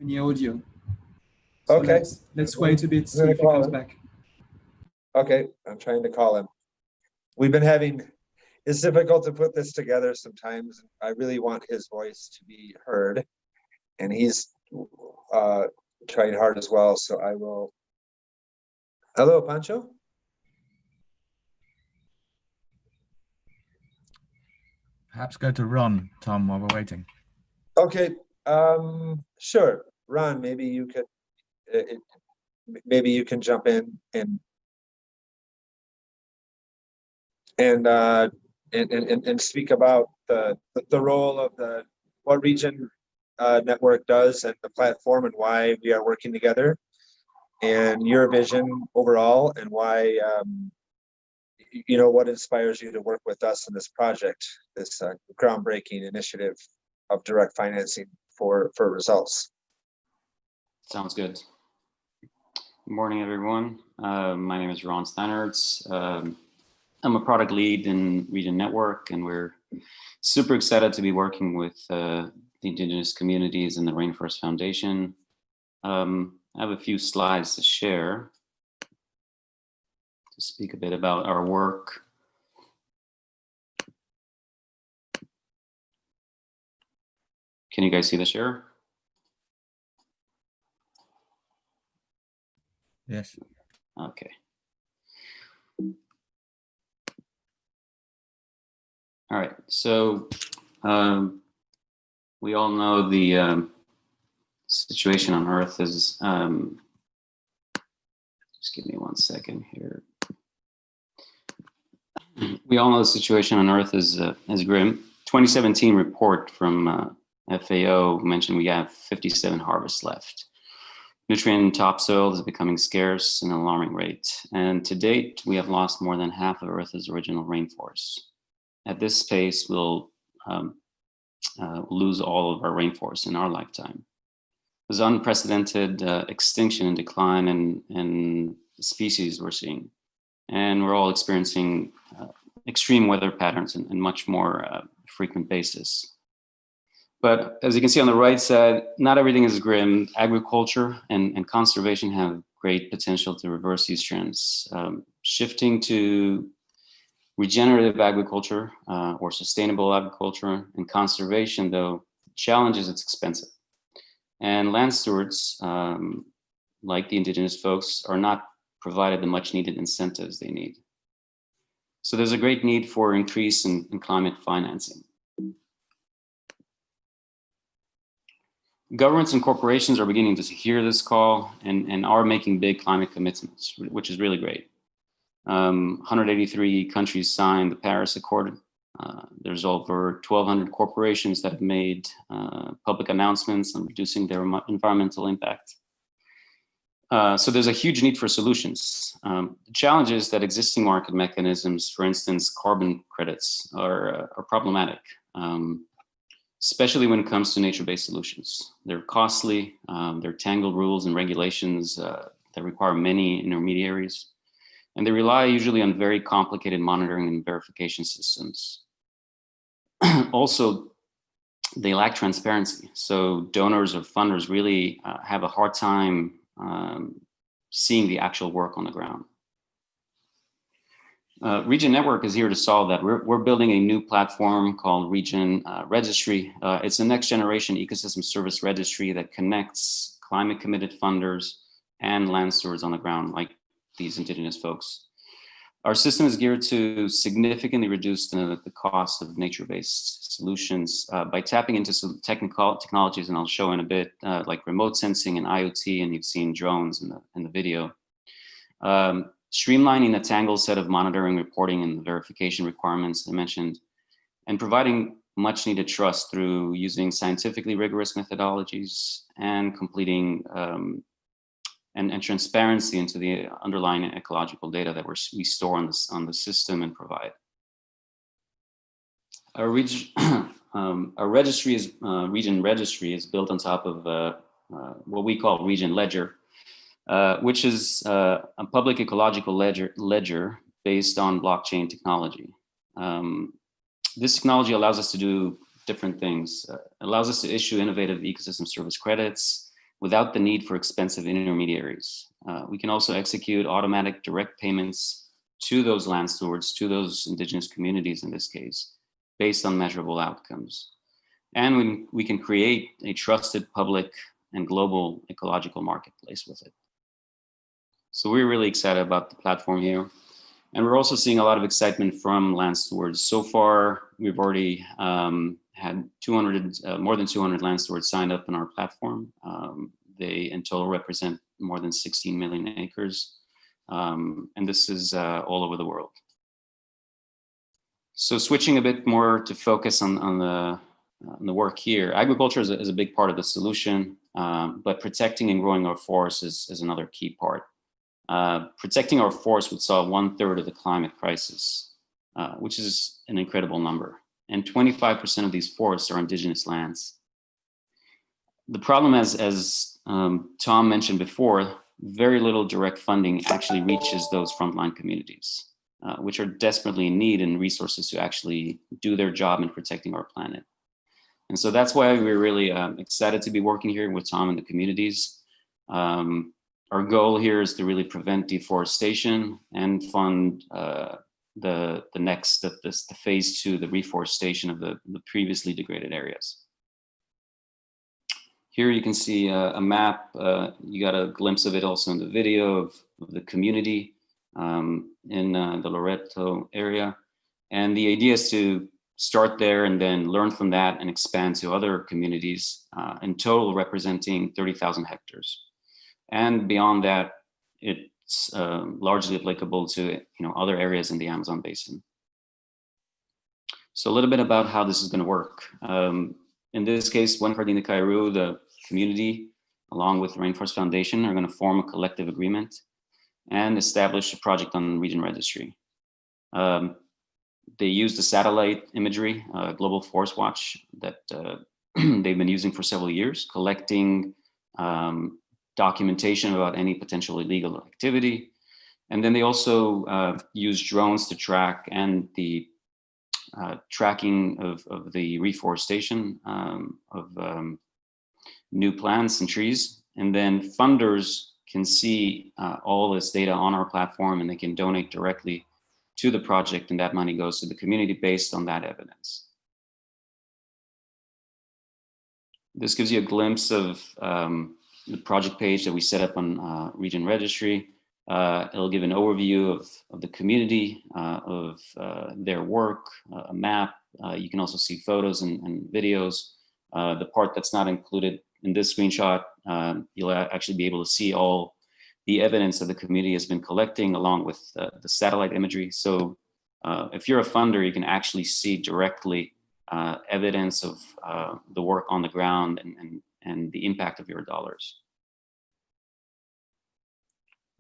any audio. So Okay. let's wait a bit, see if he comes back. Okay, I'm trying to call him. We've been having, it's difficult to put this together sometimes. I really want his voice to be heard, and he's trying hard as well, so I will. Hello, Pancho? Perhaps go to Ron, Tom, while we're waiting. Okay, sure. Ron, maybe you could, maybe you can jump in and speak about the role of what Region Network does and the platform and why we are working together, and your vision overall, and why what inspires you to work with us in this project, this groundbreaking initiative of direct financing for results. Sounds good. Good morning, everyone. My name is Ron Steinertz. I'm a product lead in Region Network, and we're super excited to be working with the Indigenous communities and the Rainforest Foundation. I have a few slides to share to speak a bit about our work. Can you guys see the share? Yes. Okay. All right, so we all know the situation on Earth is, just give me 1 second here. We all know the situation on Earth is grim. 2017 report from FAO mentioned we have 57 harvests left. Nutrient topsoil is becoming scarce at an alarming rate. And to date, we have lost more than half of Earth's original rainforests. At this pace, we'll lose all of our rainforests in our lifetime. There's unprecedented extinction and decline in species we're seeing. And we're all experiencing extreme weather patterns in much more frequent basis. But as you can see on the right side, not everything is grim. Agriculture and conservation have great potential to reverse these trends. Shifting to regenerative agriculture or sustainable agriculture and conservation, though, challenges it's expensive. And land stewards, like the Indigenous folks, are not provided the much needed incentives they need. So there's a great need for increase in climate financing. Governments and corporations are beginning to hear this call and are making big climate commitments, which is really great. 183 countries signed the Paris Accord. There's over 1,200 corporations that have made public announcements on reducing their environmental impact. So there's a huge need for solutions. The challenge is that existing market mechanisms, for instance, carbon credits, are problematic, especially when it comes to nature-based solutions. They're costly, they're tangled rules and regulations that require many intermediaries, and they rely usually on very complicated monitoring and verification systems. Also, they lack transparency. So donors or funders really have a hard time seeing the actual work on the ground. Region Network is here to solve that. We're building a new platform called Region Registry. It's a next generation ecosystem service registry that connects climate committed funders and land stewards on the ground, like these Indigenous folks. Our system is geared to significantly reduce the cost of nature-based solutions by tapping into some technologies, and I'll show in a bit, like remote sensing and IoT, and you've seen drones in the video. Streamlining the tangled set of monitoring, reporting, and verification requirements I mentioned, and providing much needed trust through using scientifically rigorous methodologies and completing and transparency into the underlying ecological data that we store on the system and provide. Our registry is Region Registry is built on top of what we call Region Ledger, which is a public ecological ledger based on blockchain technology. This technology allows us to do different things. It allows us to issue innovative ecosystem service credits, without the need for expensive intermediaries. We can also execute automatic direct payments to those land stewards, to those indigenous communities in this case, based on measurable outcomes. And we can create a trusted public and global ecological marketplace with it. So we're really excited about the platform here. And we're also seeing a lot of excitement from land stewards. So far, we've already had more than 200 land stewards signed up on our platform. They in total represent more than 16 million acres. And this is all over the world. So switching a bit more to focus on the work here, agriculture is a big part of the solution, but protecting and growing our forests is another key part. Protecting our forests would solve 1/3 of the climate crisis, which is an incredible number. And 25% of these forests are indigenous lands. The problem, as Tom mentioned before, very little direct funding actually reaches those frontline communities, which are desperately in need and resources to actually do their job in protecting our planet. And so that's why we're really excited to be working here with Tom and the communities. Our goal here is to really prevent deforestation and fund the next, the phase 2, the reforestation of the previously degraded areas. Here you can see a map. You got a glimpse of it also in the video of the community in the Loreto area. And the idea is to start there and then learn from that and expand to other communities, in total representing 30,000 hectares. And beyond that, it's largely applicable to other areas in the Amazon basin. So a little bit about how this is going to work. In this case, Buen Jardín de Cairo, the community, along with the Rainforest Foundation, are going to form a collective agreement and establish a project on region registry. They use the satellite imagery, Global Forest Watch, that they've been using for several years, collecting documentation about any potential illegal activity. And then they also use drones to track and the tracking of the reforestation of new plants and trees. And then funders can see all this data on our platform, and they can donate directly to the project, and that money goes to the community based on that evidence. This gives you a glimpse of the project page that we set up on Region Registry. It'll give an overview of the community, of their work, a map. You can also see photos and videos. The part that's not included in this screenshot, you'll actually be able to see all the evidence that the community has been collecting along with the satellite imagery. So if you're a funder, you can actually see directly evidence of the work on the ground and the impact of your dollars.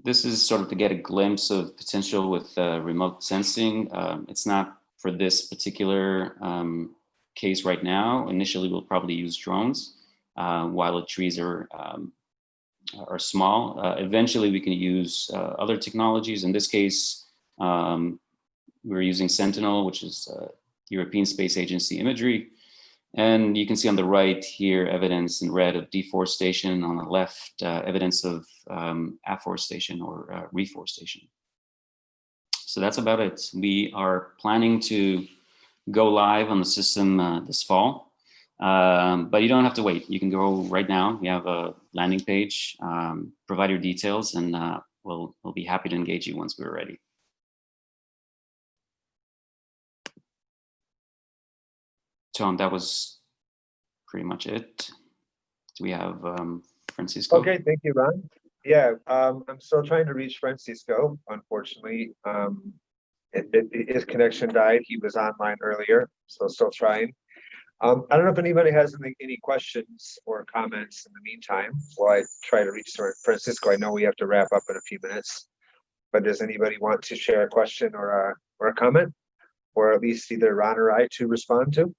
This is sort of to get a glimpse of potential with remote sensing. It's not for this particular case right now. Initially, we'll probably use drones while the trees are small. Eventually, we can use other technologies. In this case, we're using Sentinel, which is European Space Agency imagery. And you can see on the right here, evidence in red of deforestation. On the left, evidence of afforestation or reforestation. So that's about it. We are planning to go live on the system this fall, but you don't have to wait. You can go right now. We have a landing page, provide your details, and we'll be happy to engage you once we're ready. Tom, that was pretty much it. Do we have Francisco? Okay, thank you, Ron. Yeah, I'm still trying to reach Francisco. Unfortunately, his connection died. He was online earlier, so still trying. I don't know if anybody has any questions or comments in the meantime while I try to reach Francisco. I know we have to wrap up in a few minutes, but does anybody want to share a question or a comment, or at least either Ron or I to respond to?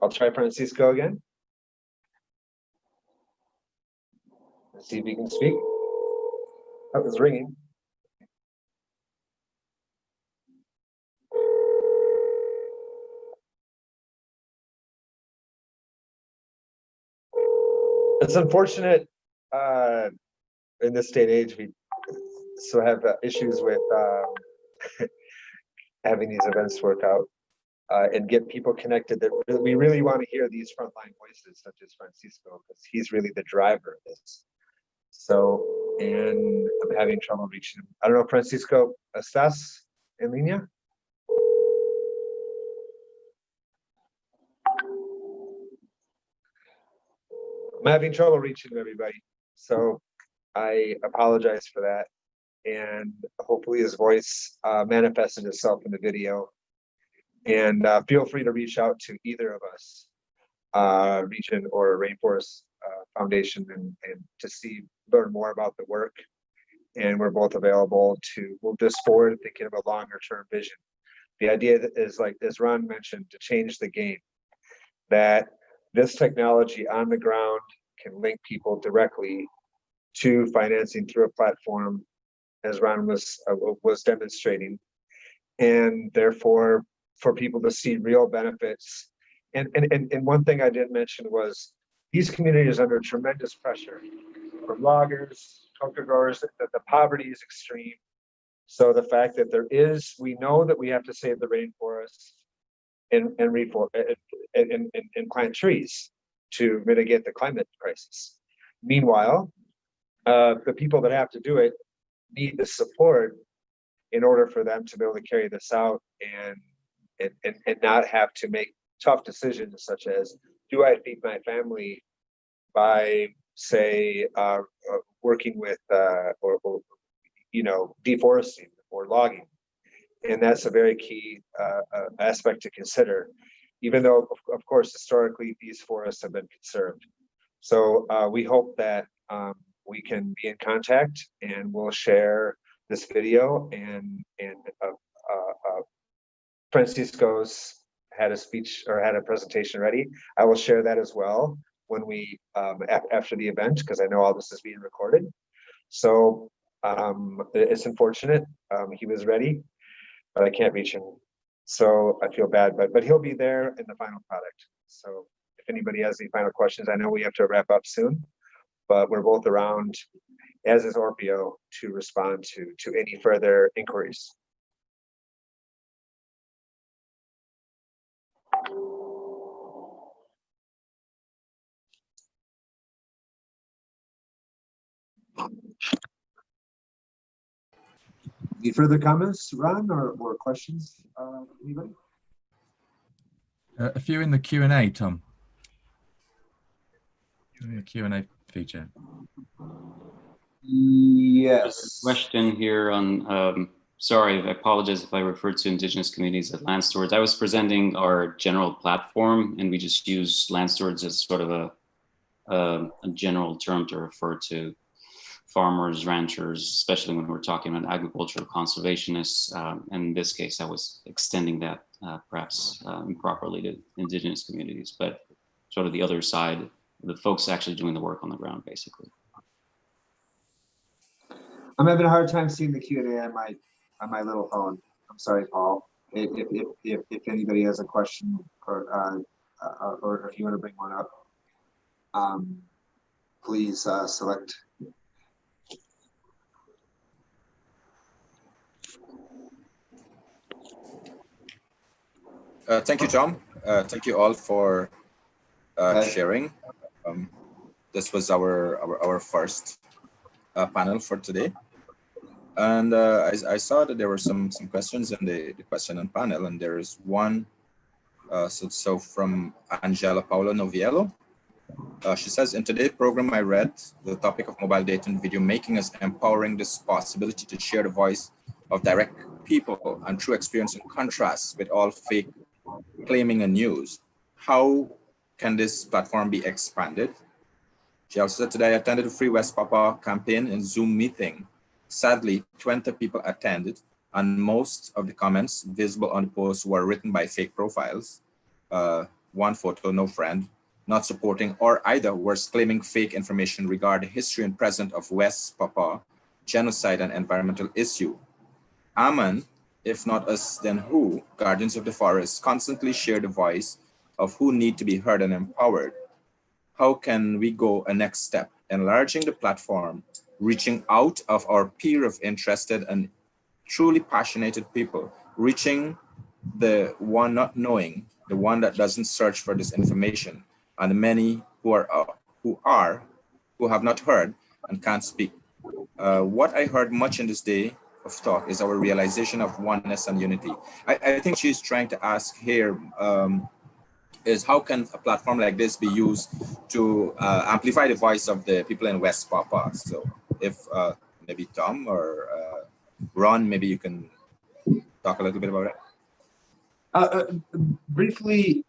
I'll try Francisco again. Let's see if he can speak. That was ringing. It's unfortunate in this day and age, we still have issues with having these events work out and get people connected that we really want to hear these frontline voices, such as Francisco, because he's really the driver of this. So, and I'm having trouble reaching him. I don't know, Francisco, ¿estás en línea? I'm having trouble reaching everybody, so I apologize for that. And hopefully his voice manifested itself in the video. And feel free to reach out to either of us, Region or Rainforest Foundation, and to learn more about the work. And we're both available to move this forward, thinking of a longer term vision. The idea is, like as Ron mentioned, to change the game, that this technology on the ground can link people directly to financing through a platform, as Ron was demonstrating, and therefore for people to see real benefits. And one thing I didn't mention was these communities are under tremendous pressure from loggers, coca growers, that the poverty is extreme. So the fact that we know that we have to save the rainforest and plant trees to mitigate the climate crisis. Meanwhile, the people that have to do it need the support in order for them to be able to carry this out and not have to make tough decisions such as, do I feed my family by, say, working with or deforesting or logging? And that's a very key aspect to consider, even though of course historically these forests have been conserved. So we hope that we can be in contact, and we'll share this video, and Francisco's had a speech or had a presentation ready. I will share that as well when we after the event, because I know all this is being recorded. So it's unfortunate. He was ready, but I can't reach him. So I feel bad, but he'll be there in the final product. So if anybody has any final questions, I know we have to wrap up soon, but we're both around, as is Orpeo, to respond to any further inquiries. Any further comments, Ron, or questions, anybody? A few in the Q&A, Tom. In the Q&A feature. Yes. There's a question here on, sorry, I apologize if I referred to indigenous communities as land stewards. I was presenting our general platform, and we just use land stewards as sort of a general term to refer to farmers, ranchers, especially when we're talking about agricultural conservationists. In this case, I was extending that perhaps improperly to indigenous communities, but sort of the other side, the folks actually doing the work on the ground, basically. I'm having a hard time seeing the Q&A on my little phone. I'm sorry, Paul. If anybody has a question or if you want to bring one up, please select. Thank you, Tom. Thank you all for sharing. This was our first panel for today, and I saw that there were some questions in the question and panel, and there is one. So from Angela Paula Noviello, she says, in today's program, I read the topic of mobile data and video making as empowering this possibility to share the voice of direct people and true experience in contrast with all fake claiming and news. How can this platform be expanded? She also said, today I attended a Free West Papa campaign in Zoom meeting. Sadly, 20 people attended, and most of the comments visible on the post were written by fake profiles. One photo, no friend, not supporting or either worse, claiming fake information regarding history and present of West Papa genocide, and environmental issue. Aman, if not us, then who, guardians of the forest, constantly share the voice of who need to be heard and empowered. How can we go a next step, enlarging the platform, reaching out of our peer of interested and truly passionate people, reaching the one not knowing, the one that doesn't search for this information, and the many who have not heard and can't speak. What I heard much in this day of talk is our realization of oneness and unity. I think she's trying to ask here is how can a platform like this be used to amplify the voice of the people in West Papua? So if maybe Tom or Ron, maybe you can talk a little bit about it. Briefly,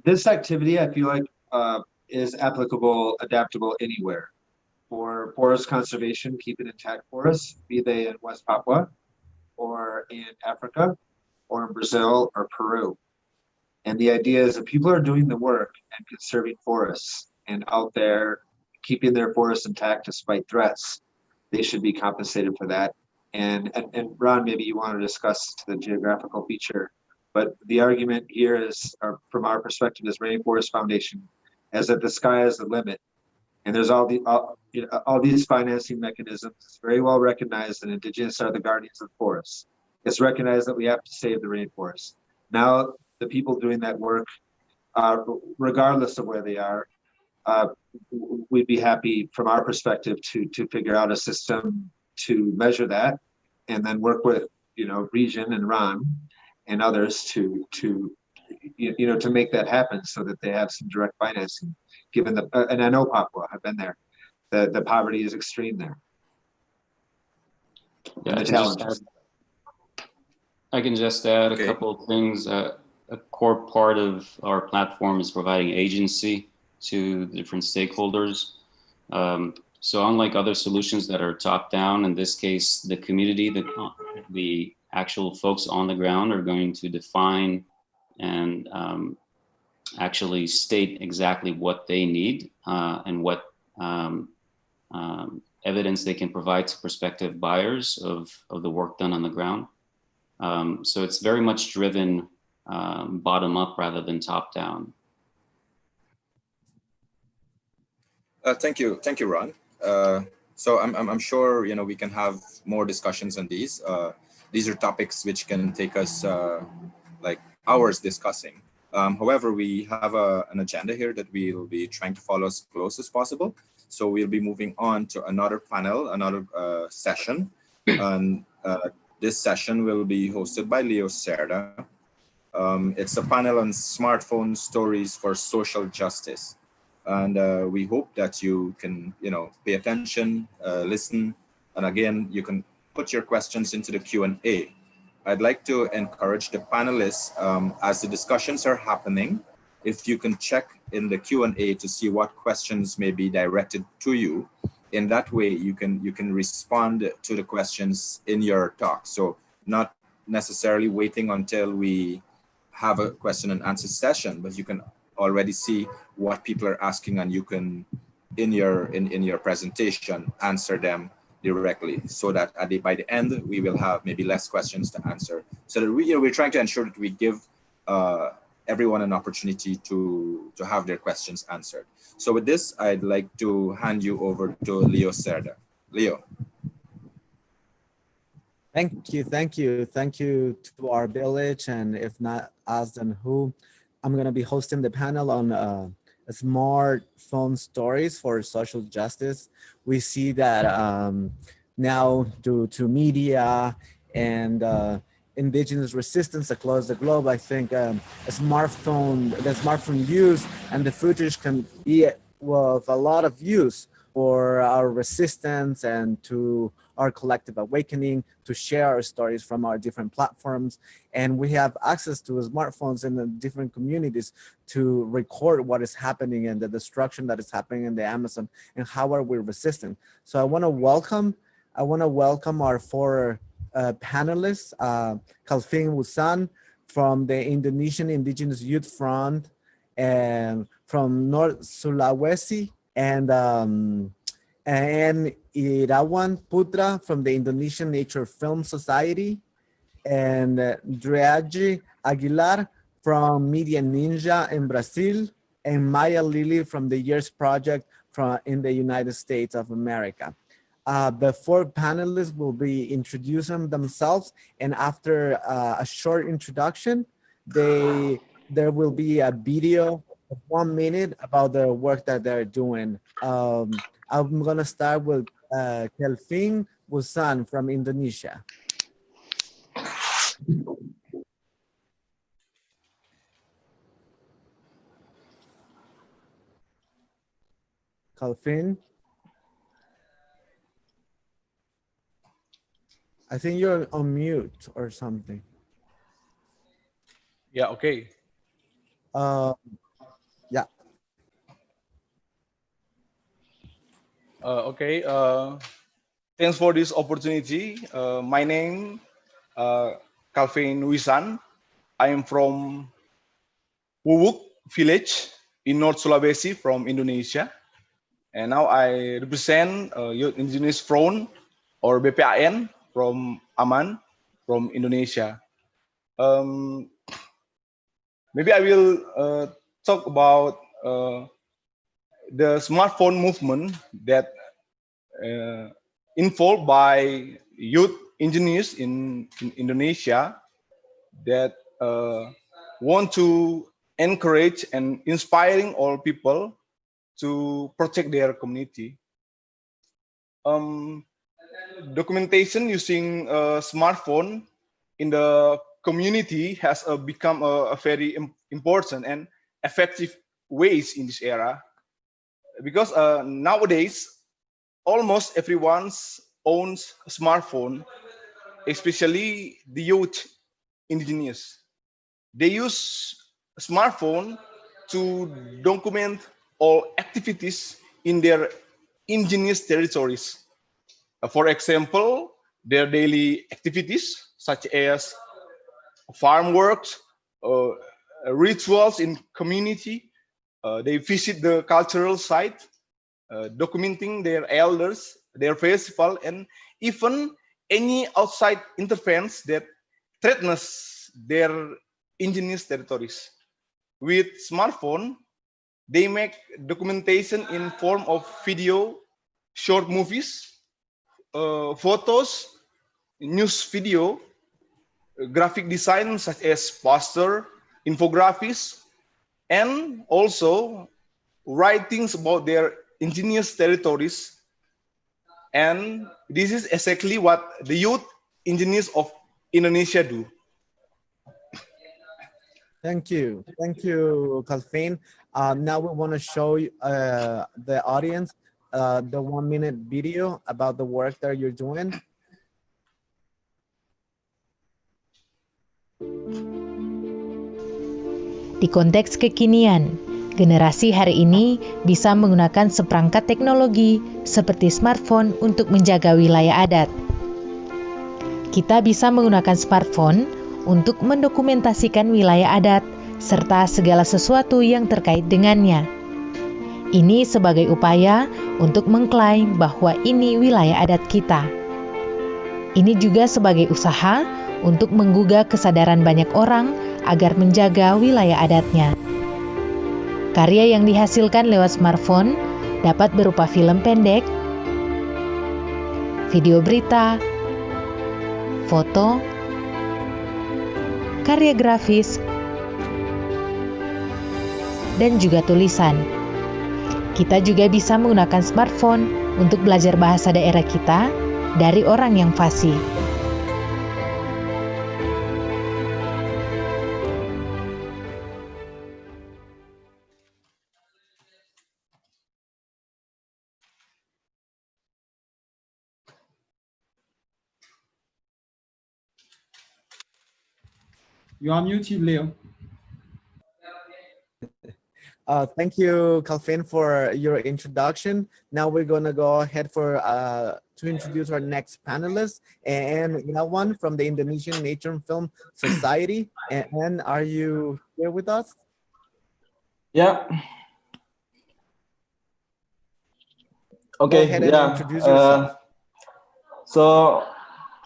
this activity I feel like is applicable, adaptable anywhere. For forest conservation, keeping intact forests, be they in West Papua or in Africa or in Brazil or Peru. And the idea is that people are doing the work and conserving forests and out there keeping their forests intact despite threats. They should be compensated for that. And Ron, maybe you want to discuss the geographical feature, but the argument here is, or from our perspective as Rainforest Foundation, is that the sky is the limit. And there's all these financing mechanisms. It's very well recognized that Indigenous are the guardians of the forest. It's recognized that we have to save the rainforest. Now, the people doing that work, regardless of where they are, we'd be happy from our perspective to figure out a system to measure that, and then work with Region and Ron and others to make that happen so that they have some direct financing. Given and I know Papua, I've been there. The poverty is extreme there. Yeah, And the challenges. I can just add a couple of things. A core part of our platform is providing agency to the different stakeholders. So unlike other solutions that are top down, in this case, the community, the actual folks on the ground are going to define and actually state exactly what they need and what evidence they can provide to prospective buyers of the work done on the ground. So it's very much driven bottom up rather than top down. Thank you, Ron. So I'm sure we can have more discussions on these. These are topics which can take us like hours discussing. However, we have an agenda here that we'll be trying to follow as close as possible. So we'll be moving on to another panel, another session. And this session will be hosted by Leo Cerda. It's a panel on smartphone stories for social justice. And we hope that you can, pay attention, listen, and again, you can put your questions into the Q&A. I'd like to encourage the panelists as the discussions are happening, if you can check in the Q&A to see what questions may be directed to you. In that way, you can respond to the questions in your talk. So not necessarily waiting until we have a question and answer session, but you can already see what people are asking, and you can, in your presentation, answer them directly, so that by the end we will have maybe less questions to answer. So that we're trying to ensure that we give everyone an opportunity to have their questions answered. So with this, I'd like to hand you over to Leo Cerda. Leo. Thank you to our village, and if not us, then who. I'm going to be hosting the panel on smartphone stories for social justice. We see that now due to media and indigenous resistance across the globe, I think the smartphone use and the footage can be of a lot of use for our resistance and to our collective awakening, to share our stories from our different platforms. And we have access to smartphones in the different communities to record what is happening and the destruction that is happening in the Amazon and how are we resisting. So I want to welcome our four panelists, Calvin Wusan from the Indonesian Indigenous Youth Front and from North Sulawesi, and and Irawan Putra from the Indonesian Nature Film Society, and Dreaji Aguilar from Media Ninja in Brazil, and Maya Lily from the Years Project in the United States of America. The four panelists will be introducing themselves, and after a short introduction, there will be a video of 1 minute about the work that they're doing. I'm gonna start with Kelvin Busan from Indonesia. Kelvin? I think you're on mute or something. Yeah, okay. Yeah. Okay. Thanks for this opportunity. My name Calvin Wisan. I am from Wuwuk village in North Sulawesi from Indonesia. And now I represent Youth Indigenous Front or BPAN from Aman from Indonesia. Maybe I will talk about the smartphone movement that involved by youth engineers in Indonesia that want to encourage and inspiring all people to protect their community. Documentation using a smartphone in the community has become a very important and effective ways in this era, because nowadays almost everyone owns a smartphone, especially the youth indigenous. They use a smartphone to document all activities in their indigenous territories. For example, their daily activities such as farm works, rituals in community. They visit the cultural site, documenting their elders, their festival, and even any outside interference that threatens their indigenous territories. With smartphone, they make documentation in form of video, short movies, photos, news video, graphic design such as poster, infographics, and also writings about their indigenous territories. And this is exactly what the youth engineers of Indonesia do. Thank you, Calvin. Now we want to show the audience the 1 minute video about the work that you're doing. Di konteks kekinian, generasi hari ini bisa menggunakan seperangkat teknologi seperti smartphone untuk menjaga wilayah adat. Kita bisa menggunakan smartphone untuk mendokumentasikan wilayah adat serta segala sesuatu yang terkait dengannya. Ini sebagai upaya untuk mengklaim bahwa ini wilayah adat kita. Ini juga sebagai usaha untuk menggugah kesadaran banyak orang agar menjaga wilayah adatnya. Karya yang dihasilkan lewat smartphone dapat berupa film pendek, video berita, foto, karya grafis, dan juga tulisan. Kita juga bisa menggunakan smartphone untuk belajar bahasa daerah kita dari orang yang fasih. You're on YouTube, Leo. Thank you, Calvin, for your introduction. Now we're gonna go ahead to introduce our next panelist, and one from the Indonesian Nature Film Society. And are you here with us? Yeah. Okay, ahead and yeah. introduce yourself. So,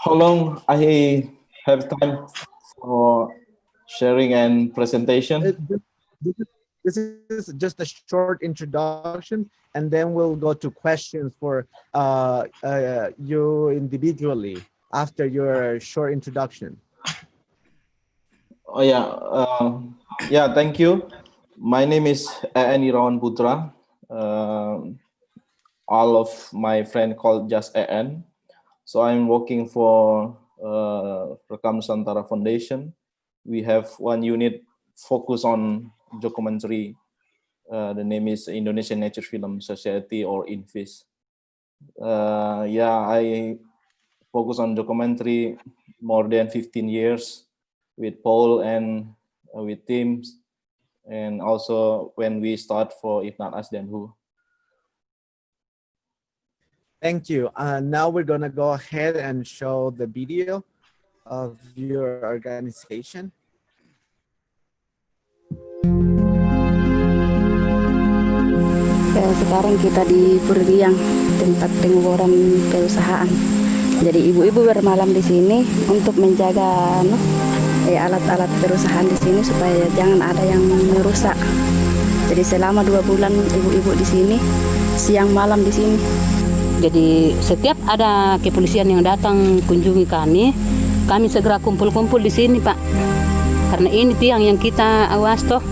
how long I have time for sharing and presentation? This is just a short introduction, and then we'll go to questions for you individually after your short introduction. Oh yeah, yeah. Thank you. My name is En Irawan Putra. All of my friend called just En. So I'm working for Rekam Nusantara Foundation. We have one unit focus on documentary. The name is Indonesian Nature Film Society, or INFIS. Yeah, I focus on documentary more than 15 years with Paul and with teams, and also when we start for If Not Us Then Who. Thank you. Now we're gonna go ahead and show the video of your organization. Sekarang kita di Purdiang, tempat pengeboran perusahaan. Jadi ibu-ibu bermalam di sini untuk menjaga alat-alat perusahaan di sini supaya jangan ada yang merusak. Jadi selama 2 bulan ibu-ibu di sini, siang malam di sini. Jadi setiap ada kepolisian yang datang kunjungi kami segera kumpul-kumpul di sini, Pak. Karena ini tiang yang kita awas toh.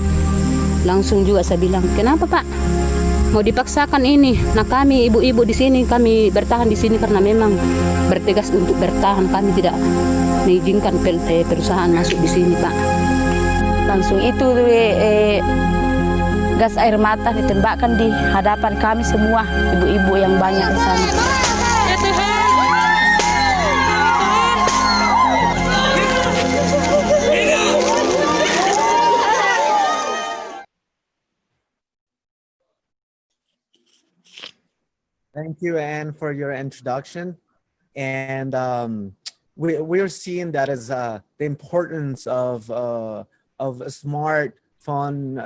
Langsung juga saya bilang, kenapa Pak? Mau dipaksakan ini? Nah kami ibu-ibu di sini, kami bertahan di sini karena memang bertegas untuk bertahan. Kami tidak mengizinkan perusahaan masuk di sini, Pak. Langsung itu gas air mata ditembakkan di hadapan kami semua, ibu-ibu yang banyak di sana. Thank you, Anne, for your introduction. And we're seeing that as the importance of smart, fun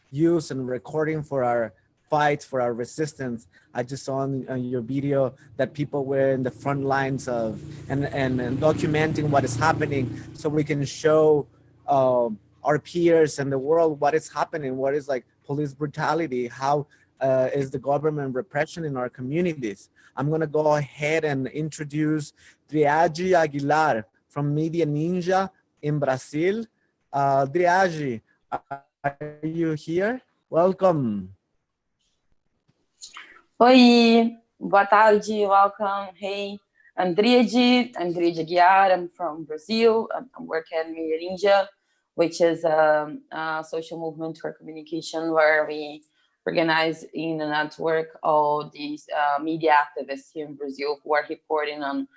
use and recording for our fights, for our resistance. I just saw on your video that people were in the front lines of and documenting what is happening, so we can show our peers and the world what is happening, what is like police brutality, how is the government repression in our communities. I'm gonna go ahead and introduce Driagi Aguilar from Media Ninja in Brazil. Driagi, are you here? Welcome. Oi, boa tarde, welcome. Hey, I'm Driagi Aguilar. I'm from Brazil. I'm working at Media Ninja, which is a social movement for communication where we organize in a network all these media activists here in Brazil who are reporting on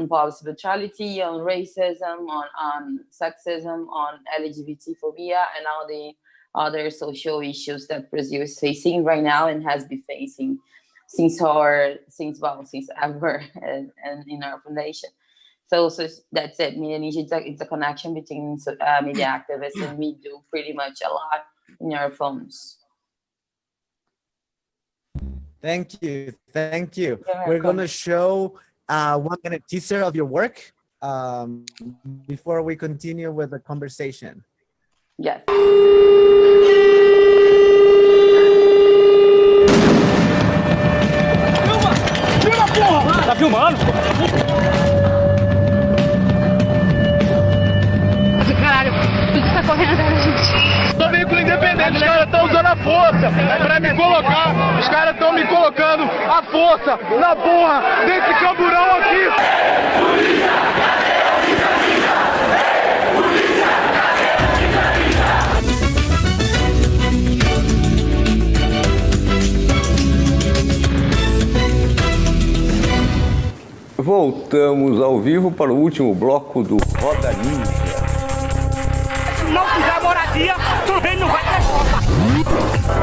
policy brutality, on racism, on sexism, on LGBT phobia, and all the other social issues that Brazil is facing right now and has been facing since ever and in our foundation. So that's it. Media Ninja, it's a connection between media activists, and we do pretty much a lot in our phones. Thank you. Thank you. We're going to show 1 minute teaser of your work before we continue with the conversation. Yes. Tá filmando? Caralho, tudo tá correndo atrás da gente. Tô veículo independente, os caras estão usando a força pra me colocar. Os caras estão me colocando a força na porra desse camburão aqui. Voltamos ao vivo para o último bloco do Roda Ninja. Se não fizer moradia, também não vai ter Copa.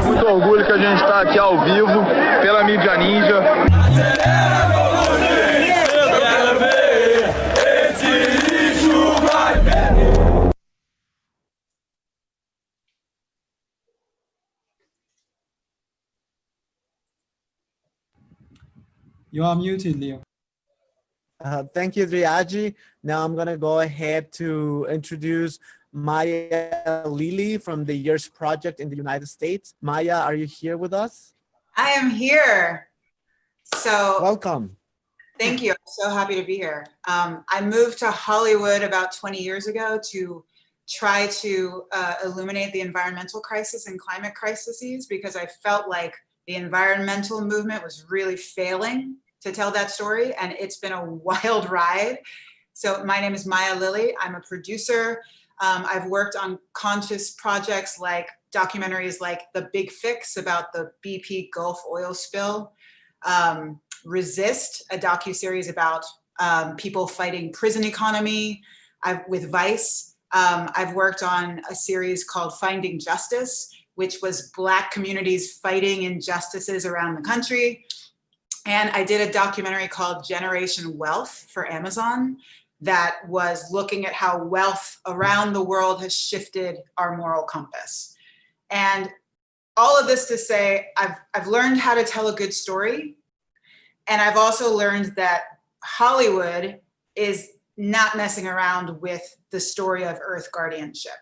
Muito orgulho que a gente está aqui ao vivo pela Mídia Ninja. You are muted, Leo. Thank you, Driaji. Now I'm gonna go ahead to introduce Maya Lili from the Years Project in the United States. Maya, are you here with us? I am here. So welcome. Thank you. I'm so happy to be here. I moved to Hollywood about 20 years ago to try to illuminate the environmental crisis and climate crises, because I felt like the environmental movement was really failing to tell that story, and it's been a wild ride. So my name is Maya Lili. I'm a producer. I've worked on conscious projects like documentaries like The Big Fix about the BP Gulf oil spill, Resist, a docuseries about people fighting prison economy with Vice. I've worked on a series called Finding Justice, which was Black communities fighting injustices around the country. And I did a documentary called Generation Wealth for Amazon that was looking at how wealth around the world has shifted our moral compass. And all of this to say, I've learned how to tell a good story. And I've also learned that Hollywood is not messing around with the story of Earth guardianship.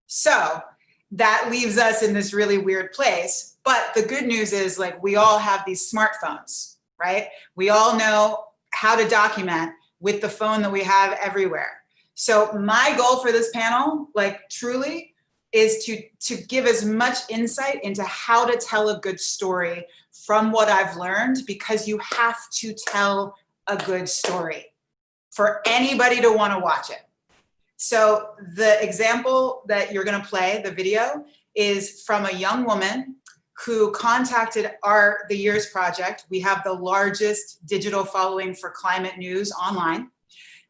So that leaves us in this really weird place. But the good news is, like, we all have these smartphones, right? We all know how to document with the phone that we have everywhere. So my goal for this panel, like, truly, is to give as much insight into how to tell a good story from what I've learned, because you have to tell a good story for anybody to want to watch it. So the example that you're going to play, the video, is from a young woman who contacted the Years Project. We have the largest digital following for climate news online.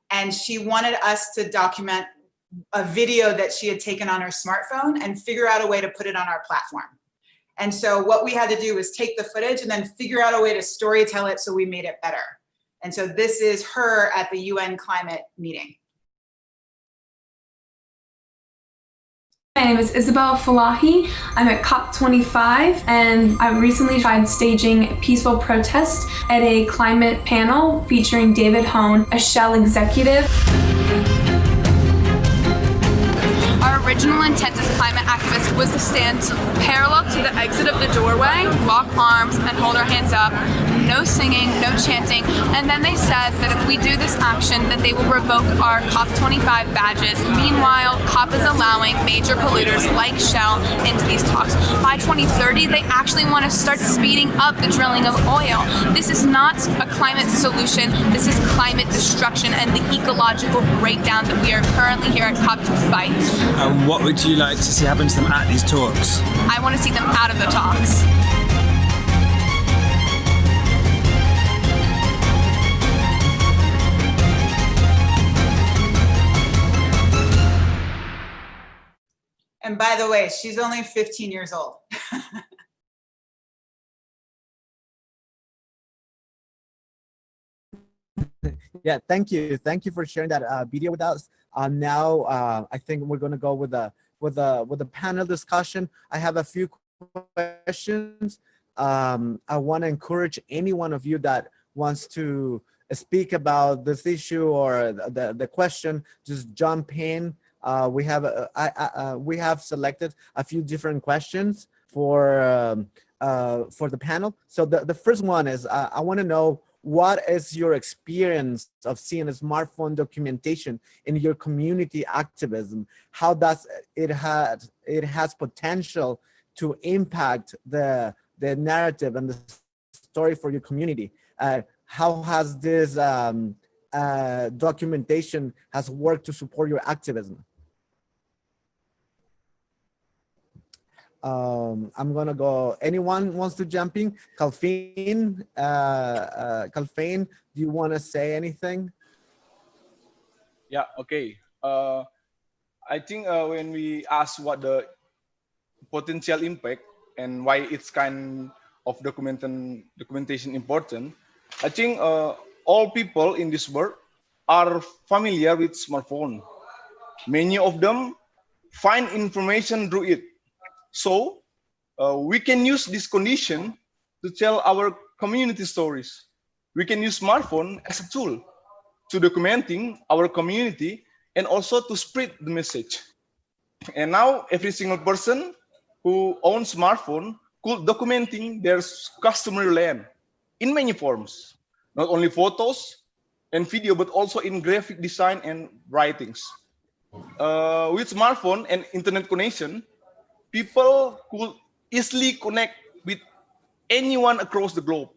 And she wanted us to document a video that she had taken on her smartphone and figure out a way to put it on our platform. And so what we had to do was take the footage and then figure out a way to storytell it, so we made it better. And so this is her at the UN climate meeting. My name is Isabel Falahi. I'm at COP25, and I recently tried staging a peaceful protest at a climate panel featuring David Hone, a Shell executive. Our original intent as climate activists was to stand parallel to the exit of the doorway, lock arms, and hold our hands up. No singing, no chanting. And then they said that if we do this action, that they will revoke our COP25 badges. Meanwhile, COP is allowing major polluters like Shell into these talks. By 2030, they actually want to start speeding up the drilling of oil. This is not a climate solution. This is climate destruction and the ecological breakdown that we are currently here at COP to fight. What would you like to see happen to them at these talks? I want to see them out of the talks. And by the way, she's only 15 years old. Yeah, thank you. Thank you for sharing that video with us. Now, I think we're going to go with the panel discussion. I have a few questions. I want to encourage any one of you that wants to speak about this issue or the question, just jump in. We have selected a few different questions for the panel. So the first one is, I want to know, what is your experience of seeing a smartphone documentation in your community activism? How does it has potential to impact the narrative and the story for your community? How has this documentation has worked to support your activism? I'm gonna go. Anyone wants to jump in? Kalfin, do you want to say anything? Yeah. Okay. I think when we ask what the potential impact and why it's kind of documentation important, I think all people in this world are familiar with smartphone. Many of them find information through it. So we can use this condition to tell our community stories. we can use smartphone as a tool to documenting our community and also to spread the message. And now every single person who owns smartphone could documenting their customer land in many forms, not only photos and video, but also in graphic design and writings. With smartphone and internet connection, people could easily connect with anyone across the globe.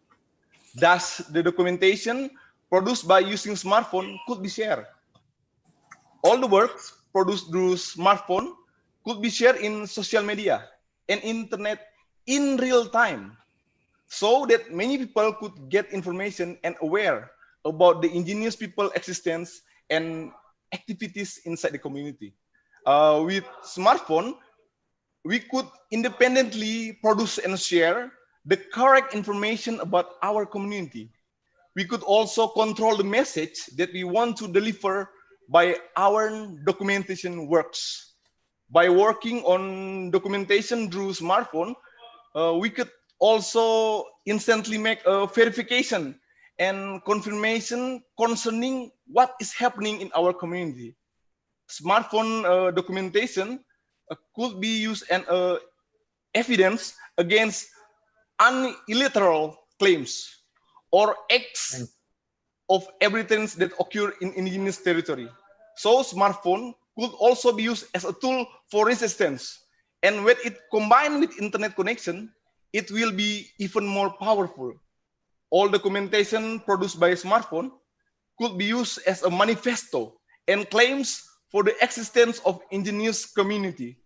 Thus, the documentation produced by using smartphone could be shared. All the works produced through smartphone could be shared in social media and internet in real time, so that many people could get information and aware about the indigenous people existence and activities inside the community. With smartphone, we could independently produce and share the correct information about our community. We could also control the message that we want to deliver by our documentation works. By working on documentation through smartphone, we could also instantly make a verification and confirmation concerning what is happening in our community. Smartphone documentation could be used as evidence against unilateral claims or acts of evidence that occur in indigenous territory. So smartphone could also be used as a tool for resistance. And when it combined with internet connection, it will be even more powerful. All documentation produced by a smartphone could be used as a manifesto and claims for the existence of indigenous community.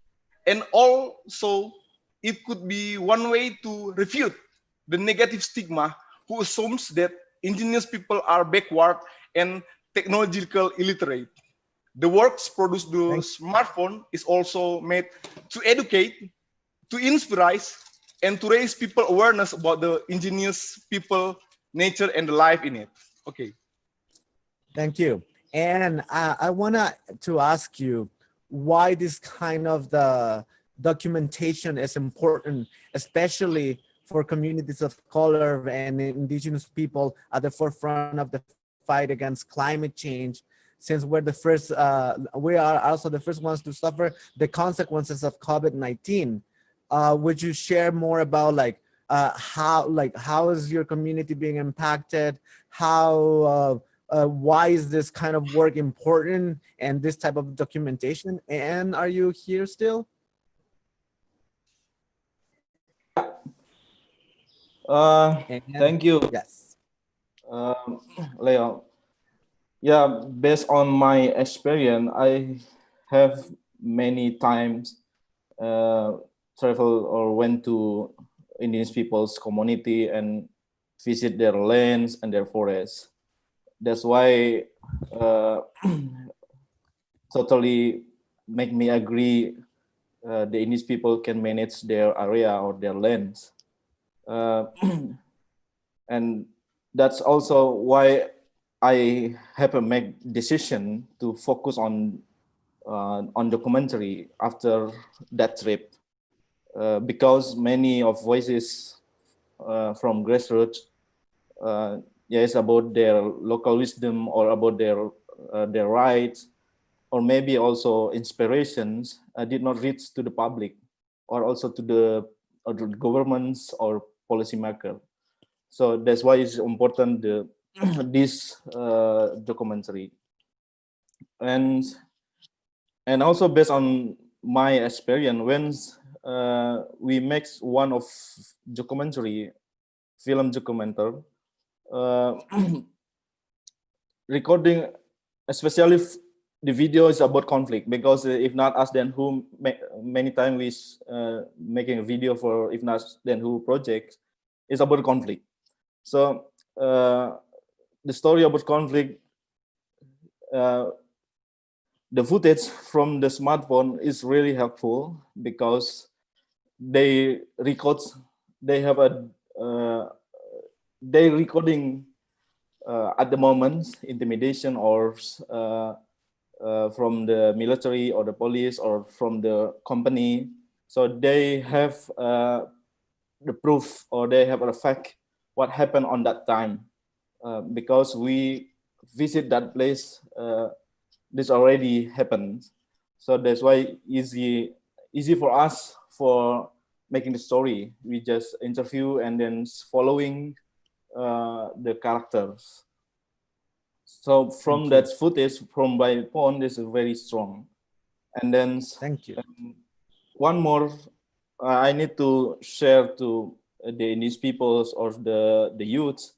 And also, it could be one way to refute the negative stigma who assumes that indigenous people are backward and technological illiterate. The works produced through smartphone is also made to educate, to inspire, and to raise people awareness about the indigenous people, nature, and the life in it. Okay. Thank you. And I want to ask you why this kind of the documentation is important, especially for communities of color and indigenous people at the forefront of the fight against climate change, since we're the first, we are also the first ones to suffer the consequences of COVID-19. Would you share more about how is your community being impacted? Why is this kind of work important and this type of documentation? And are you here still? Thank you. Yes. Leo. Yeah, based on my experience, I have many times traveled or went to indigenous people's community and visit their lands and their forests. That's why totally make me agree the indigenous people can manage their area or their lands. And that's also why I have to make decision to focus on documentary after that trip, because many of voices from grassroots, yes, about their local wisdom or about their rights, or maybe also inspirations, did not reach to the public or also to the governments or policymaker. So that's why it's important this documentary. And also based on my experience, when we make one of documentary, film documentary, recording, especially the video is about conflict, because if not us, then who? Many times we making a video for if not then who project is about conflict. So the story about conflict, the footage from the smartphone is really helpful because they have a they recording at the moment intimidation or from the military or the police or from the company. So they have the proof, or they have a fact what happened on that time. because we visit that place. This already happened, so that's why easy for us for making the story. We just interview and then following the characters. So from that footage from by phone, this is very strong. And then thank you. One more, I need to share to the Indigenous peoples or the youth.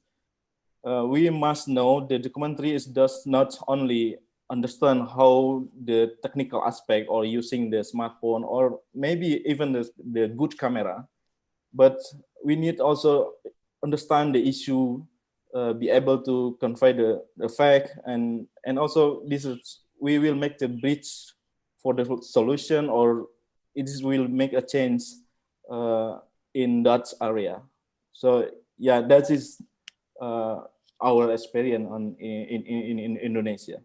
We must know the documentary does not only understand how the technical aspect or using the smartphone or maybe even the good camera, but we need also understand the issue, be able to convey the fact, and also we will make the bridge for the solution, or it will make a change in that area. So yeah, that is our experience in Indonesia.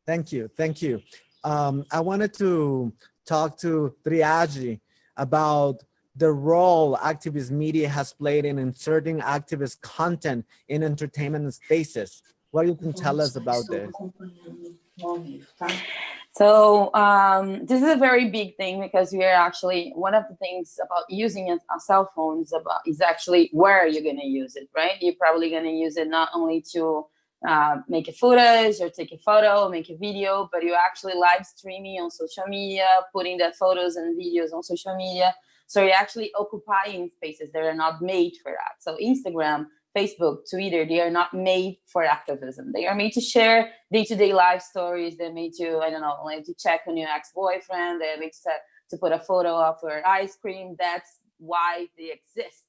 Thank you. I wanted to talk to Triaji about the role activist media has played in inserting activist content in entertainment spaces. What you can tell us about this? So this is a very big thing, because we are actually, one of the things about using a cell phone is actually where you're going to use it, right? You're probably going to use it not only to make a footage or take a photo, make a video, but you're actually live streaming on social media, putting the photos and videos on social media. So you're actually occupying spaces that are not made for that. So Instagram, Facebook, Twitter, they are not made for activism. They are made to share day-to-day life stories. They're made to, I don't know, like to check on your ex-boyfriend. They're made to put a photo of your ice cream. That's why they exist.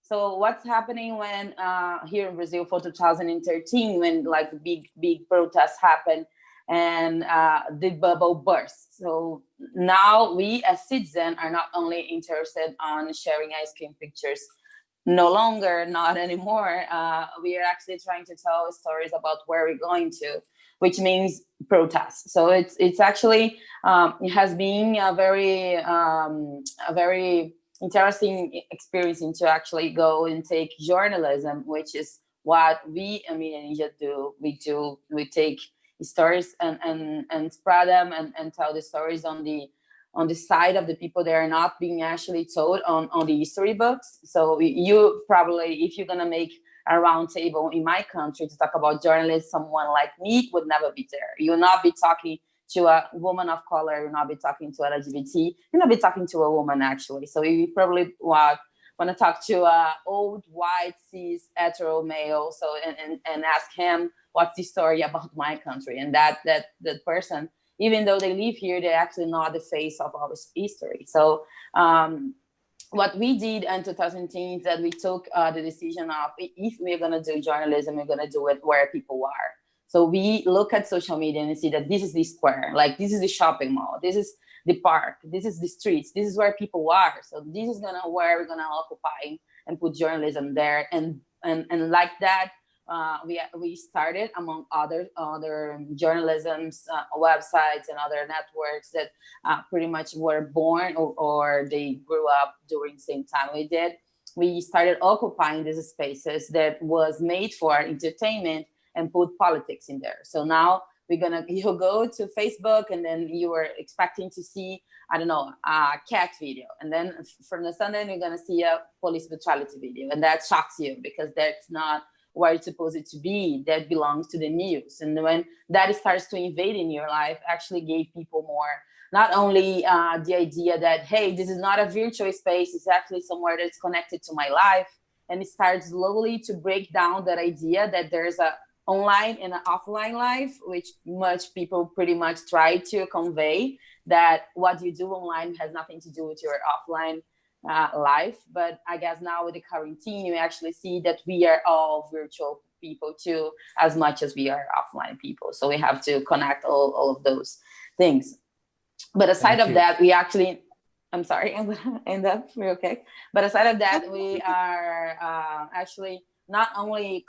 So what's happening when here in Brazil for 2013, when like big protests happened and the bubble burst. So now we as citizens are not only interested on sharing ice cream pictures, not anymore. We are actually trying to tell stories about where we're going to, which means protest. So it's actually, it has been a very interesting experience to actually go and take journalism, which is what we in Indonesia do. We take stories and spread them and tell the stories on the side of the people that are not being actually told on the history books. So you probably, if you're gonna make a round table in my country to talk about journalism, someone like me would never be there. You'll not be talking to a woman of color, you'll not be talking to LGBT, you'll not be talking to a woman actually. So you probably want to talk to a old, white, cis, hetero male, so and ask him what's the story about my country. And that person, even though they live here, they're actually not the face of our history. So what we did in 2010 is that we took the decision of, if we're going to do journalism, we're going to do it where people are. So we look at social media and see that this is the square, like this is the shopping mall, this is the park, this is the streets, this is where people are. So this is where we're gonna occupy and put journalism there. And like that, we started among other journalism's websites and other networks that pretty much were born or they grew up during the same time we did. We started occupying these spaces that was made for entertainment and put politics in there. So now you'll go to Facebook and then you were expecting to see, I don't know, a cat video. And then from the Sunday, you're gonna see a police brutality video. And that shocks you because that's not where it's supposed to be. That belongs to the news. And when that starts to invade in your life, actually gave people more, not only the idea that, hey, this is not a virtual space, it's actually somewhere that's connected to my life. And it starts slowly to break down that idea that there's a online and an offline life, which much people pretty much try to convey, that what you do online has nothing to do with your offline life. But I guess now with the quarantine, you actually see that we are all virtual people too, as much as we are offline people. So we have to connect all of those things. But aside of that, we actually, I'm sorry, I'm gonna end up real quick. But aside of that, we are actually not only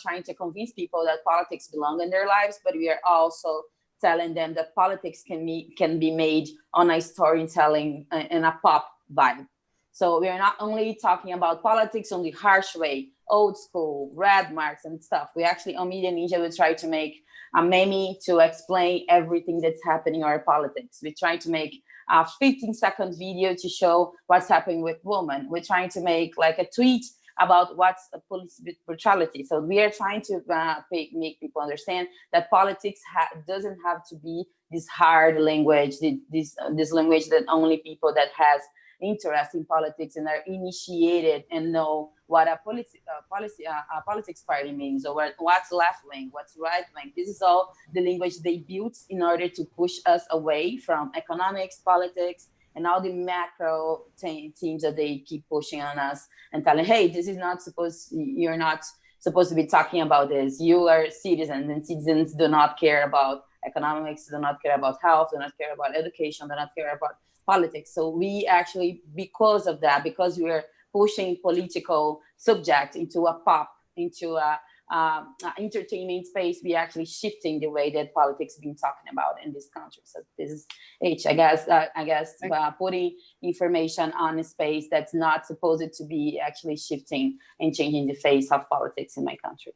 trying to convince people that politics belong in their lives, but we are also telling them that politics can be made on a storytelling and a pop vibe. So we are not only talking about politics on the harsh way, old school, red marks and stuff. We actually, on Media Ninja, we try to make a meme to explain everything that's happening in our politics. We try to make a 15-second video to show what's happening with women. We're trying to make like a tweet about what's a police brutality. So we are trying to make people understand that politics doesn't have to be this hard language, this language that only people that has interest in politics and are initiated and know what a politics party means, or what's left wing, what's right wing. This is all the language they built in order to push us away from economics, politics, and all the macro teams that they keep pushing on us and telling, hey, this is not supposed, you're not supposed to be talking about this. You are citizens, and citizens do not care about economics, do not care about health, do not care about education, do not care about politics. So we actually, because of that, because we are pushing political subject into a pop, into a entertainment space, we actually shifting the way that politics is being talking about in this country. So this is I guess putting information on a space that's not supposed to be actually shifting and changing the face of politics in my country.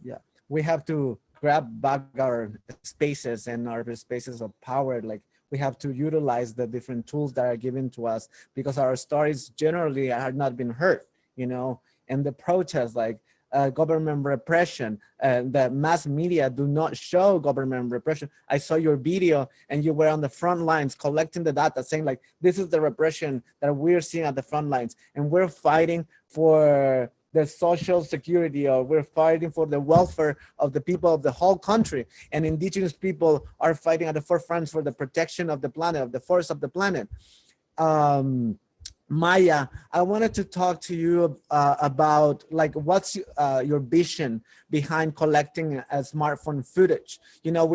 Yeah, we have to grab back our spaces and our spaces of power. Like, we have to utilize the different tools that are given to us, because our stories generally have not been heard, you know, and the protests, like government repression, the mass media do not show government repression. I saw your video and you were on the front lines collecting the data, saying like, this is the repression that we're seeing at the front lines, and we're fighting for the social security, or we're fighting for the welfare of the people of the whole country. And indigenous people are fighting at the forefront for the protection of the planet, of the forest of the planet. Maya, I wanted to talk to you about like, what's your vision behind collecting smartphone footage? You know,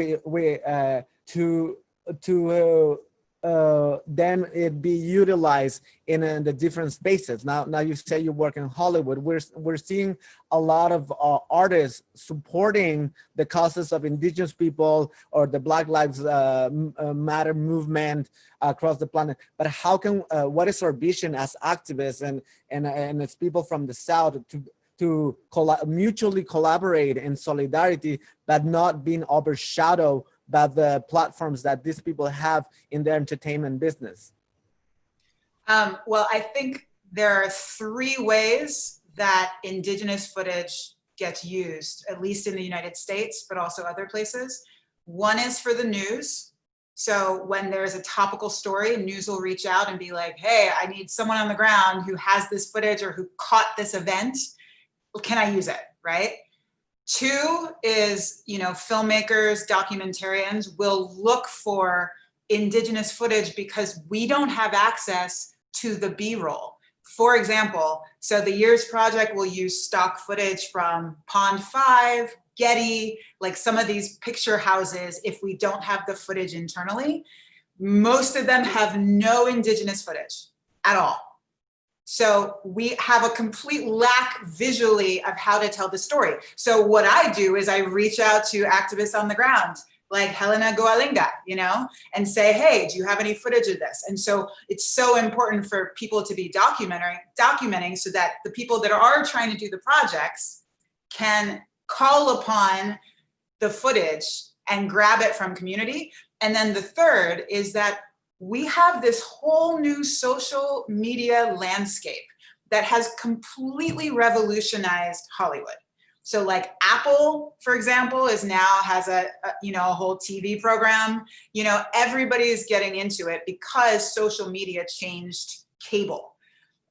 then it be utilized in the different spaces. Now you say you work in Hollywood. We're seeing a lot of artists supporting the causes of indigenous people or the Black Lives Matter movement across the planet. But how can what is our vision as activists and as people from the South to mutually collaborate in solidarity, but not being overshadowed by the platforms that these people have in their entertainment business? Well, I think there are 3 ways that indigenous footage gets used, at least in the United States, but also other places. One is for the news. So when there's a topical story, news will reach out and be like, hey, I need someone on the ground who has this footage or who caught this event. Can I use it, right? 2 is, you know, filmmakers, documentarians will look for indigenous footage because we don't have access to the B-roll. For example, so the Years Project will use stock footage from Pond 5, Getty, like some of these picture houses if we don't have the footage internally. Most of them have no indigenous footage at all. So we have a complete lack visually of how to tell the story. So what I do is I reach out to activists on the ground, like Helena Goalinga, you know, and say, hey, do you have any footage of this? And so it's so important for people to be documenting so that the people that are trying to do the projects can call upon the footage and grab it from community. And then the third is that we have this whole new social media landscape that has completely revolutionized Hollywood. So like Apple, for example, has a whole TV program. You know, everybody's getting into it because social media changed cable.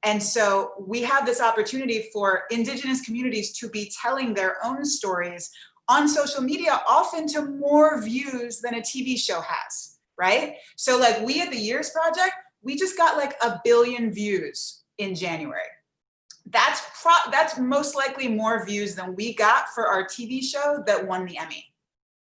And so we have this opportunity for indigenous communities to be telling their own stories on social media, often to more views than a TV show has. Right? So like we at the Years Project, we just got like 1 billion views in January. That's most likely more views than we got for our TV show that won the Emmy.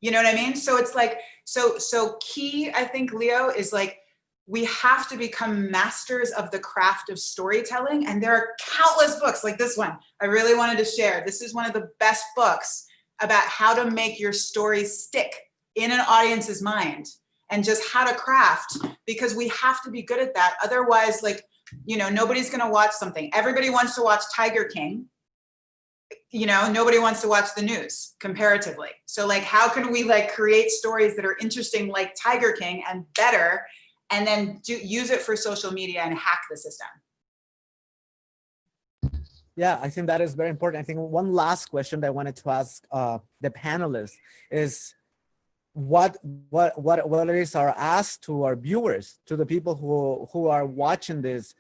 You know what I mean? So it's like, so key, I think, Leo, is like, we have to become masters of the craft of storytelling. And there are countless books like this one I really wanted to share. This is one of the best books about how to make your story stick in an audience's mind and just how to craft, because we have to be good at that. Otherwise, like, you know, nobody's going to watch something. Everybody wants to watch Tiger King. You know, nobody wants to watch the news comparatively. So like, how can we like create stories that are interesting like Tiger King and better, and then use it for social media and hack the system? Yeah, I think that is very important. I think one last question that I wanted to ask the panelists is what is our ask to our viewers, to the people who are watching this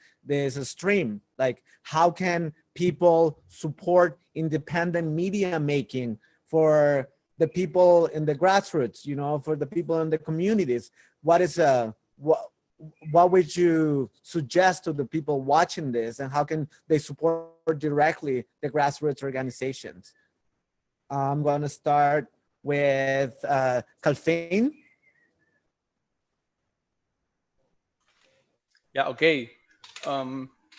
stream? Like, how can people support independent media making for the people in the grassroots, you know, for the people in the communities? What would you suggest to the people watching this, and how can they support directly the grassroots organizations? I'm going to start with Calfein. Yeah, okay.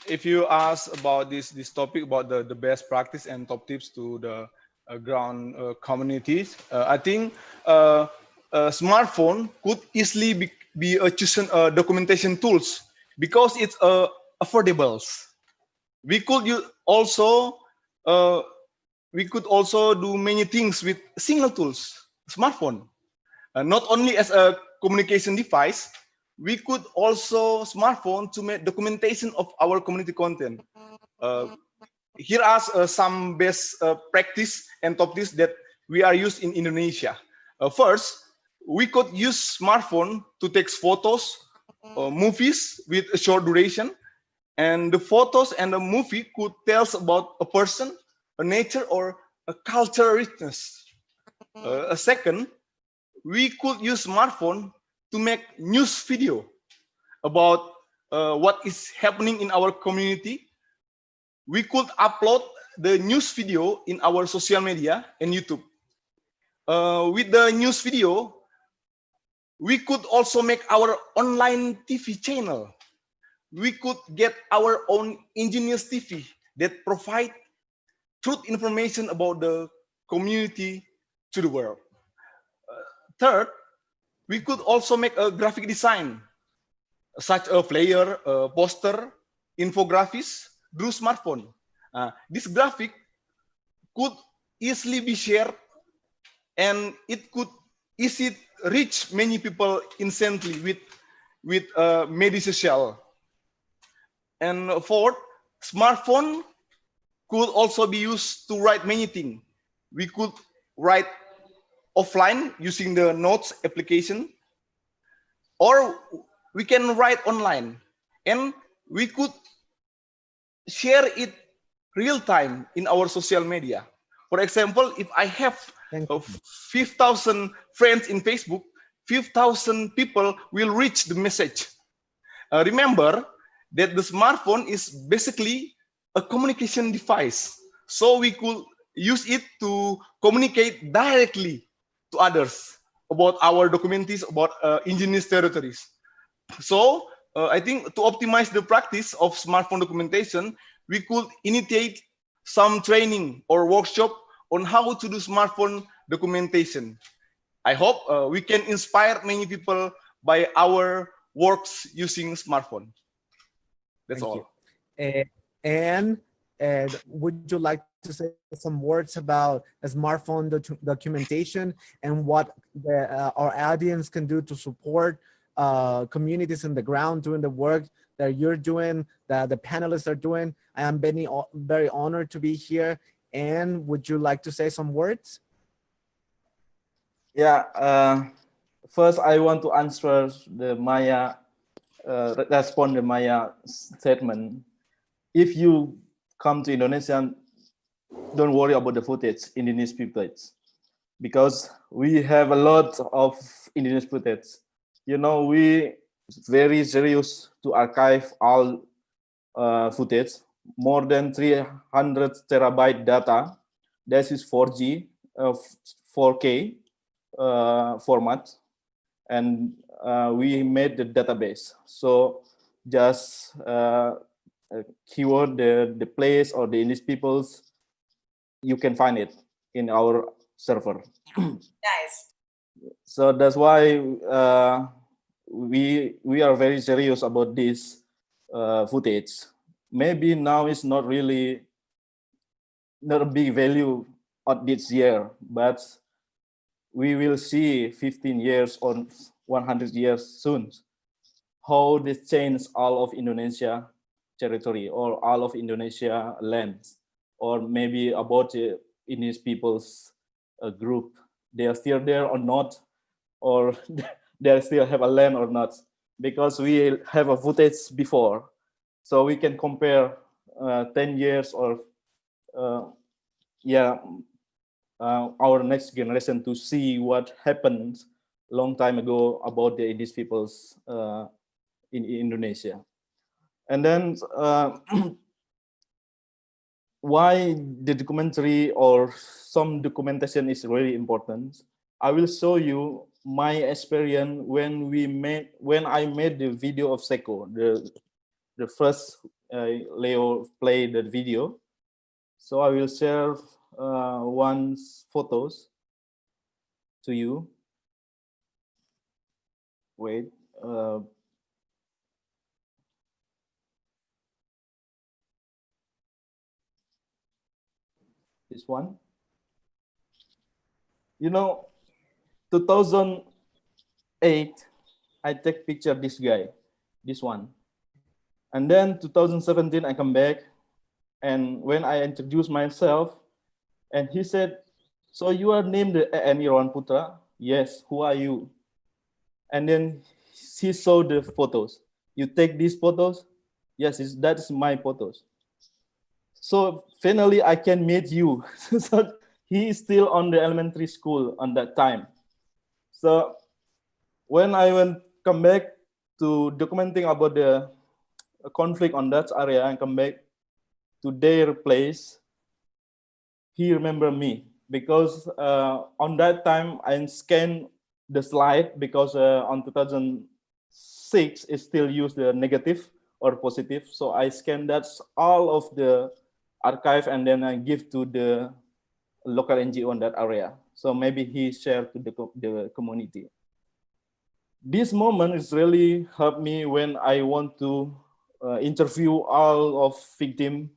If you ask about this topic about the best practice and top tips to the ground communities, I think smartphone could easily be a chosen documentation tools, because it's affordable. We could also do many things with single tools, smartphone. Not only as a communication device, we could also smartphone to make documentation of our community content. Here are some best practice and top tips that we are used in Indonesia. First, we could use smartphone to take photos, movies with a short duration, and the photos and the movie could tell us about a person, a nature, or a cultural richness. A second, we could use smartphone to make news video about what is happening in our community. We could upload the news video in our social media and YouTube. With the news video, we could also make our online TV channel. We could get our own ingenious TV that provide truth information about the community to the world. Third, we could also make a graphic design, such a flyer, a poster, infographics through smartphone. This graphic could easily be shared, and it could easily reach many people instantly with media social. And fourth, smartphone could also be used to write many things. We could write offline using the notes application, or we can write online, and we could share it real time in our social media. For example, if I have 5,000 friends in Facebook, 5,000 people will reach the message. Remember that the smartphone is basically a communication device, so we could use it to communicate directly to others about our documentaries, about indigenous territories. So I think to optimize the practice of smartphone documentation, we could initiate some training or workshop on how to do smartphone documentation. I hope we can inspire many people by our works using smartphone. That's Thank all. You. And would you like to say some words about smartphone documentation and what our audience can do to support communities on the ground doing the work that you're doing, that the panelists are doing? I am very honored to be here. And would you like to say some words? Yeah. First, I want to answer the Maya, respond to Maya statement. If you come to Indonesia, don't worry about the footage, Indonesian footage, because we have a lot of Indonesian footage. You know, we very serious to archive all footage, more than 300 terabyte data. That is 4G, 4K format, and we made the database. So just keyword the place or the English peoples, you can find it in our server. Nice. So that's why we are very serious about this footage. Maybe now it's not really not a big value of this year, but we will see 15 years or 100 years soon how this change all of Indonesia territory or all of Indonesia lands, or maybe about Indigenous people's group. They are still there or not, or they still have a land or not, because we have a footage before. So we can compare 10 years or our next generation to see what happened long time ago about the Indigenous peoples in Indonesia. And then why the documentary or some documentation is really important. I will show you my experience when I made the video of Seko, the first Leo played the video. So I will share one photos to you. Wait. This one. You know, 2008, I take picture of this guy, this one. And then 2017, I come back. And when I introduced myself, and he said, so you are named A.N. Irawan Putra? Yes, who are you? And then he saw the photos. You take these photos? Yes, that's my photos. So finally, I can meet you. So he is still on the elementary school on that time. So when I come back to documenting about the conflict on that area and come back to their place, he remembered me because on that time I scanned the slide because on 2006 it still used the negative or positive. So I scanned that all of the archive and then I give to the local NGO in that area. So maybe he shared to the community. This moment is really helped me when I want to interview all of victims,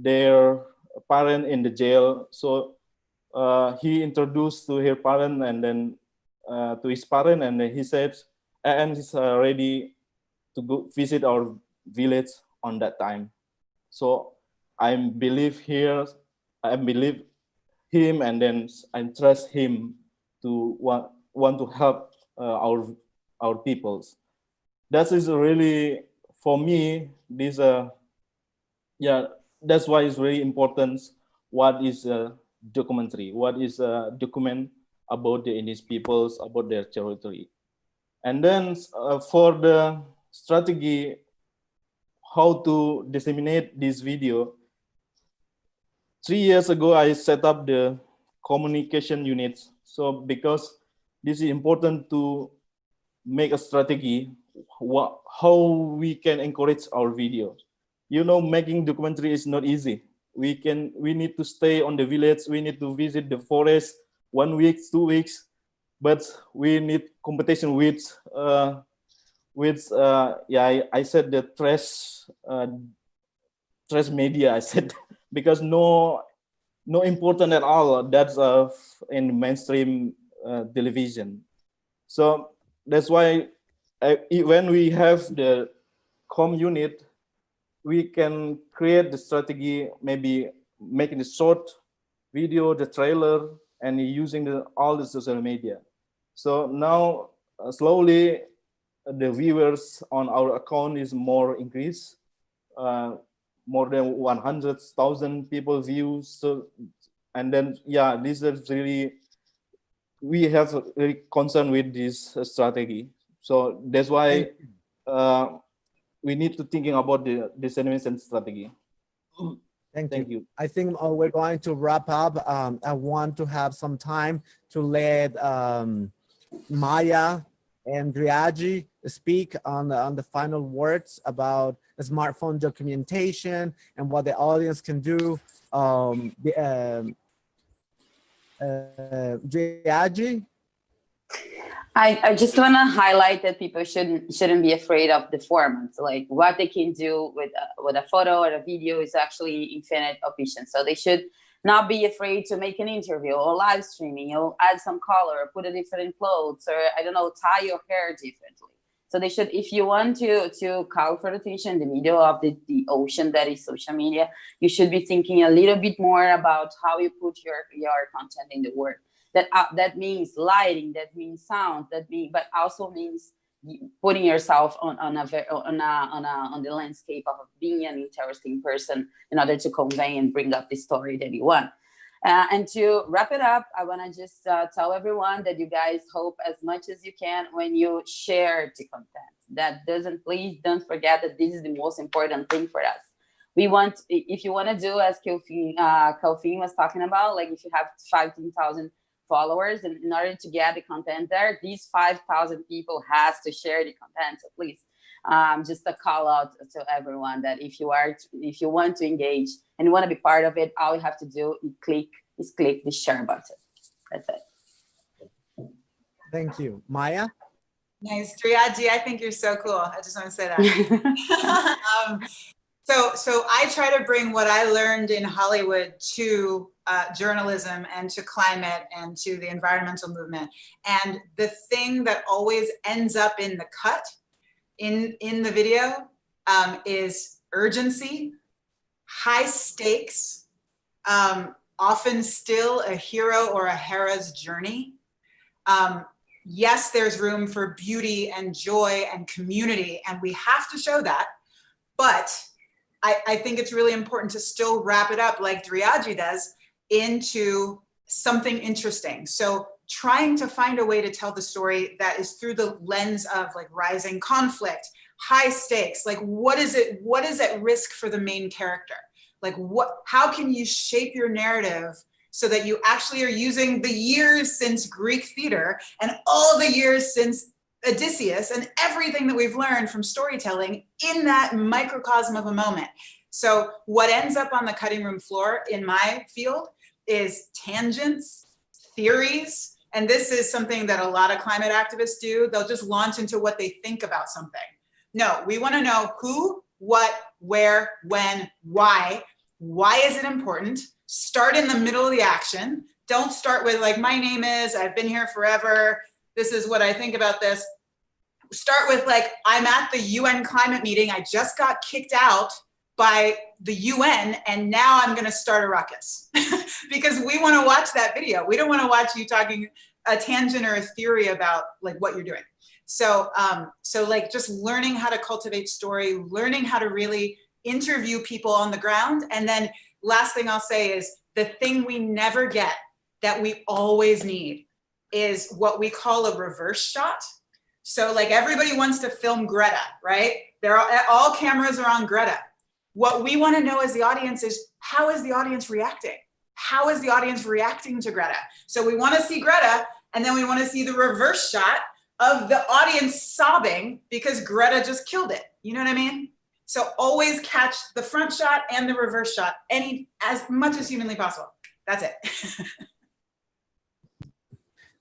their parent in the jail. So he introduced to her parent and then to his parent, and then he said, and he's ready to go visit our village on that time. So I believe here, I believe him, and then I trust him to want to help our peoples. That is really, for me, this that's why it's really important. What is a documentary? What is a document about the Indigenous peoples, about their territory? And then for the strategy, how to disseminate this video. 3 years ago, I set up the communication units. So because this is important to make a strategy, how we can encourage our videos. You know, making documentary is not easy. We need to stay on the village. We need to visit the forest 1 week, 2 weeks, but we need competition with I said the trash media. I said because no important at all. That's in mainstream television. So that's why when we have the com unit, we can create the strategy, maybe making a short video, the trailer, and using all the social media. So now slowly the viewers on our account is more increased. More than 100,000 people view. So, and then this is really, we have really concern with this strategy. So that's why we need to thinking about the dissemination strategy. Thank you. I think we're going to wrap up. I want to have some time to let Maya and Driaji speak on the final words about the smartphone documentation and what the audience can do. Driaji, I just want to highlight that people shouldn't be afraid of the formats. Like what they can do with a photo or a video is actually infinite options. So they should not be afraid to make an interview or live streaming, or add some color, put a different clothes, or I don't know, tie your hair differently. So they should, if you want to call for attention in the middle of the ocean that is social media, you should be thinking a little bit more about how you put your content in the world. That means lighting, that means sound, but also means putting yourself on the landscape of being an interesting person in order to convey and bring up the story that you want. And to wrap it up, I want to just tell everyone that you guys hope as much as you can when you share the content. Please don't forget that this is the most important thing for us. We want, if you want to do as Kelfin was talking about, like if you have 15,000 followers, and in order to get the content there, these 5,000 people has to share the content. So please, just a call out to everyone that if you want to engage and you want to be part of it, all you have to do is click the share button. That's it. Thank you. Maya? Nice. Triaji, I think you're so cool. I just want to say that. So I try to bring what I learned in Hollywood to journalism and to climate and to the environmental movement. And the thing that always ends up in the cut in the video is urgency, high stakes, often still a hero or a hera's journey. Yes, there's room for beauty and joy and community, and we have to show that, but I think it's really important to still wrap it up like Driaji does into something interesting. So trying to find a way to tell the story that is through the lens of like rising conflict, high stakes, like what is at risk for the main character? Like how can you shape your narrative so that you actually are using the years since Greek theater and all the years since Odysseus and everything that we've learned from storytelling in that microcosm of a moment. So what ends up on the cutting room floor in my field is tangents, theories, and this is something that a lot of climate activists do. They'll just launch into what they think about something. No, we want to know who, what, where, when, why. Why is it important? Start in the middle of the action. Don't start with like, my name is, I've been here forever. This is what I think about this. Start with like, I'm at the UN climate meeting. I just got kicked out by the UN and now I'm gonna start a ruckus. Because we wanna watch that video. We don't wanna watch you talking a tangent or a theory about like what you're doing. So, like just learning how to cultivate story, learning how to really interview people on the ground. And then last thing I'll say is the thing we never get that we always need is what we call a reverse shot. So like everybody wants to film Greta, right? All cameras are on Greta. What we want to know as the audience is how is the audience reacting? How is the audience reacting to Greta? So we want to see Greta and then we want to see the reverse shot of the audience sobbing because Greta just killed it. You know what I mean? So always catch the front shot and the reverse shot as much as humanly possible. That's it.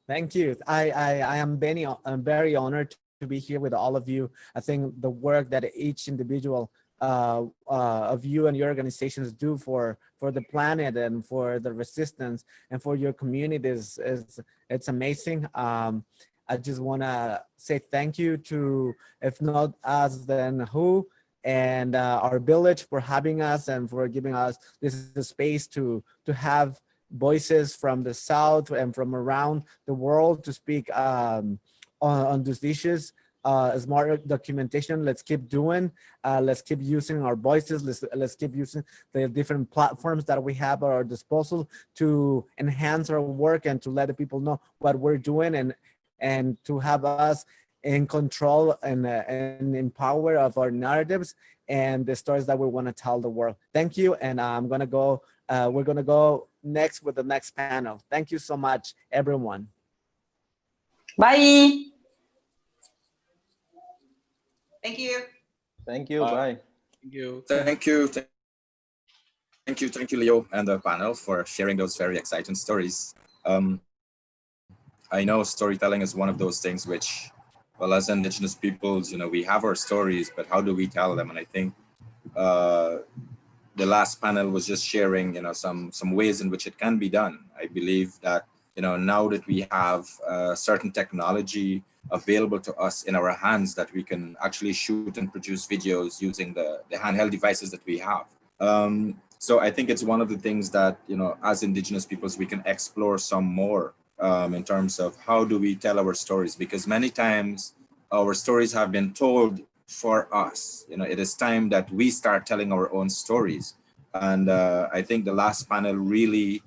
Thank you. I am very honored to be here with all of you. I think the work that each individual of you and your organizations do for the planet and for the resistance and for your communities it's amazing. I just want to say thank you to, if not us, then who, and our village for having us and for giving us this space to have voices from the South and from around the world to speak on these issues. Smart documentation, let's keep doing, let's keep using our voices, let's keep using the different platforms that we have at our disposal to enhance our work and to let the people know what we're doing and to have us in control and in power of our narratives and the stories that we want to tell the world. Thank you, and I'm gonna go, we're gonna go next with the next panel. Thank you so much, everyone. Bye. Thank you. Thank you. Bye. Thank you. Thank you. Thank you, Leo, and the panel for sharing those very exciting stories. I know storytelling is one of those things which, well, as Indigenous peoples, we have our stories, but how do we tell them? And I think the last panel was just sharing, some ways in which it can be done. I believe that, now that we have certain technology available to us in our hands, that we can actually shoot and produce videos using the handheld devices that we have. So I think it's one of the things that, as Indigenous peoples, we can explore some more in terms of how do we tell our stories, because many times our stories have been told for us. It is time that we start telling our own stories. And I think the last panel really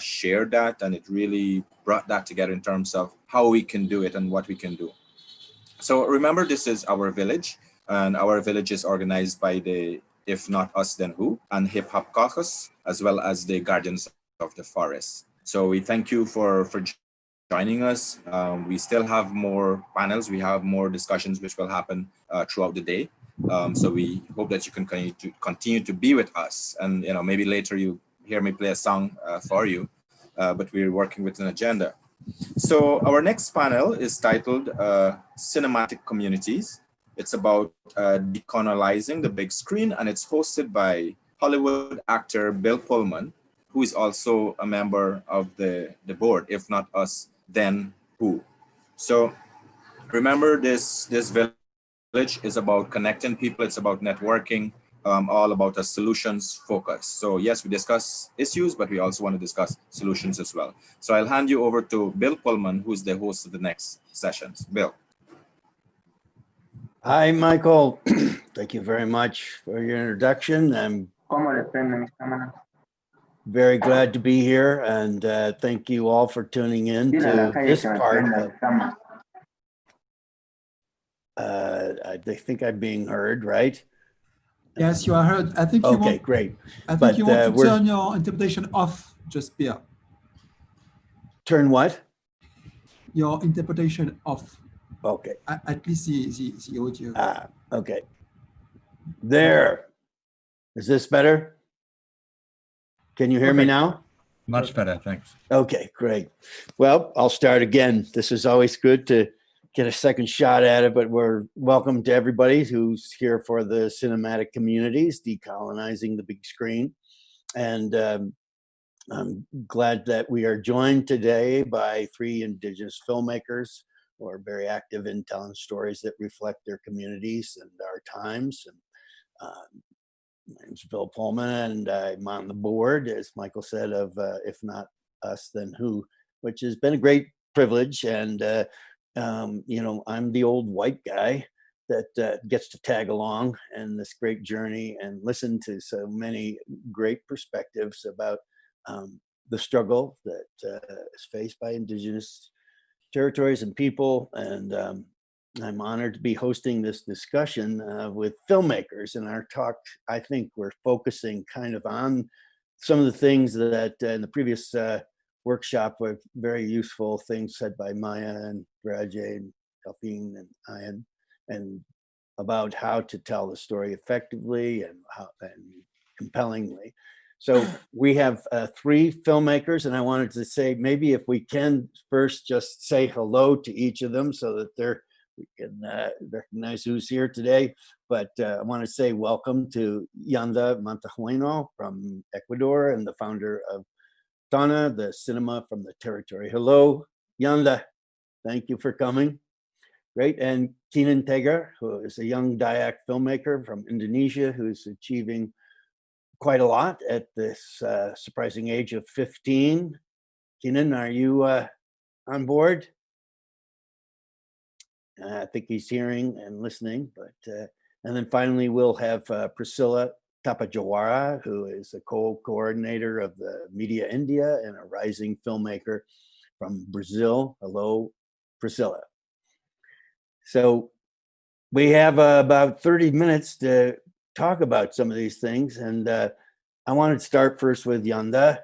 shared that, and it really brought that together in terms of how we can do it and what we can do. So remember, this is our village, and our village is organized by the If Not Us Then Who and Hip Hop Caucus, as well as the Guardians of the Forest. So we thank you for joining us. We still have more panels. We have more discussions which will happen throughout the day. So we hope that you can continue to be with us. And maybe later you hear me play a song for you, but we're working with an agenda. So our next panel is titled Cinematic Communities. It's about decolonizing the big screen, and it's hosted by Hollywood actor Bill Pullman, who is also a member of the board, If Not Us, Then Who. So remember, this village is about connecting people. It's about networking, all about a solutions focus. So yes, we discuss issues, but we also want to discuss solutions as well. So I'll hand you over to Bill Pullman, who's the host of the next sessions. Bill. Hi, Michael. Thank you very much for your introduction. I'm very glad to be here, and thank you all for tuning in to this part of, I think I'm being heard, right? Yes, you are heard. I think okay, great. I think you want to turn your interpretation off, just Bill. Turn what? Your interpretation off. Okay. At least the audio. Okay. There. Is this better? Can you hear me now? Much better, thanks. Okay, great. Well, I'll start again. This is always good to get a second shot at it, but we're welcome to everybody who's here for the cinematic communities, decolonizing the big screen. And I'm glad that we are joined today by 3 Indigenous filmmakers who are very active in telling stories that reflect their communities and our times. And my name's Bill Pullman, and I'm on the board, as Michael said, of If Not Us, Then Who, which has been a great privilege. And I'm the old white guy that gets to tag along in this great journey and listen to so many great perspectives about the struggle that is faced by Indigenous territories and people. And I'm honored to be hosting this discussion with filmmakers. In our talk, I think we're focusing kind of on some of the things that in the previous workshop were very useful things said by Maya and Raja and Delphine and Ian, and about how to tell the story effectively and compellingly. So we have 3 filmmakers, and I wanted to say maybe if we can first just say hello to each of them so that we can recognize who's here today. But I want to say welcome to Yanda Mantajueno from Ecuador and the founder of Tana, the cinema from the territory. Hello, Yanda. Thank you for coming. Great. And Keenan Tegar, who is a young Dayak filmmaker from Indonesia, who's achieving quite a lot at this surprising age of 15. Keenan, are you on board? I think he's hearing and listening. But and then finally, we'll have Priscilla Tapajawara, who is a co-coordinator of the Media India and a rising filmmaker from Brazil. Hello, Priscilla. So we have about 30 minutes to talk about some of these things. And I wanted to start first with Yanda.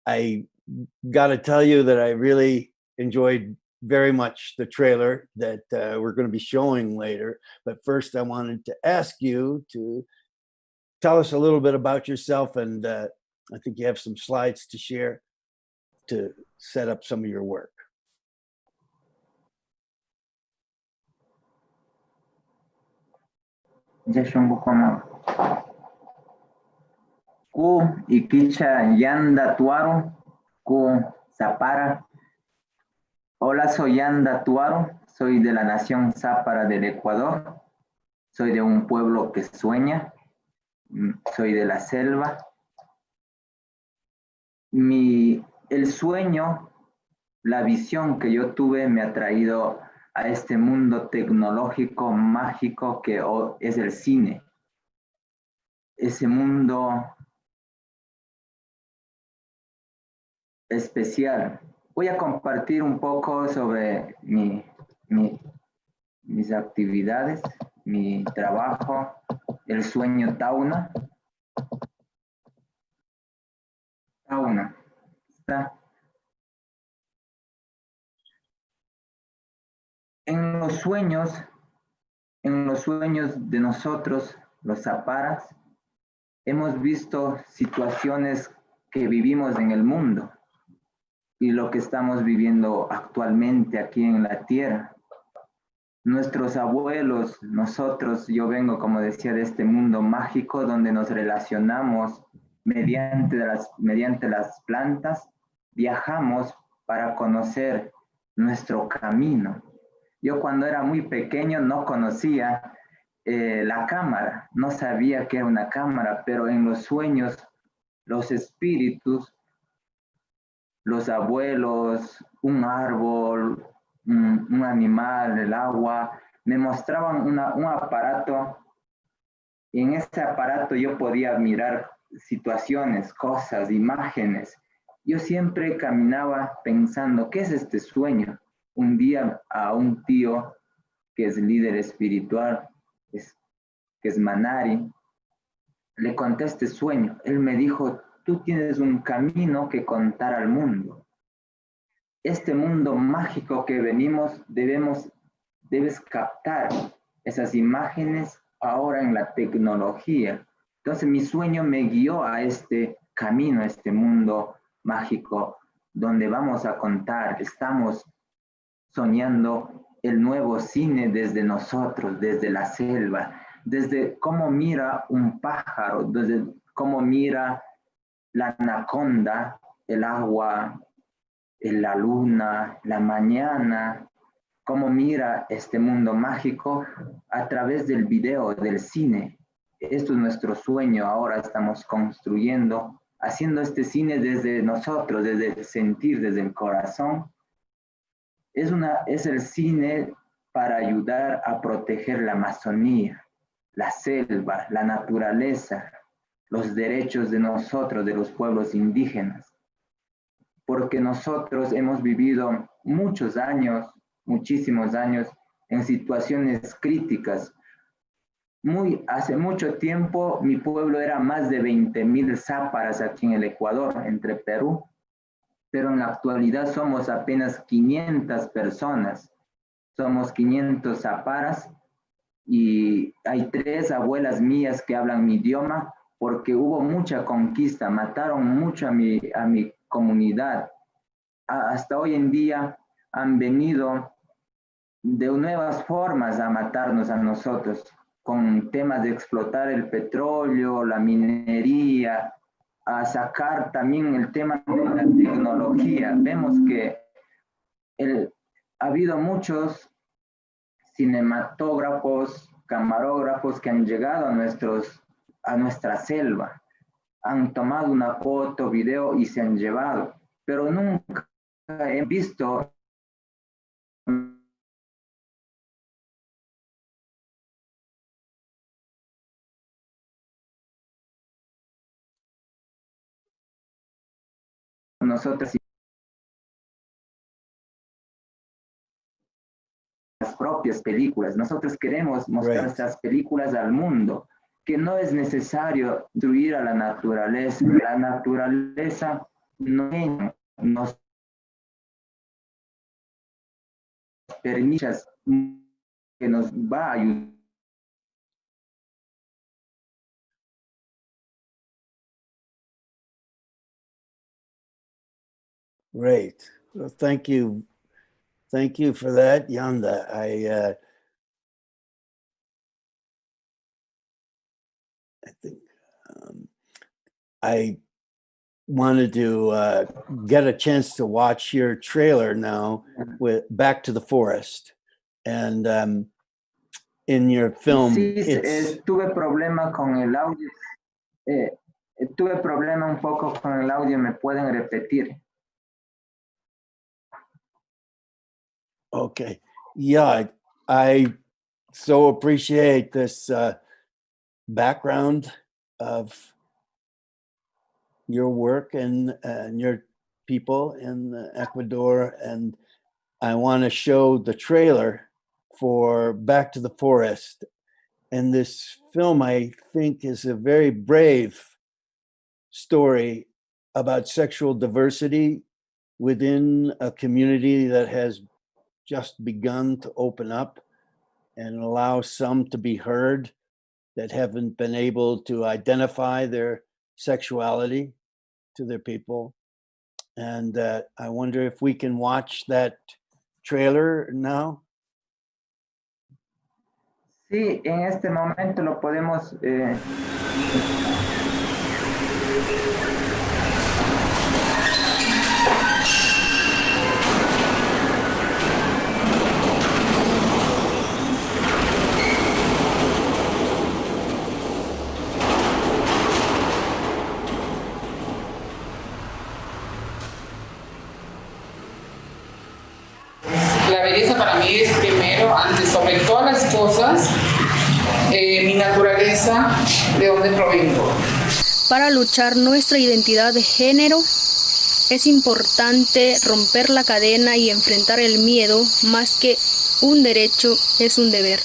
I got to tell you that I really enjoyed very much the trailer that we're going to be showing later. But first, I wanted to ask you to tell us a little bit about yourself. And I think you have some slides to share to set up some of your work. Yashungu como ku ikicha yanda tuaro ku zapara. Hola, soy Yanda Tuaro, soy de la nación Zápara del Ecuador, soy de un pueblo que sueña, soy de la selva. El sueño, la visión que yo tuve me ha traído a este mundo tecnológico, mágico que es el cine. Ese mundo especial. Voy a compartir un poco sobre mis actividades, mi trabajo, el sueño Tauna. Tauna. ¿Está? En los sueños de nosotros, los zaparas, hemos visto situaciones que vivimos en el mundo y lo que estamos viviendo actualmente aquí en la tierra. Nuestros abuelos, nosotros, yo vengo, como decía, de este mundo mágico donde nos relacionamos mediante las plantas, viajamos para conocer nuestro camino. Yo cuando era muy pequeño no conocía la cámara, no sabía que era una cámara, pero en los sueños, los espíritus, los abuelos, un árbol, un animal, el agua, me mostraban un aparato y en ese aparato yo podía mirar situaciones, cosas, imágenes. Yo siempre caminaba pensando, ¿qué es este sueño? Un día a un tío que es líder espiritual, que es Manari, le conté este sueño. Él me dijo, tú tienes un camino que contar al mundo. Este mundo mágico que venimos, debes captar esas imágenes ahora en la tecnología. Entonces mi sueño me guió a este camino, a este mundo mágico, donde vamos a contar, estamos soñando el nuevo cine desde nosotros, desde la selva, desde cómo mira un pájaro, desde cómo mira la anaconda, el agua, la luna, la mañana, cómo mira este mundo mágico a través del video, del cine. Esto es nuestro sueño, ahora estamos construyendo, haciendo este cine desde nosotros, desde el sentir, desde el corazón. Es el cine para ayudar a proteger la Amazonía, la selva, la naturaleza, los derechos de nosotros, de los pueblos indígenas. Porque nosotros hemos vivido muchos años, muchísimos años, en situaciones críticas. Hace mucho tiempo mi pueblo era más de 20,000 záparas aquí en el Ecuador, entre Perú, pero en la actualidad somos apenas 500 personas. Somos 500 zaparas y hay 3 abuelas mías que hablan mi idioma porque hubo mucha conquista, mataron mucho a mi comunidad. Hasta hoy en día han venido de nuevas formas a matarnos a nosotros, con temas de explotar el petróleo, la minería, a sacar también el tema de la tecnología. Vemos que ha habido muchos cinematógrafos, camarógrafos que han llegado a nuestra selva, han tomado una foto, video y se han llevado, pero nunca he visto nosotros las propias películas. Nosotros queremos mostrar estas películas al mundo, que no es necesario destruir a la naturaleza. La naturaleza no nos permite, que nos va a ayudar. Great. Well, thank you. Thank you for that, Yanda. I think I wanted to get a chance to watch your trailer now with Back to the Forest. And in your film, sí, tuve problema con el audio. Tuve problema un poco con el audio. ¿Me pueden repetir? Okay. Yeah, I so appreciate this background of your work and your people in Ecuador. And I want to show the trailer for Back to the Forest. And this film, I think, is a very brave story about sexual diversity within a community that has just begun to open up and allow some to be heard that haven't been able to identify their sexuality to their people. And I wonder if we can watch that trailer now. Sí, en este momento lo podemos... La belleza para mí es primero, antes, sobre todas las cosas, mi naturaleza, de donde provengo. Para luchar nuestra identidad de género, es importante romper la cadena y enfrentar el miedo, más que un derecho, es un deber.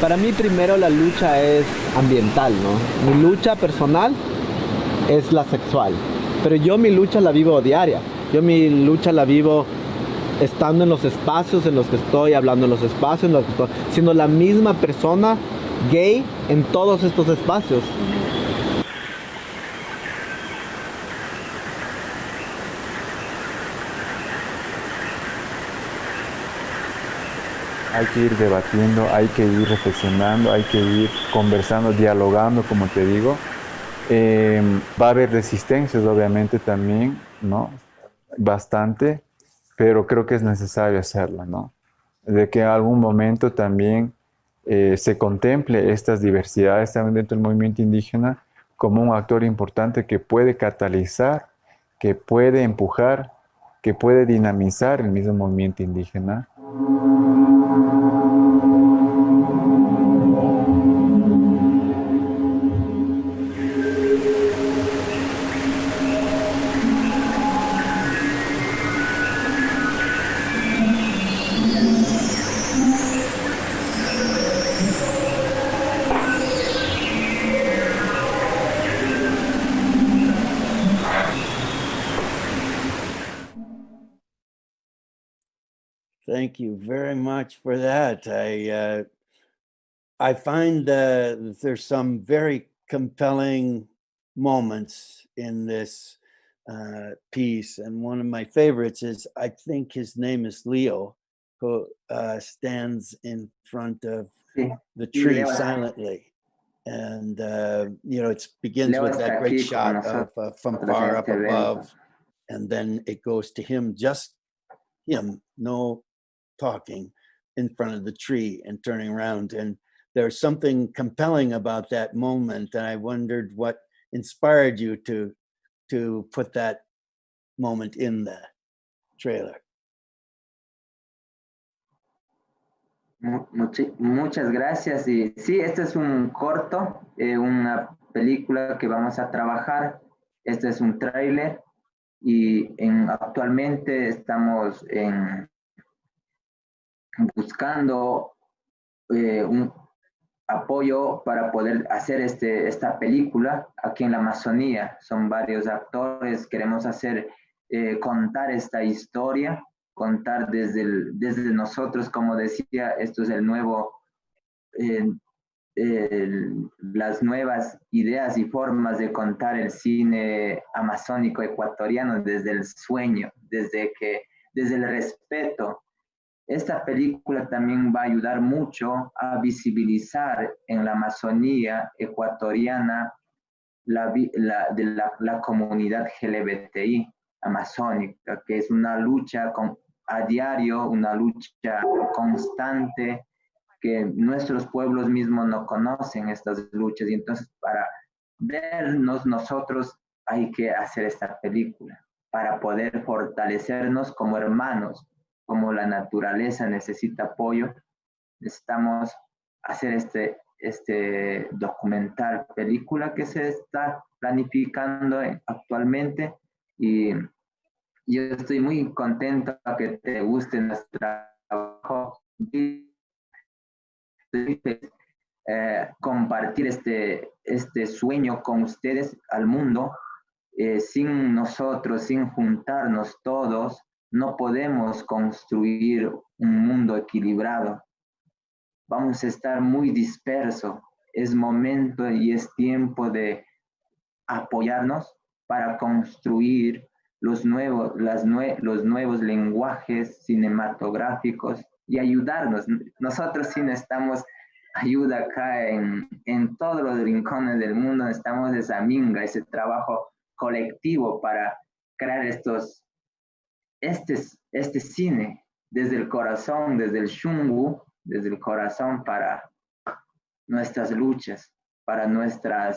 Para mí primero la lucha es ambiental, ¿no? Mi lucha personal es la sexual, pero yo mi lucha la vivo diaria. Yo mi lucha la vivo estando en los espacios en los que estoy, hablando en los espacios en los que estoy, siendo la misma persona gay en todos estos espacios. Hay que ir debatiendo, hay que ir reflexionando, hay que ir conversando, dialogando, como te digo. Va a haber resistencias, obviamente, también, ¿no? Bastante, pero creo que es necesario hacerlo, ¿no? De que en algún momento también se contemple estas diversidades también dentro del movimiento indígena como un actor importante que puede catalizar, que puede empujar, que puede dinamizar el mismo movimiento indígena. Thank you very much for that. I find that there's some very compelling moments in this piece, and one of my favorites is, I think his name is Leo, who stands in front of the tree silently. And, you know, it begins with that great shot of from far up above, and then it goes to him, just him, no talking, in front of the tree and turning around. And there's something compelling about that moment. And I wondered what inspired you to put that moment in the trailer. Muchas gracias. Y sí, este es un corto, una película que vamos a trabajar. Este es un tráiler y actualmente estamos buscando un apoyo para poder hacer esta película aquí en la Amazonía. Son varios actores, queremos contar esta historia, contar desde nosotros, como decía, esto es el nuevo, las nuevas ideas y formas de contar el cine amazónico ecuatoriano, desde el sueño, desde el respeto. Esta película también va a ayudar mucho a visibilizar en la Amazonía ecuatoriana la comunidad LGBTI amazónica, que es una lucha a diario, una lucha constante, que nuestros pueblos mismos no conocen estas luchas, y entonces para vernos nosotros hay que hacer esta película, para poder fortalecernos como hermanos, como la naturaleza necesita apoyo, necesitamos hacer este documental, película que se está planificando actualmente, y yo estoy muy contento que te guste nuestro trabajo. Compartir este sueño con ustedes al mundo. Sin nosotros, sin juntarnos todos, no podemos construir un mundo equilibrado. Vamos a estar muy dispersos. Es momento y es tiempo de apoyarnos para construir los nuevos lenguajes cinematográficos y ayudarnos. Nosotros sí necesitamos ayuda acá en todos los rincones del mundo. Necesitamos esa minga, ese trabajo colectivo para crear este cine desde el corazón, desde el shungu, desde el corazón, para nuestras luchas, para nuestra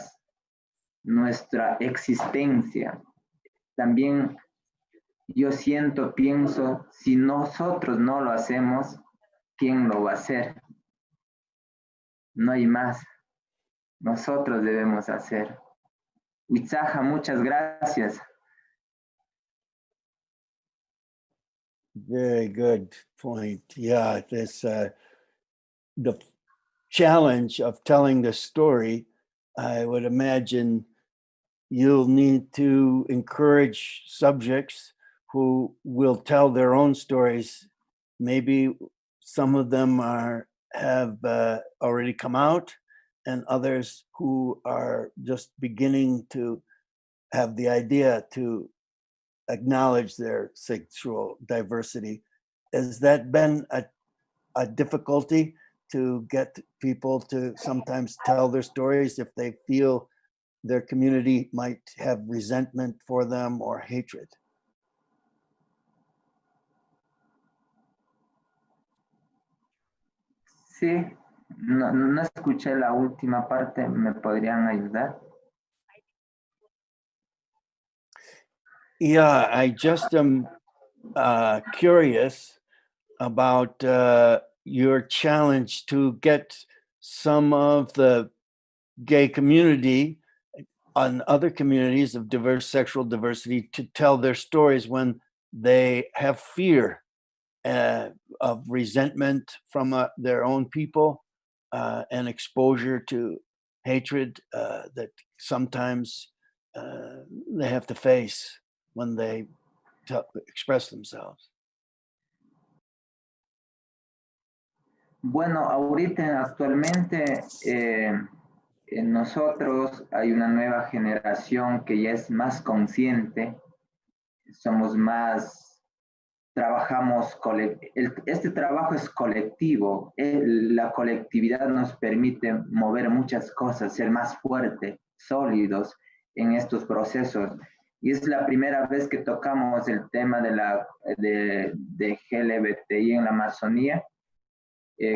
existencia. También yo pienso, si nosotros no lo hacemos, ¿quién lo va a hacer? No hay más. Nosotros debemos hacer. Huitzaja, muchas gracias. Very good point. Yeah, this the challenge of telling the story, I would imagine you'll need to encourage subjects who will tell their own stories. Maybe some of them have already come out, and others who are just beginning to have the idea to acknowledge their sexual diversity. Has that been a difficulty to get people to sometimes tell their stories if they feel their community might have resentment for them or hatred? Sí, no escuché la última parte, ¿me podrían ayudar? Yeah, I just am curious about your challenge to get some of the gay community and other communities of diverse sexual diversity to tell their stories when they have fear of resentment from their own people and exposure to hatred that sometimes they have to face when they express themselves. Bueno, ahorita actualmente en nosotros hay una nueva generación que ya es más consciente, somos más, trabajamos, este trabajo es colectivo, la colectividad nos permite mover muchas cosas, ser más fuertes, sólidos en estos procesos. Y es la primera vez que tocamos el tema de LGBTI en la Amazonía.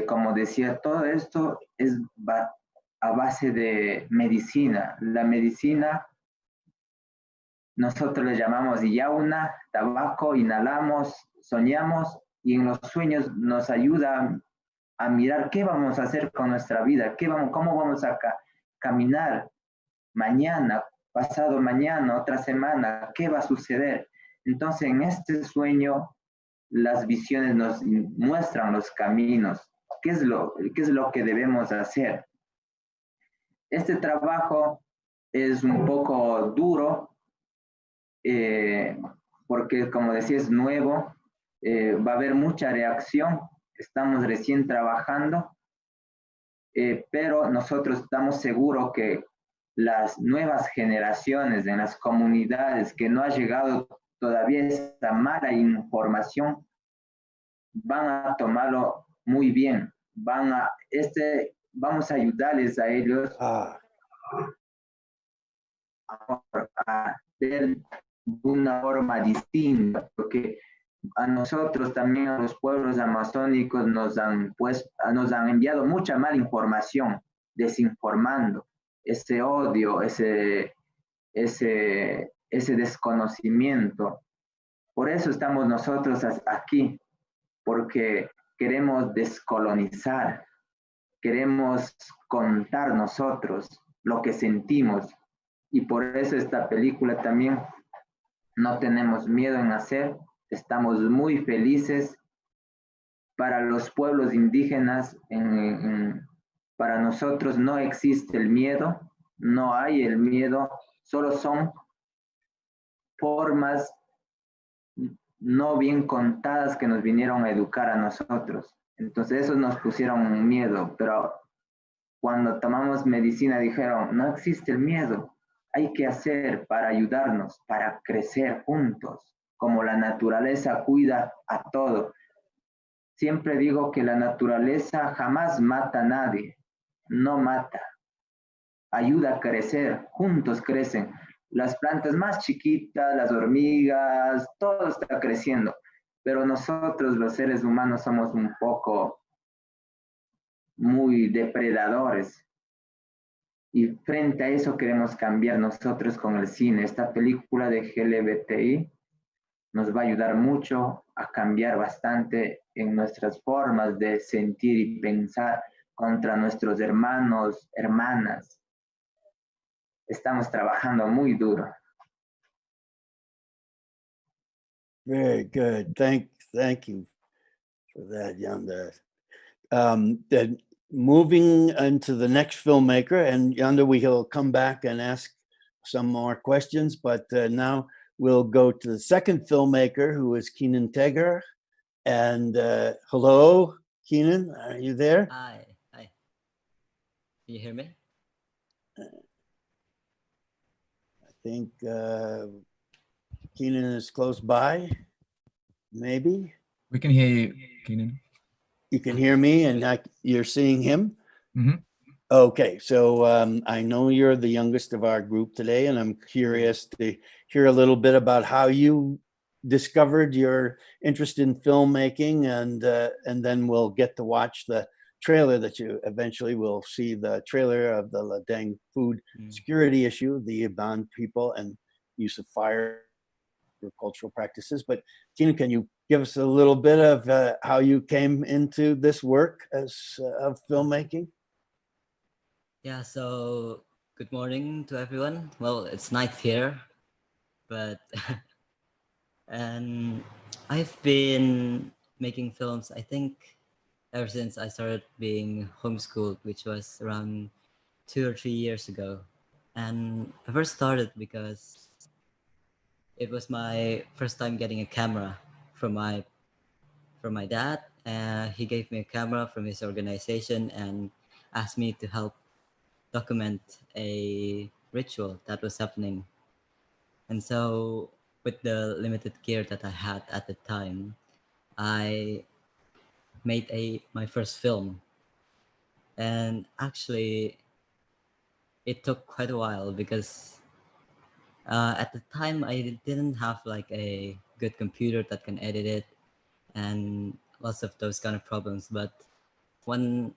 Como decía, todo esto es a base de medicina. La medicina, nosotros le llamamos yauna, tabaco, inhalamos, soñamos, y en los sueños nos ayuda a mirar qué vamos a hacer con nuestra vida, cómo vamos a caminar mañana, pasado mañana, otra semana, qué va a suceder. Entonces, en este sueño, las visiones nos muestran los caminos, qué es lo que debemos hacer. Este trabajo es un poco duro, porque, como decía, es nuevo, va a haber mucha reacción, estamos recién trabajando, pero nosotros estamos seguros que las nuevas generaciones en las comunidades que no ha llegado todavía esta mala información, van a tomarlo muy bien. Vamos a ayudarles a ellos a ver de una forma distinta, porque a nosotros también, a los pueblos amazónicos, nos han enviado mucha mala información, desinformando, ese odio, ese desconocimiento. Por eso estamos nosotros aquí, porque queremos descolonizar, queremos contar nosotros lo que sentimos. Y por eso esta película también no tenemos miedo en hacer, estamos muy felices. Para los pueblos indígenas, para nosotros no existe el miedo, no hay el miedo, solo son formas no bien contadas que nos vinieron a educar a nosotros. Entonces esos nos pusieron miedo, pero cuando tomamos medicina dijeron, no existe el miedo, hay que hacer para ayudarnos, para crecer juntos, como la naturaleza cuida a todo. Siempre digo que la naturaleza jamás mata a nadie, no mata, ayuda a crecer, juntos crecen. Las plantas más chiquitas, las hormigas, todo está creciendo, pero nosotros los seres humanos somos un poco muy depredadores. Y frente a eso queremos cambiar nosotros con el cine. Esta película de LGBTI nos va a ayudar mucho a cambiar bastante en nuestras formas de sentir y pensar contra nuestros hermanos, hermanas. Estamos trabajando muy duro. Very good. Thank you for that, Yanda. Then moving into the next filmmaker, and Yanda, we will come back and ask some more questions, but now we'll go to the second filmmaker, who is Keenan Teger. And hello, Keenan, are you there? Hi. Can you hear me? I think Keenan is close by, maybe. We can hear you, Keenan. You can hear me, and you're seeing him? Mm-hmm. Okay, so I know you're the youngest of our group today, and I'm curious to hear a little bit about how you discovered your interest in filmmaking, and then we'll get to watch the trailer that you eventually will see, the trailer of the Ladang food security issue, the Iban people and use of fire for cultural practices. But Keenan, can you give us a little bit of how you came into this work of filmmaking? Yeah, so good morning to everyone. Well, it's night here, but and I've been making films, I think, ever since I started being homeschooled, which was around 2 or 3 years ago. And I first started because it was my first time getting a camera from my dad. He gave me a camera from his organization and asked me to help document a ritual that was happening. And so with the limited gear that I had at the time, I made my first film. And actually it took quite a while because at the time I didn't have like a good computer that can edit it and lots of those kind of problems. But one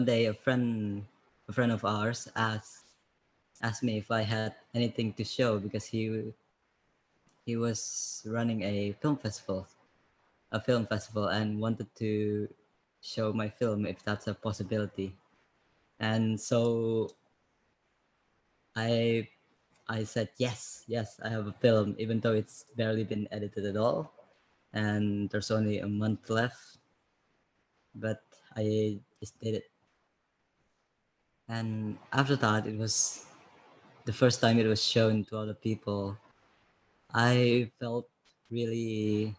day a friend of ours asked me if I had anything to show because he was running a film festival and wanted to show my film if that's a possibility. And so I said yes, I have a film, even though it's barely been edited at all and there's only a month left, but I just did it. And after that, it was the first time it was shown to other people. I felt really,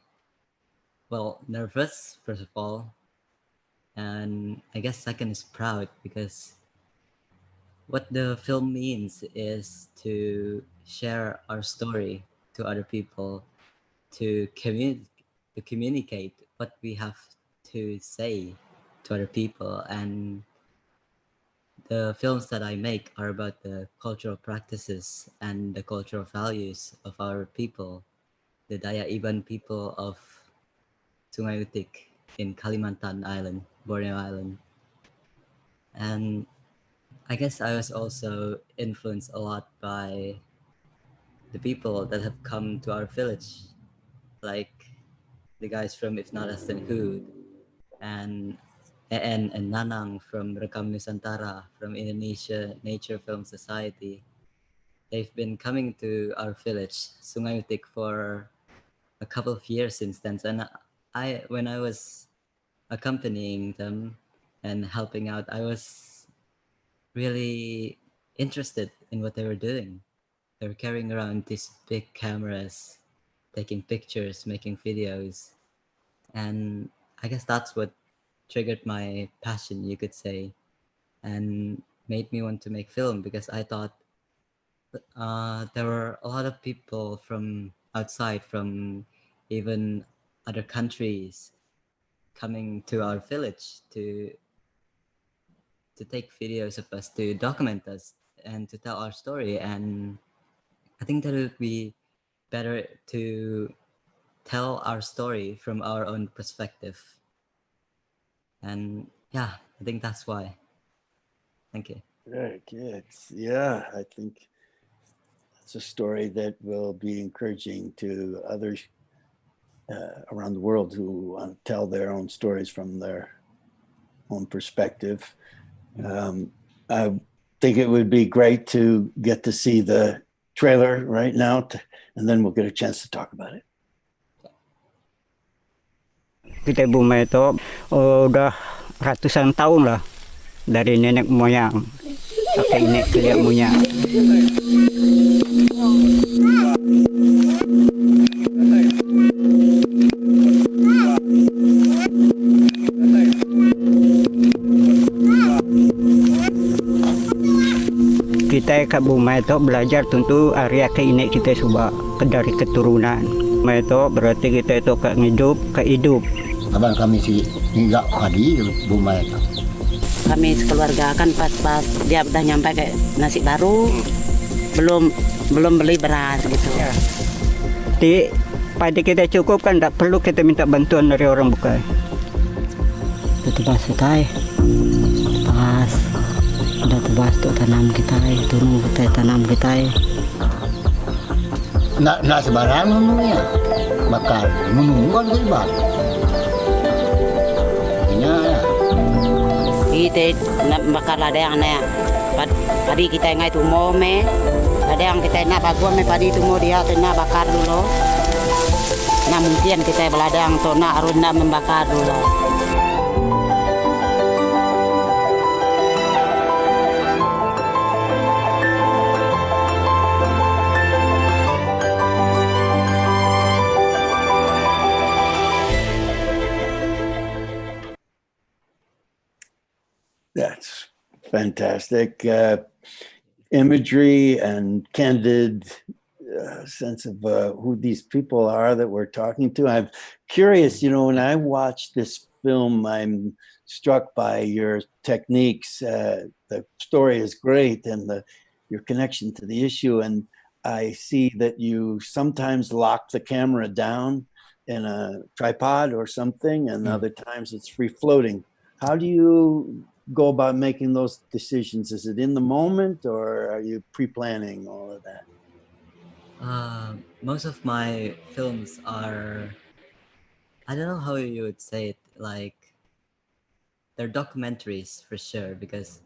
well, nervous, first of all. And I guess second is proud, because what the film means is to share our story to other people, to communicate what we have to say to other people. And the films that I make are about the cultural practices and the cultural values of our people, the Daya Iban people of Sungai Utik in Kalimantan Island, Borneo Island. And I guess I was also influenced a lot by the people that have come to our village, like the guys from If Not Us Then Who, and and Nanang from Rekam Nusantara, from Indonesia Nature Film Society. They've been coming to our village, Sungai Utik, for a couple of years since then. And when I was accompanying them and helping out, I was really interested in what they were doing. They were carrying around these big cameras, taking pictures, making videos. And I guess that's what triggered my passion, you could say, and made me want to make film, because I thought there were a lot of people from outside, from even other countries, coming to our village to take videos of us, to document us, and to tell our story. And I think that it would be better to tell our story from our own perspective. And yeah, I think that's why. Thank you. Very good. Yeah, I think it's a story that will be encouraging to others around the world who want to tell their own stories from their own perspective. I think it would be great to get to see the trailer right now, and then we'll get a chance to talk about it. Kita Buma itu udah ratusan tahun lah, dari nenek moyang sampai nenek kliat moyang. Kita ke Buma itu belajar tentu area keinek kita coba dari keturunan. Buma itu berarti kita itu ke hidup. Abang kami si hingga pagi Buma itu. Kami sekeluarga kan pas dia udah nyampe kayak nasi baru, belum beli beras gitu. Di padi kita cukup kan, tak perlu kita minta bantuan dari orang bukan. Tebas kita, pas udah tebas tuh tanam kita, tunggu kita tanam kita. Nak sebarang ya, bakal menungguan ke ibad. Kita nak bakal ada yang nak padi kita ngai tumo me, ada yang kita nak baguam me padi tumo dia nak bakar dulu. Nah mungkin kita beladang tu nak aruna membakar dulu. That's fantastic. Imagery and candid sense of who these people are that we're talking to. I'm curious, when I watch this film, I'm struck by your techniques. The story is great, and your connection to the issue. And I see that you sometimes lock the camera down in a tripod or something, and other times it's free floating. How do you go about making those decisions? Is it in the moment, or are you pre-planning all of that? Most of my films are, I don't know how you would say it, like they're documentaries for sure, because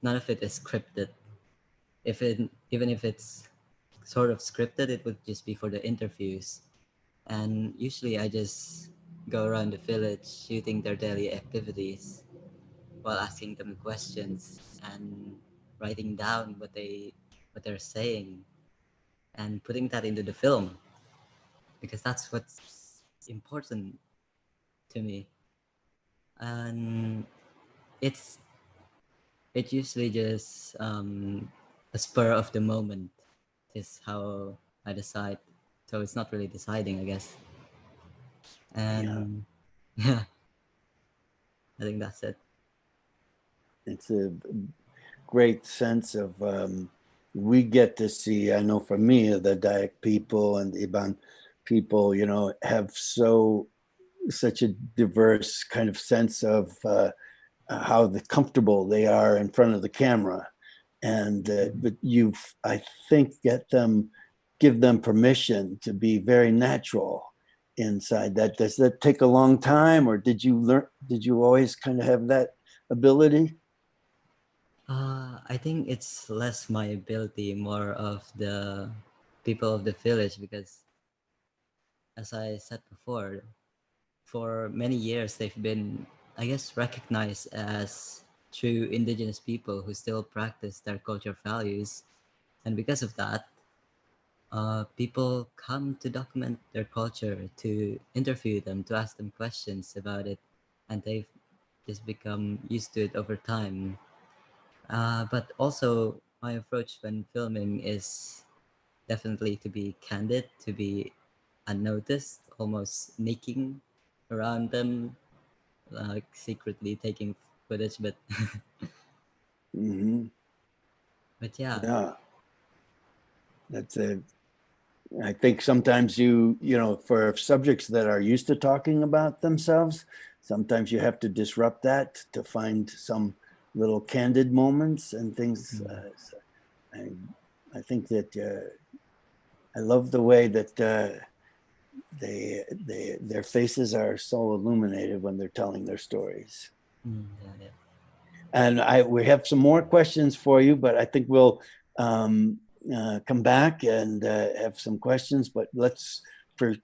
none of it is scripted. Even if it's sort of scripted, it would just be for the interviews. And usually I just go around the village shooting their daily activities while asking them questions and writing down what they're saying and putting that into the film, because that's what's important to me. And it usually just a spur of the moment is how I decide. So it's not really deciding, I guess. And Yeah, I think that's it. It's a great sense of we get to see, I know for me, the Dayak people and Iban people, you know, have such a diverse kind of sense of how comfortable they are in front of the camera. And but I think, give them permission to be very natural inside that. Does that take a long time, or did you always kind of have that ability? I think it's less my ability, more of the people of the village, because as I said before, for many years they've been, I guess, recognized as true indigenous people who still practice their cultural values. And because of that, people come to document their culture, to interview them, to ask them questions about it, and they've just become used to it over time. But also, my approach when filming is definitely to be candid, to be unnoticed, almost sneaking around them, like secretly taking footage. But Mm-hmm. but yeah, that's I think sometimes you know, for subjects that are used to talking about themselves, sometimes you have to disrupt that to find some little candid moments and things. So I think that I love the way that their faces are so illuminated when they're telling their stories. yeah. And we have some more questions for you, but I think we'll come back and have some questions. But let's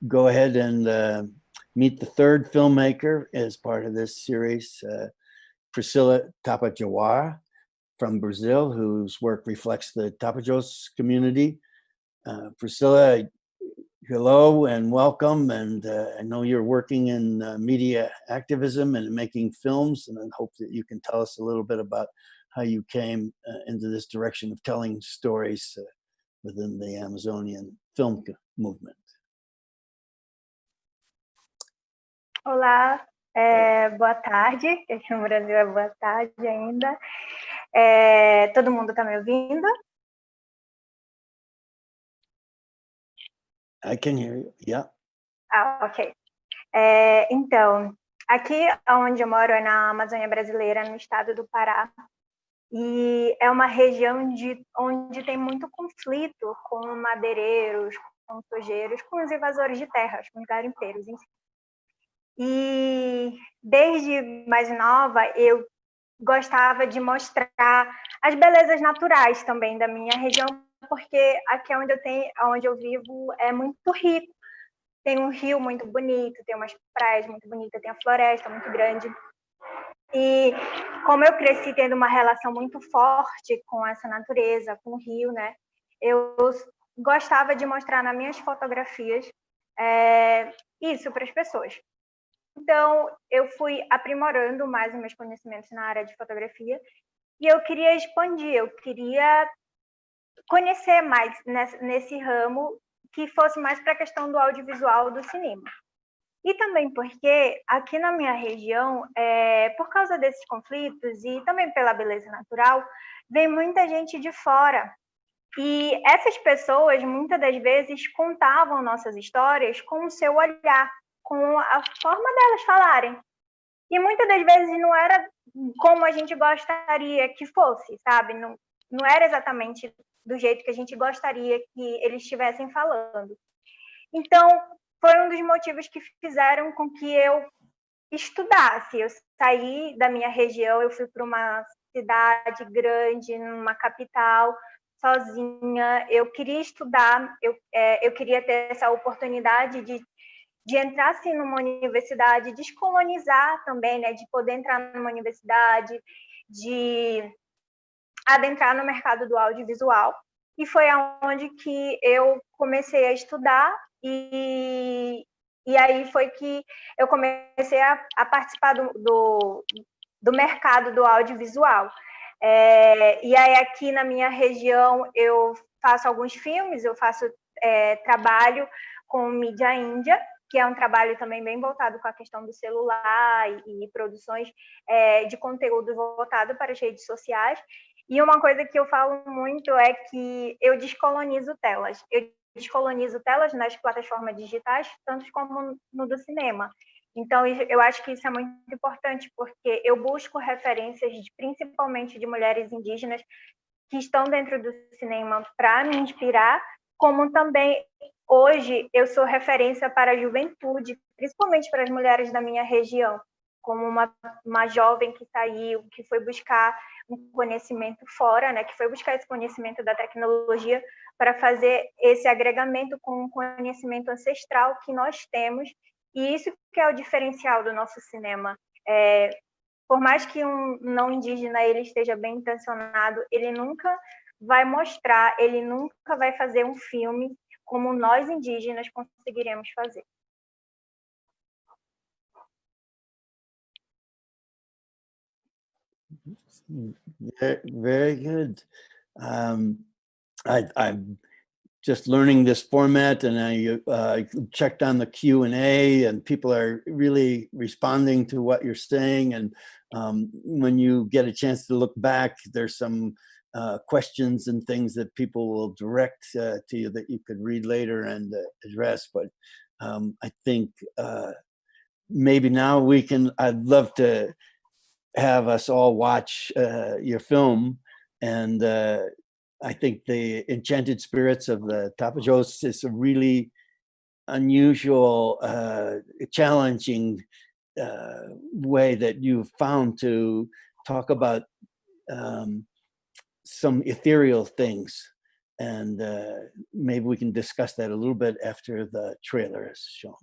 go ahead and meet the third filmmaker as part of this series, Priscilla Tapajawara from Brazil, whose work reflects the Tapajós community. Priscilla, hello and welcome. And I know you're working in media activism and making films, and I hope that you can tell us a little bit about how you came into this direction of telling stories within the Amazonian film movement. Olá, boa tarde. Aqui no Brasil é boa tarde ainda. Todo mundo está me ouvindo? I can hear you, yeah. Ok. Então, aqui onde eu moro é na Amazônia brasileira, no estado do Pará. E é uma região onde tem muito conflito com madeireiros, com sojeiros, com os invasores de terras, com os garimpeiros, enfim. E desde mais nova eu gostava de mostrar as belezas naturais também da minha região, porque aqui onde eu vivo é muito rico. Tem um rio muito bonito, tem umas praias muito bonitas, tem a floresta muito grande. E como eu cresci tendo uma relação muito forte com essa natureza, com o rio, né? Eu gostava de mostrar nas minhas fotografias isso para as pessoas. Então, eu fui aprimorando mais os meus conhecimentos na área de fotografia e eu queria expandir, eu queria conhecer mais nesse ramo que fosse mais para a questão do audiovisual do cinema. E também porque aqui na minha região, por causa desses conflitos e também pela beleza natural, vem muita gente de fora. E essas pessoas, muitas das vezes, contavam nossas histórias com o seu olhar, com a forma delas falarem. E muitas das vezes não era como a gente gostaria que fosse, sabe? Não era exatamente do jeito que a gente gostaria que eles estivessem falando. Então, foi um dos motivos que fizeram com que eu estudasse. Eu saí da minha região, eu fui para uma cidade grande, numa capital, sozinha. Eu queria estudar, eu queria ter essa oportunidade de entrar assim numa universidade, descolonizar também, né, de poder entrar numa universidade, de adentrar no mercado do audiovisual. E foi aonde que eu comecei a estudar e aí foi que eu comecei a participar do mercado do audiovisual. E aí aqui na minha região eu faço alguns filmes, eu faço trabalho com mídia índia, que é um trabalho também bem voltado com a questão do celular e produções de conteúdo voltado para as redes sociais. E uma coisa que eu falo muito é que eu descolonizo telas. Eu descolonizo telas nas plataformas digitais, tanto como no do cinema. Então, eu acho que isso é muito importante, porque eu busco referências, principalmente de mulheres indígenas, que estão dentro do cinema para me inspirar, como também, hoje, eu sou referência para a juventude, principalmente para as mulheres da minha região, como uma jovem que saiu, que foi buscar um conhecimento fora, né, que foi buscar esse conhecimento da tecnologia para fazer esse agregamento com o conhecimento ancestral que nós temos, e isso que é o diferencial do nosso cinema. Por mais que um não indígena ele esteja bem intencionado, ele nunca vai mostrar, ele nunca vai fazer um filme como nós indígenas conseguiremos fazer. Very good. I'm just learning this format, and I checked on the Q&A, and people are really responding to what you're saying. And when you get a chance to look back, there's some questions and things that people will direct to you that you could read later and address. But I think maybe now I'd love to have us all watch your film, and I think the Enchanted Spirits of the Tapajos is a really unusual, challenging way that you've found to talk about some ethereal things. And maybe we can discuss that a little bit after the trailer is shown.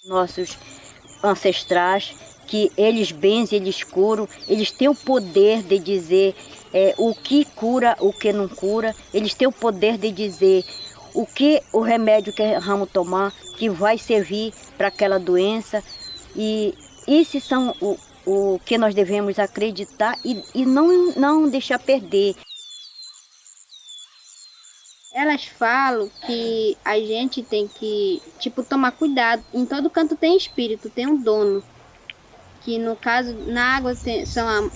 Nossos ancestrais, que eles bens, eles curam, eles têm o poder de dizer o que cura, o que não cura, eles têm o poder de dizer o remédio que vamos tomar, que vai servir para aquela doença, e esses são o que nós devemos acreditar e não deixar perder. Elas falam que a gente tem que, tomar cuidado. Em todo canto tem espírito, tem um dono. Que no caso, na água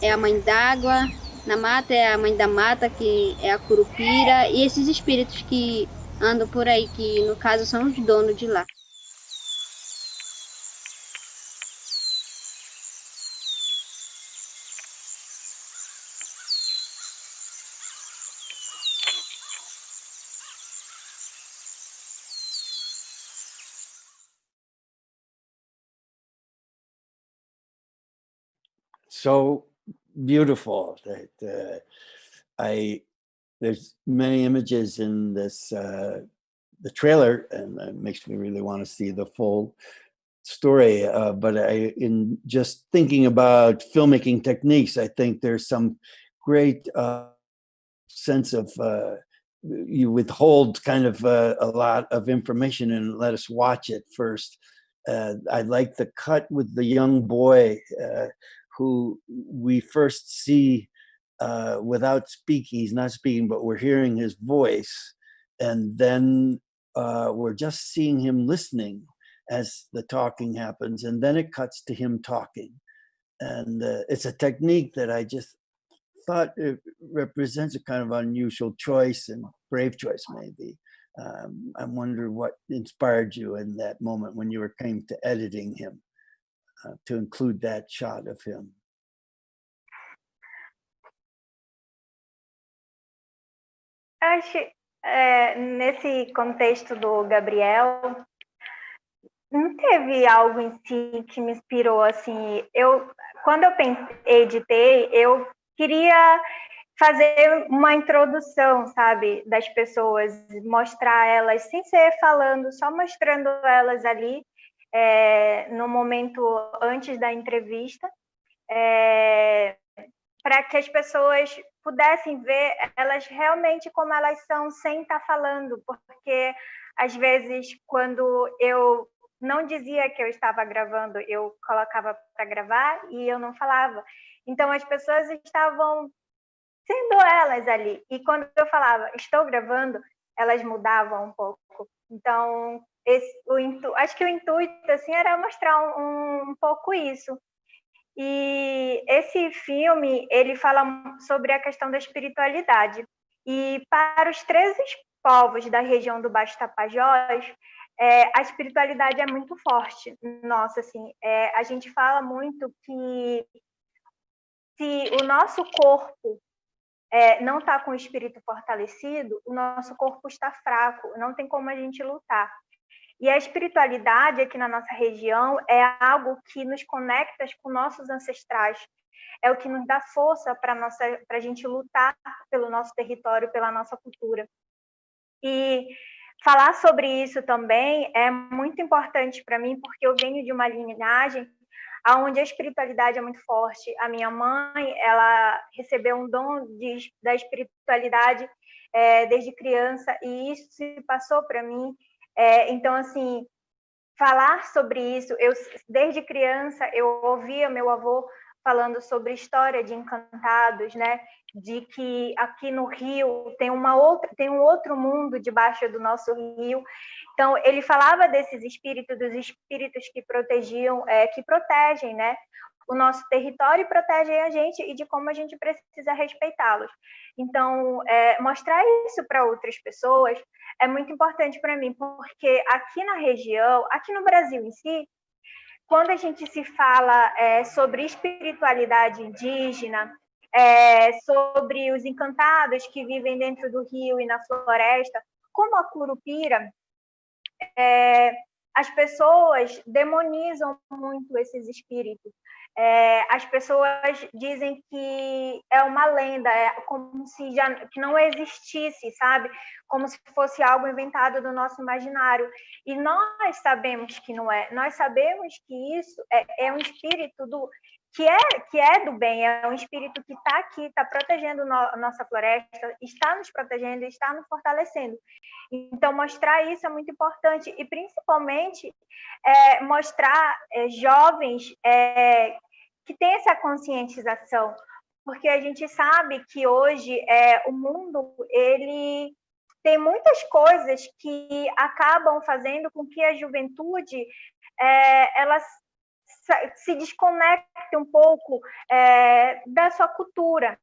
é a mãe d'água, na mata é a mãe da mata, que é a curupira. E esses espíritos que andam por aí, que no caso são os donos de lá. So beautiful that there's many images in this the trailer, and it makes me really want to see the full story. But in just thinking about filmmaking techniques, I think there's some great sense of you withhold kind of a lot of information and let us watch it first. I like the cut with the young boy who we first see without speaking. He's not speaking, but we're hearing his voice. And then we're just seeing him listening as the talking happens. And then it cuts to him talking. And it's a technique that I just thought it represents a kind of unusual choice and brave choice, maybe. I wonder what inspired you in that moment when you came to editing him. To include that shot of him. Acho, nesse contexto do Gabriel, não teve algo em si que me inspirou, assim. Quando eu editei, eu queria fazer uma introdução, sabe, das pessoas, mostrar elas, sem ser falando, só mostrando elas ali, no momento antes da entrevista, para que as pessoas pudessem ver elas realmente como elas são, sem estar falando, porque às vezes quando eu não dizia que eu estava gravando, eu colocava para gravar e eu não falava. Então as pessoas estavam sendo elas ali. E quando eu falava, estou gravando, elas mudavam um pouco. Então, acho que o intuito assim, era mostrar um pouco isso. E esse filme, ele fala sobre a questão da espiritualidade. E para os 13 povos da região do Baixo Tapajós, a espiritualidade é muito forte. Nossa, assim, a gente fala muito que se o nosso corpo não está com o espírito fortalecido, o nosso corpo está fraco, não tem como a gente lutar. E a espiritualidade aqui na nossa região é algo que nos conecta com nossos ancestrais, é o que nos dá força para a gente lutar pelo nosso território, pela nossa cultura. E falar sobre isso também é muito importante para mim, porque eu venho de uma linhagem onde a espiritualidade é muito forte. A minha mãe, ela recebeu um dom da espiritualidade desde criança, e isso se passou para mim. Então, assim, falar sobre isso, desde criança, eu ouvia meu avô falando sobre história de encantados, né? De que aqui no Rio tem um outro mundo debaixo do nosso rio. Então, ele falava desses espíritos, dos espíritos que protegiam, que protegem, né, o nosso território e protegem a gente, e de como a gente precisa respeitá-los. Então, mostrar isso para outras pessoas é muito importante para mim, porque aqui na região, aqui no Brasil em si, quando a gente se fala sobre espiritualidade indígena, sobre os encantados que vivem dentro do rio e na floresta, como a Curupira, as pessoas demonizam muito esses espíritos. As pessoas dizem que é uma lenda, como se que não existisse, sabe? Como se fosse algo inventado do nosso imaginário. E nós sabemos que não é. Nós sabemos que isso é um espírito que é do bem, é um espírito que está aqui, está protegendo a nossa floresta, está nos protegendo, está nos fortalecendo. Então, mostrar isso é muito importante, e principalmente mostrar jovens que têm essa conscientização, porque a gente sabe que hoje o mundo ele tem muitas coisas que acabam fazendo com que a juventude ela se desconecte um pouco da sua cultura,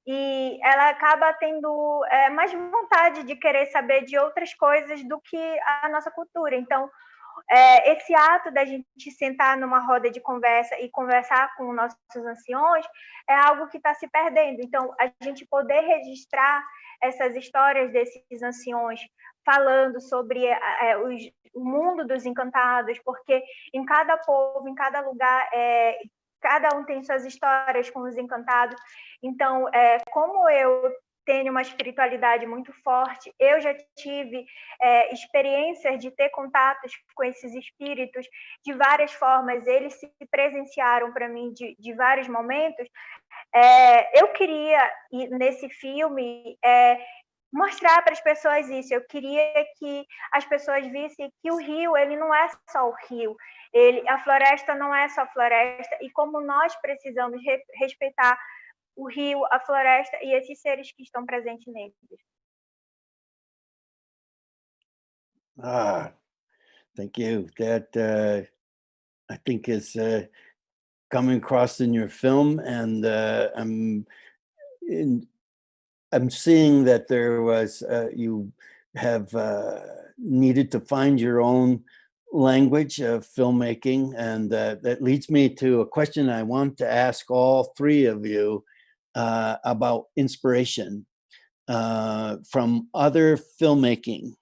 e ela acaba tendo mais vontade de querer saber de outras coisas do que a nossa cultura. Então, esse ato da gente sentar numa roda de conversa e conversar com nossos anciões é algo que está se perdendo. Então, a gente poder registrar essas histórias desses anciões, falando sobre o mundo dos encantados, porque em cada povo, em cada lugar, cada um tem suas histórias com os encantados. Então, como eu tenho uma espiritualidade muito forte, eu já tive experiências de ter contatos com esses espíritos de várias formas, eles se presenciaram para mim de vários momentos. Eu queria, nesse filme, mostrar para as pessoas isso. Eu queria que as pessoas vissem que o rio, ele não é só o rio, a floresta não é só floresta, e como nós precisamos respeitar o rio, a floresta e esses seres que estão presentes neles. Thank you. That I think is coming across in your film, and I'm seeing that there was you have needed to find your own language of filmmaking, and that leads me to a question I want to ask all three of you about inspiration. from other filmmaking,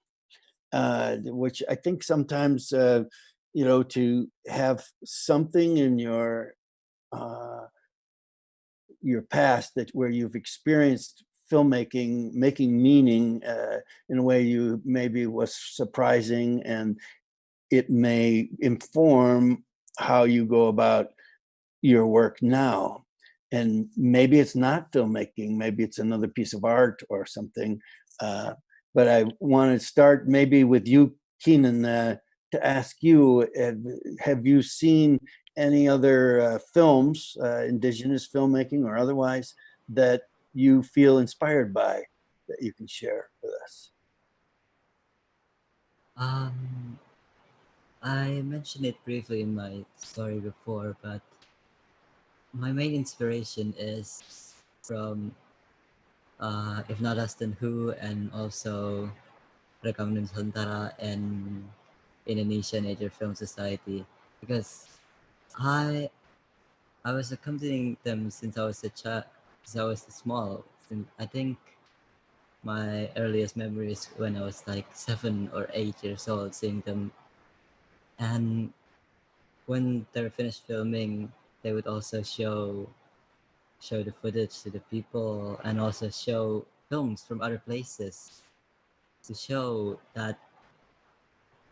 which I think sometimes, you know, to have something in your past that where you've experienced filmmaking, making meaning in a way you maybe was surprising, and it may inform how you go about your work now. And maybe it's not filmmaking, maybe it's another piece of art or something. But I want to start maybe with you, Keenan, to ask you, have you seen any other films, indigenous filmmaking or otherwise, that you feel inspired by, that you can share with us? I mentioned it briefly in my story before, but my main inspiration is from If Not Us Then Who, and also Rekam Nusantara and Indonesia Nature Film Society, because I was accompanying them since I was a child, since I was small. I think my earliest memory is when I was like 7 or 8 years old, seeing them. And when they're finished filming, they would also show the footage to the people, and also show films from other places to show that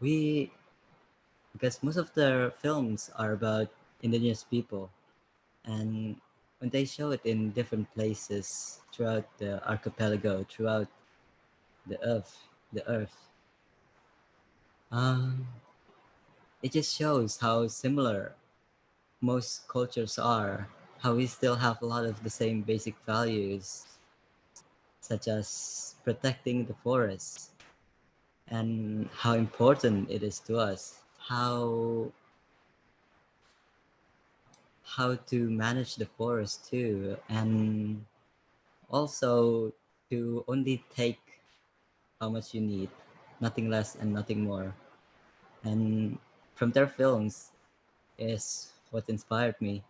because most of their films are about indigenous people, and when they show it in different places throughout the archipelago, throughout the earth, it just shows how similar most cultures are, how we still have a lot of the same basic values, such as protecting the forests, and how important it is to us, how to manage the forest too, and also to only take how much you need, nothing less and nothing more. And from their films is what inspired me.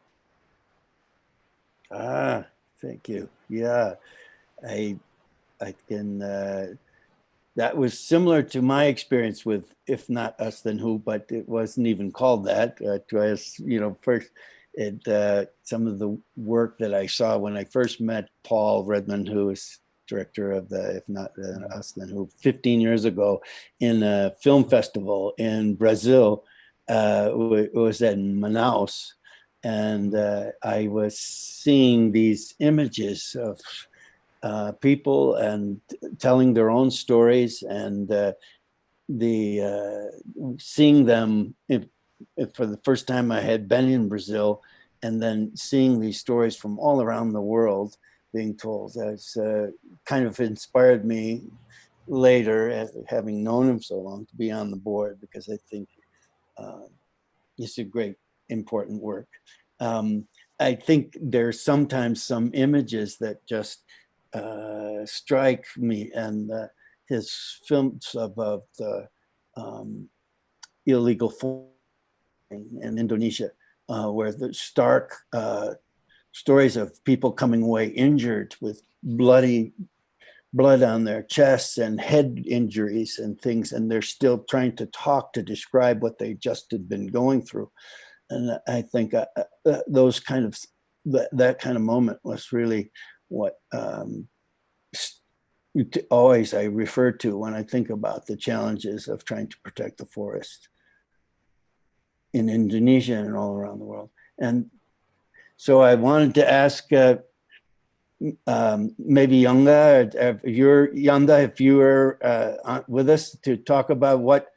Thank you. Yeah, I can, that was similar to my experience with If Not Us Then Who, but it wasn't even called that. It was, you know, first, some of the work that I saw when I first met Paul Redmond, who is director of the If Not Us Then Who, 15 years ago in a film festival in Brazil. It was in Manaus. And I was seeing these images of people and telling their own stories, and seeing them if for the first time I had been in Brazil, and then seeing these stories from all around the world being told. That's kind of inspired me later, having known him so long, to be on the board, because I think it's a great, important work. I think there's sometimes some images that just strike me, and his films about the illegal farming in Indonesia, where the stark stories of people coming away injured with blood on their chests and head injuries and things, and they're still trying to talk to describe what they just had been going through. And I think those kind of that kind of moment was really what always I refer to when I think about the challenges of trying to protect the forest in Indonesia and all around the world. And so I wanted to ask maybe Yanga, if you were with us to talk about what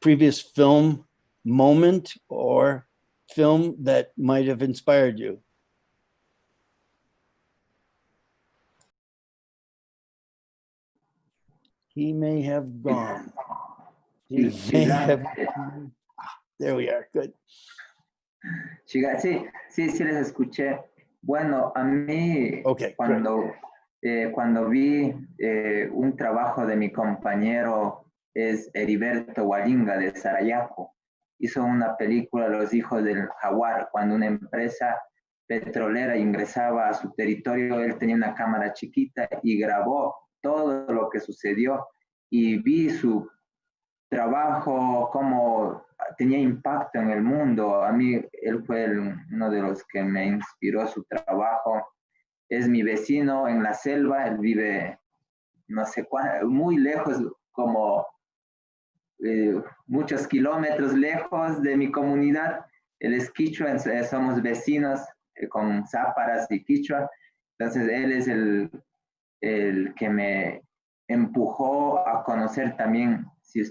previous film moment or film that might have inspired you. He may have gone. He may have. There we are. Good. Sí, les escuché. Bueno, a mí cuando vi un trabajo de mi compañero es Heriberto Wallinga de Sarayaco, hizo una película Los Hijos del Jaguar, cuando una empresa petrolera ingresaba a su territorio, él tenía una cámara chiquita y grabó todo lo que sucedió y vi su trabajo, cómo tenía impacto en el mundo. A mí, él fue uno de los que me inspiró su trabajo. Es mi vecino en la selva, él vive no sé cuánto, muy lejos, como muchos kilómetros lejos de mi comunidad. Él es quichua, somos vecinos con záparas y quichua. Entonces él es el que me empujó a conocer también. Si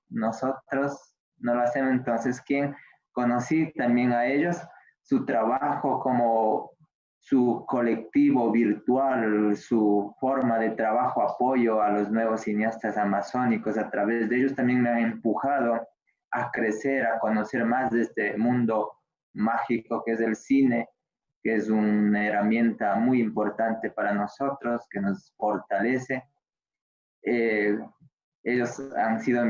nosotros no lo hacemos, entonces ¿quién? Conocí también a ellos, su trabajo como su colectivo virtual, su forma de trabajo, apoyo a los nuevos cineastas amazónicos. A través de ellos también me han empujado a crecer, a conocer más de este mundo mágico que es el cine, que es una herramienta muy importante para nosotros, que nos fortalece. Ellos han sido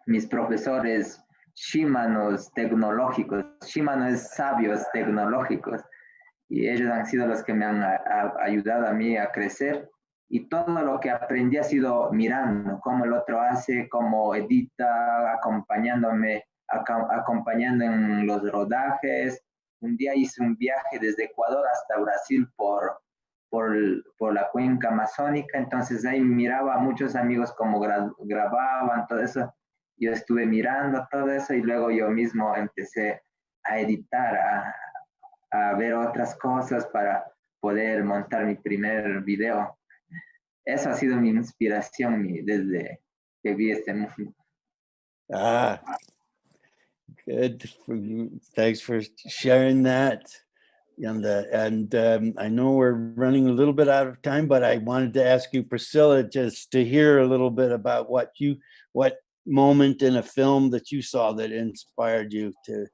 mis profesores shímanos tecnológicos. Shimano es sabios tecnológicos, y ellos han sido los que me han ayudado a mí a crecer, y todo lo que aprendí ha sido mirando cómo el otro hace, cómo edita, acompañando en los rodajes. Un día hice un viaje desde Ecuador hasta Brasil por la cuenca amazónica, entonces ahí miraba a muchos amigos cómo grababan todo eso. Yo estuve mirando todo eso y luego yo mismo empecé a editar, a ver otras cosas para poder montar mi primer video. Eso ha sido mi inspiración desde que vi este mundo. Good. Thanks for sharing that. And I know we're running a little bit out of time, but I wanted to ask you, Priscilla, just to hear a little bit about what moment in a film that you saw that inspired you to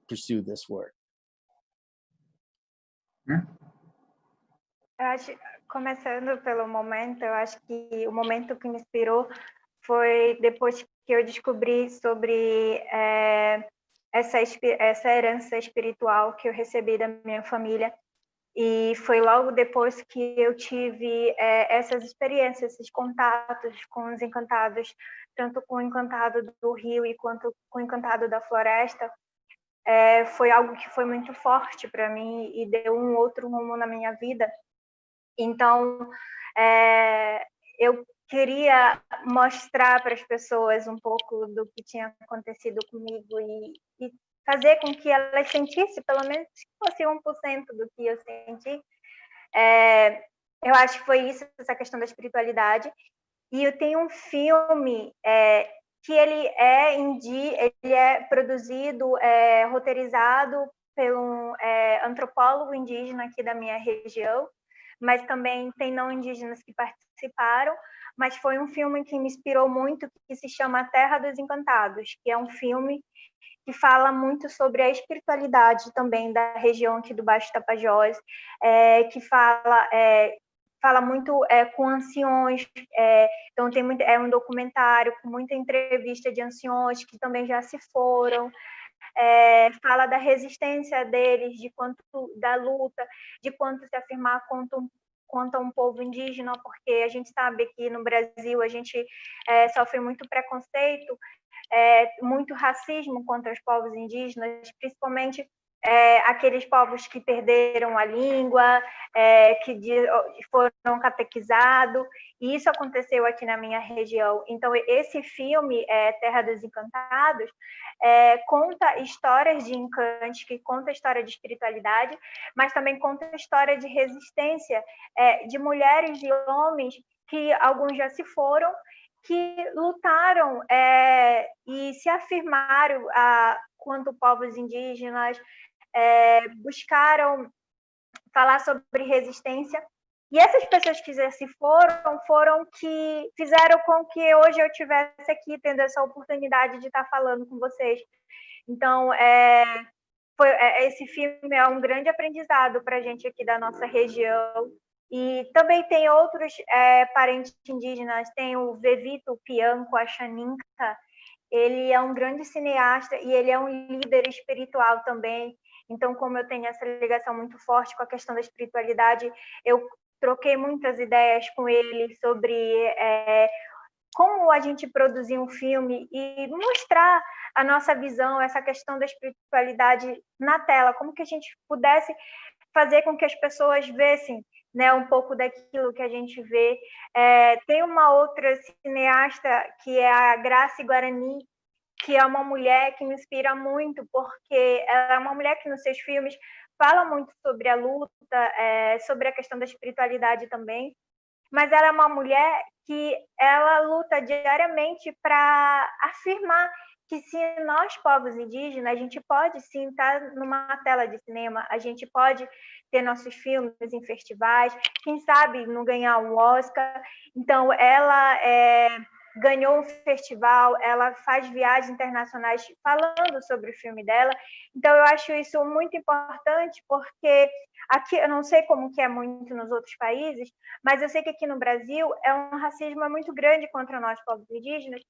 pursue this work. Eu acho, começando pelo momento, eu acho que o momento que me inspirou foi depois que eu descobri sobre essa herança espiritual que eu recebi da minha família, e foi logo depois que eu tive essas experiências, esses contatos com os encantados, tanto com o encantado do rio e quanto com o encantado da floresta. Foi algo que foi muito forte para mim e deu um outro rumo na minha vida. Então, eu queria mostrar para as pessoas um pouco do que tinha acontecido comigo e fazer com que elas sentissem, pelo menos se fosse 1% do que eu senti. Eu acho que foi isso, essa questão da espiritualidade. E eu tenho um filme que ele é produzido, roteirizado pelo antropólogo indígena aqui da minha região, mas também tem não indígenas que participaram, mas foi um filme que me inspirou muito, que se chama A Terra dos Encantados, que é um filme que fala muito sobre a espiritualidade também da região aqui do Baixo Tapajós, que fala muito com anciões, então é um documentário com muita entrevista de anciões que também já se foram, fala da resistência deles, da luta, de quanto se afirmar quanto a um povo indígena, porque a gente sabe que no Brasil a gente sofre muito preconceito, muito racismo contra os povos indígenas, principalmente aqueles povos que perderam a língua, que foram catequizados, e isso aconteceu aqui na minha região. Então, esse filme, Terra dos Encantados, conta histórias de encantes, que conta a história de espiritualidade, mas também conta a história de resistência de mulheres e homens, que alguns já se foram, que lutaram e se afirmaram quanto povos indígenas, buscaram falar sobre resistência. E essas pessoas que já se foram que fizeram com que hoje eu estivesse aqui tendo essa oportunidade de estar falando com vocês. Então, esse filme é um grande aprendizado para a gente aqui da nossa região. E também tem outros parentes indígenas, tem o Vevito, o Pianco, a Xaninca. ele é um grande cineasta e ele é um líder espiritual também. Então, como eu tenho essa ligação muito forte com a questão da espiritualidade, eu troquei muitas ideias com ele sobre como a gente produzir um filme e mostrar a nossa visão, essa questão da espiritualidade na tela, como que a gente pudesse fazer com que as pessoas vissem, né, um pouco daquilo que a gente vê. Tem uma outra cineasta que é a Grace Guarani, que é uma mulher que me inspira muito, porque ela é uma mulher que nos seus filmes fala muito sobre a luta, sobre a questão da espiritualidade também, mas ela é uma mulher que ela luta diariamente para afirmar que se nós, povos indígenas, a gente pode sim estar numa tela de cinema, a gente pode ter nossos filmes em festivais, quem sabe não ganhar um Oscar. Então, ela ganhou um festival, ela faz viagens internacionais falando sobre o filme dela. Então, eu acho isso muito importante, porque aqui, eu não sei como que é muito nos outros países, mas eu sei que aqui no Brasil é um racismo muito grande contra nós, povos indígenas,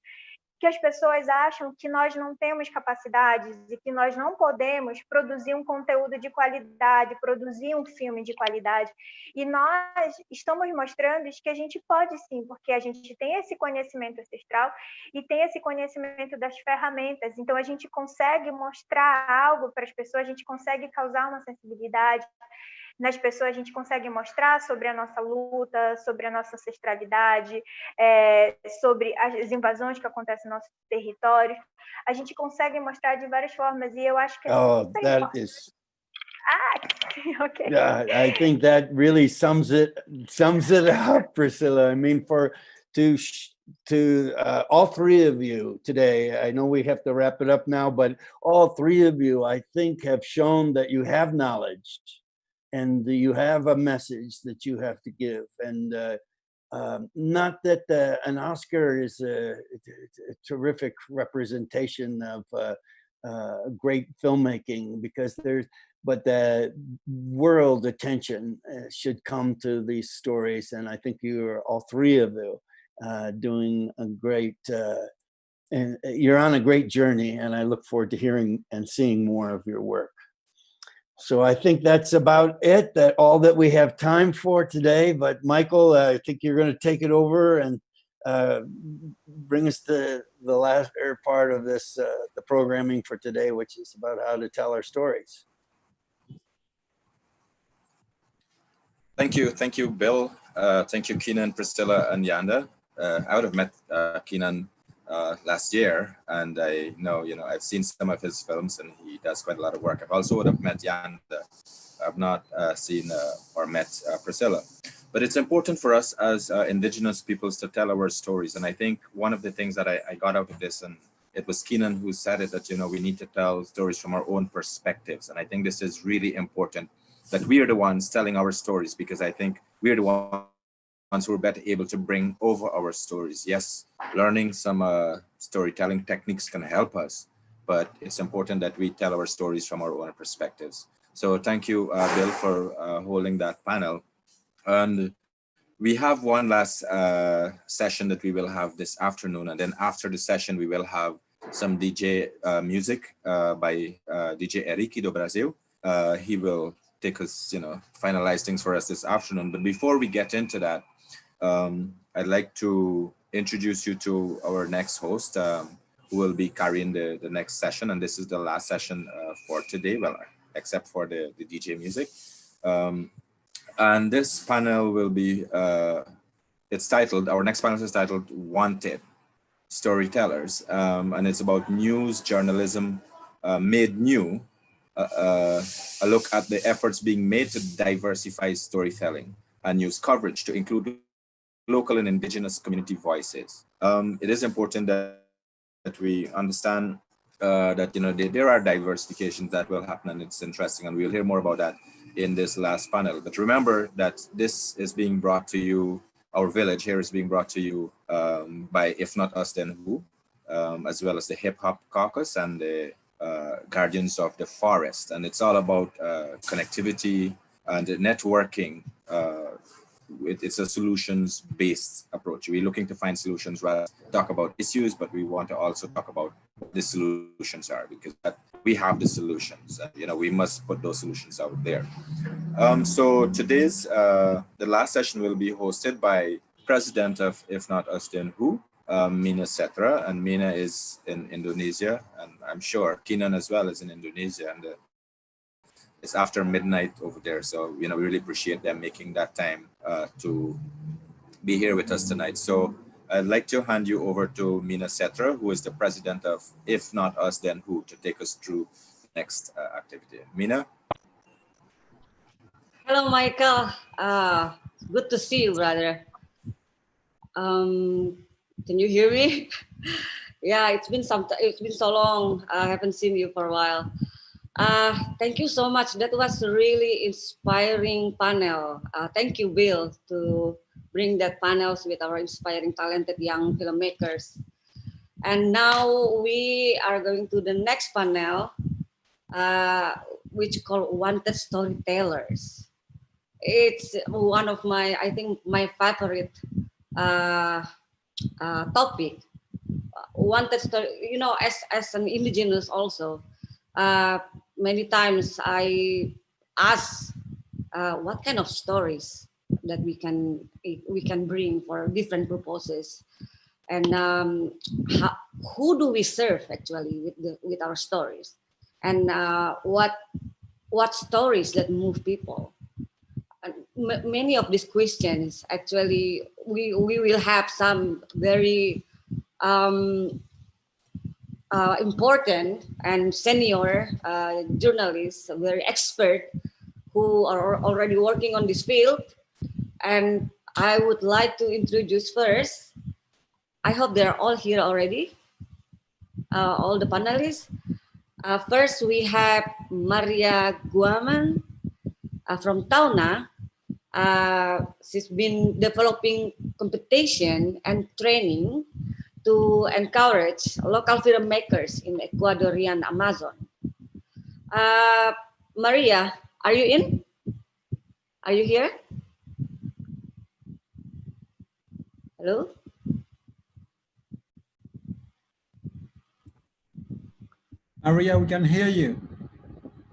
que as pessoas acham que nós não temos capacidades e que nós não podemos produzir um conteúdo de qualidade, produzir um filme de qualidade. E nós estamos mostrando que a gente pode sim, porque a gente tem esse conhecimento ancestral e tem esse conhecimento das ferramentas. Então, a gente consegue mostrar algo para as pessoas, a gente consegue causar uma sensibilidade nas pessoas, a gente consegue mostrar sobre a nossa luta, sobre a nossa ancestralidade, sobre as invasões que acontecem no nosso território. A gente consegue mostrar de várias formas e eu acho que okay. Yeah, I think that really sums it up, Priscilla. I mean, to all three of you today, I know we have to wrap it up now, but all three of you, I think, have shown that you have knowledge and you have a message that you have to give. And not that an Oscar is a terrific representation of great filmmaking, but the world attention should come to these stories. And I think you are, all three of you, doing a great, and you're on a great journey, and I look forward to hearing and seeing more of your work. So I think that's about it, all that we have time for today. But Michael, I think you're going to take it over and bring us to the last part of this, the programming for today, which is about how to tell our stories. Thank you, Bill. Thank you, Keenan, Priscilla, and Yanda. I would have met Keenan last year, and I know, I've seen some of his films, and he does quite a lot of work. I've also would have met Yanda. I've not seen or met Priscilla. But it's important for us as indigenous peoples to tell our stories. And I think one of the things that I got out of this, and it was Keenan who said it, that, we need to tell stories from our own perspectives. And I think this is really important, that we are the ones telling our stories, because I think we're the ones who are better able to bring over our stories. Yes, learning some storytelling techniques can help us, but it's important that we tell our stories from our own perspectives. So thank you, Bill, for holding that panel. And we have one last session that we will have this afternoon. And then after the session, we will have some DJ music by DJ Henrique do Brasil. He will take us, finalize things for us this afternoon. But before we get into that, I'd like to introduce you to our next host, who will be carrying the next session. And this is the last session for today, well, except for the DJ music. And this panel will be, it's titled, our next panel is titled Wanted Storytellers. And it's about news journalism made new, a look at the efforts being made to diversify storytelling and news coverage to include local and indigenous community voices. It is important that we understand that there are diversifications that will happen, and it's interesting, and we'll hear more about that in this last panel. But remember that this is being brought to you, our village here is being brought to you by If Not Us Then Who, as well as the Hip Hop Caucus and the Guardians of the Forest. And it's all about connectivity and networking it's a solutions-based approach. We're looking to find solutions rather than talk about issues, but we want to also talk about what the solutions are, because we have the solutions. We must put those solutions out there. So today's the last session will be hosted by President of If Not Us Then Who, Mina Setra, and Mina is in Indonesia, and I'm sure Kinan as well is in Indonesia, and it's after midnight over there. So, we really appreciate them making that time to be here with us tonight. So I'd like to hand you over to Mina Setra, who is the president of If Not Us Then Who, to take us through the next activity. Mina? Hello, Michael. Good to see you, brother. Can you hear me? Yeah, it's been so long. I haven't seen you for a while. Thank you so much. That was a really inspiring panel. Thank you, Bill, to bring that panels with our inspiring, talented young filmmakers. And now we are going to the next panel, which called Wanted Storytellers. It's one of my, I think, my favorite topic. Wanted story, as an indigenous also, many times I ask what kind of stories that we can bring for different purposes, and who do we serve actually with our stories, and what stories that move people. Many of these questions actually we will have some very important and senior journalists, very expert, who are already working on this field. And I would like to introduce first, I hope they're all here already, all the panelists. First, we have Maria Guaman from Tauna. She's been developing competition and training to encourage local filmmakers in Ecuadorian Amazon. Maria, are you in? Are you here? Hello? Maria, we can hear you.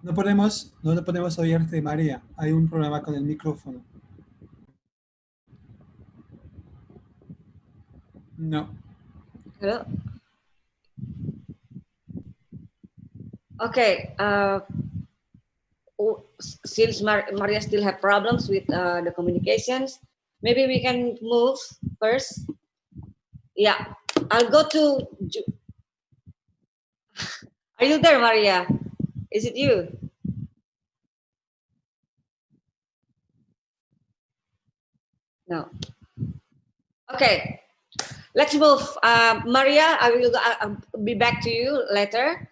No podemos oírte, María. Hay un problema con el micrófono. No. Hello? Okay. Since Maria still have problems with the communications, maybe we can move first. Yeah, I'll go to. Are you there, Maria? Is it you? No. Okay. Let's move. Maria, I will be back to you later.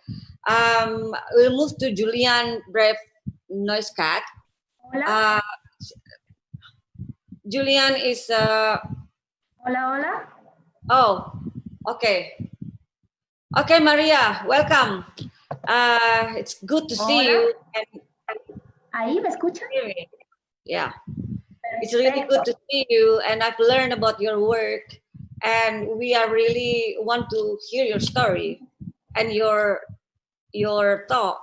We'll move to Julian Brave Noiscat. Julian is... Hola, hola. Oh, okay. Okay, Maria, welcome. It's good to see you. Ahí, ¿me escuchan? Yeah. It's really good to see you, and I've learned about your work, and we are really want to hear your story and your talk.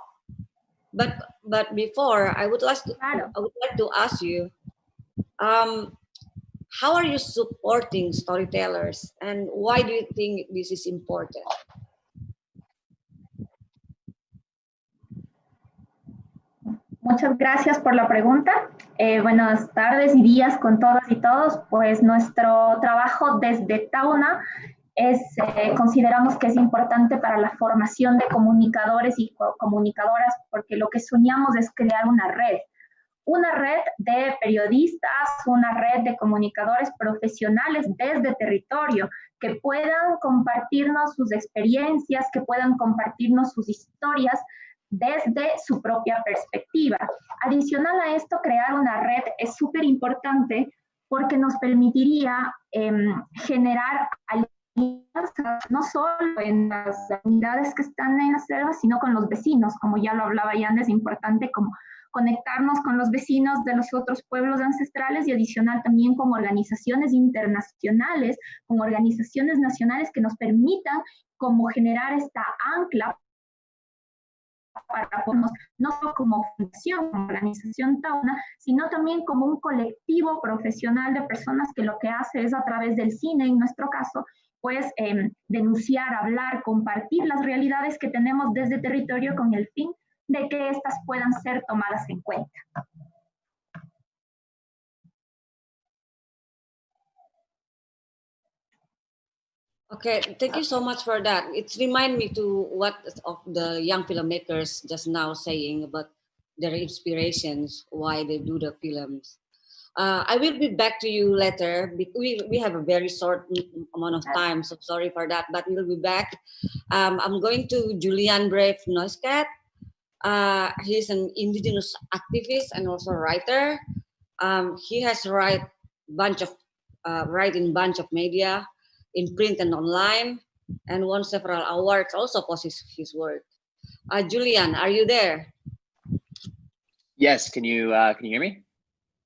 But before, I would like to ask you, how are you supporting storytellers, and why do you think this is important? Muchas gracias por la pregunta. Buenas tardes y días con todas y todos. Pues nuestro trabajo desde Tauna consideramos que es importante para la formación de comunicadores y comunicadoras, porque lo que soñamos es crear una red de periodistas, una red de comunicadores profesionales desde territorio, que puedan compartirnos sus experiencias, que puedan compartirnos sus historias desde su propia perspectiva. Adicional a esto, crear una red es súper importante porque nos permitiría generar alianzas, no solo en las unidades que están en la selva, sino con los vecinos, como ya lo hablaba Jan, es importante como conectarnos con los vecinos de los otros pueblos ancestrales y adicional también con organizaciones internacionales, con organizaciones nacionales que nos permitan como generar esta ancla para ponernos, no solo como fundación, como organización tauna, sino también como un colectivo profesional de personas que lo que hace es a través del cine, en nuestro caso, pues denunciar, hablar, compartir las realidades que tenemos desde territorio con el fin de que éstas puedan ser tomadas en cuenta. Okay, thank you so much for that. It reminds me to what of the young filmmakers just now saying about their inspirations, why they do the films. I will be back to you later. We have a very short amount of time, so sorry for that, but we'll be back. I'm going to Julian Brave Noisecat. He's an indigenous activist and also writer. He has write in bunch of media, in print and online, and won several awards also for his work. Julian, are you there? Yes, can you hear me?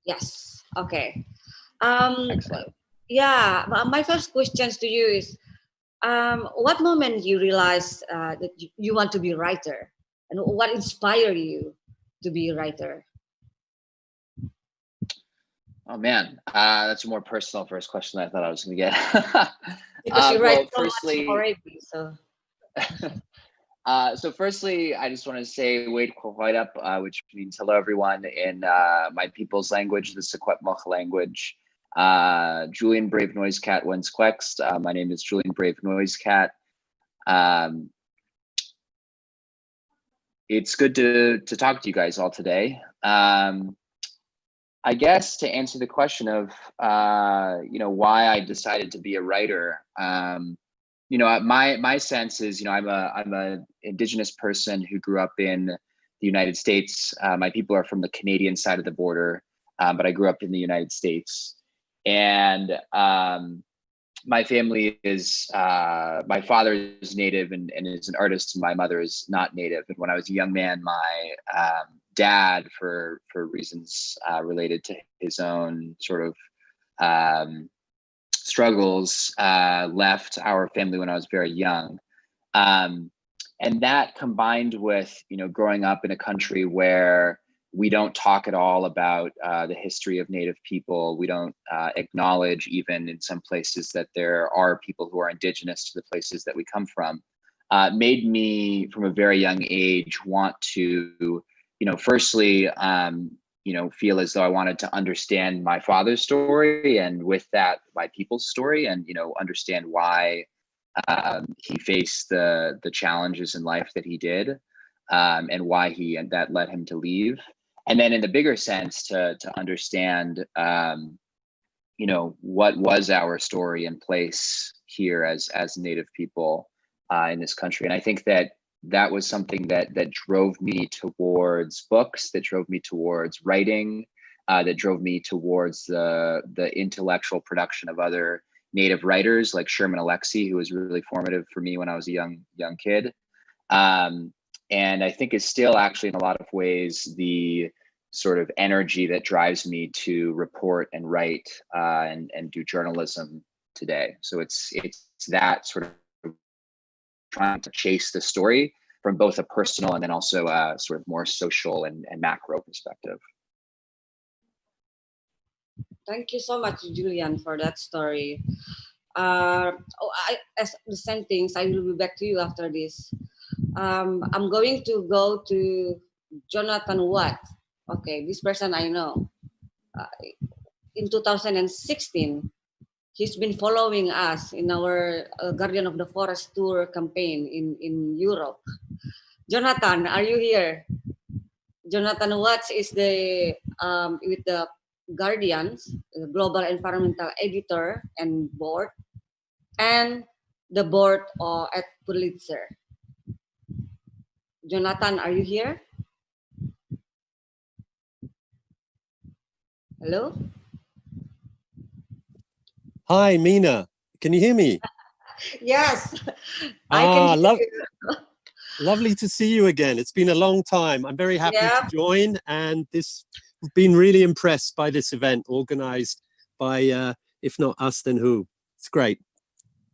Yes. Okay. Yeah, my first question to you is, what moment you realized that you want to be a writer, and what inspired you to be a writer? Oh man, that's a more personal first question than I thought I was going to get. Because you write so much already, so. So firstly, I just want to say wait quite up, which means hello everyone in my people's language, the Secwepemc language. Julian Brave Noise Cat Wens Quext. My name is Julian Brave Noise Cat. It's good to talk to you guys all today. I guess to answer the question of why I decided to be a writer. My sense is, I'm a indigenous person who grew up in the United States. My people are from the Canadian side of the border, but I grew up in the United States. And my family is, my father is Native and is an artist, and my mother is not Native. And when I was a young man, my dad, for reasons related to his own sort of struggles, left our family when I was very young. And that combined with, growing up in a country where we don't talk at all about the history of Native people. We don't acknowledge, even in some places, that there are people who are indigenous to the places that we come from, made me, from a very young age, want to, firstly, feel as though I wanted to understand my father's story, and with that, my people's story, and understand why he faced the challenges in life that he did, and why that led him to leave. And then, in the bigger sense, to understand, what was our story and place here as Native people in this country. And I think that was something that drove me towards books, that drove me towards writing, that drove me towards the intellectual production of other Native writers like Sherman Alexie, who was really formative for me when I was a young kid. And I think is still actually in a lot of ways the sort of energy that drives me to report and write and do journalism today. So it's that sort of trying to chase the story from both a personal and then also a sort of more social and macro perspective. Thank you so much, Julian, for that story. As the same things, I will be back to you after this. I'm going to go to Jonathan Watt. Okay, this person I know. In 2016, he's been following us in our Guardian of the Forest tour campaign in Europe. Jonathan, are you here? Jonathan Watts is the with the Guardians, the Global Environmental Editor and Board, and the board at Pulitzer. Jonathan, are you here? Hello? Hi, Mina. Can you hear me? Yes, I can hear you. Lovely to see you again. It's been a long time. I'm very happy Yeah. to join, and I've been really impressed by this event organized by, if not us, then who? It's great.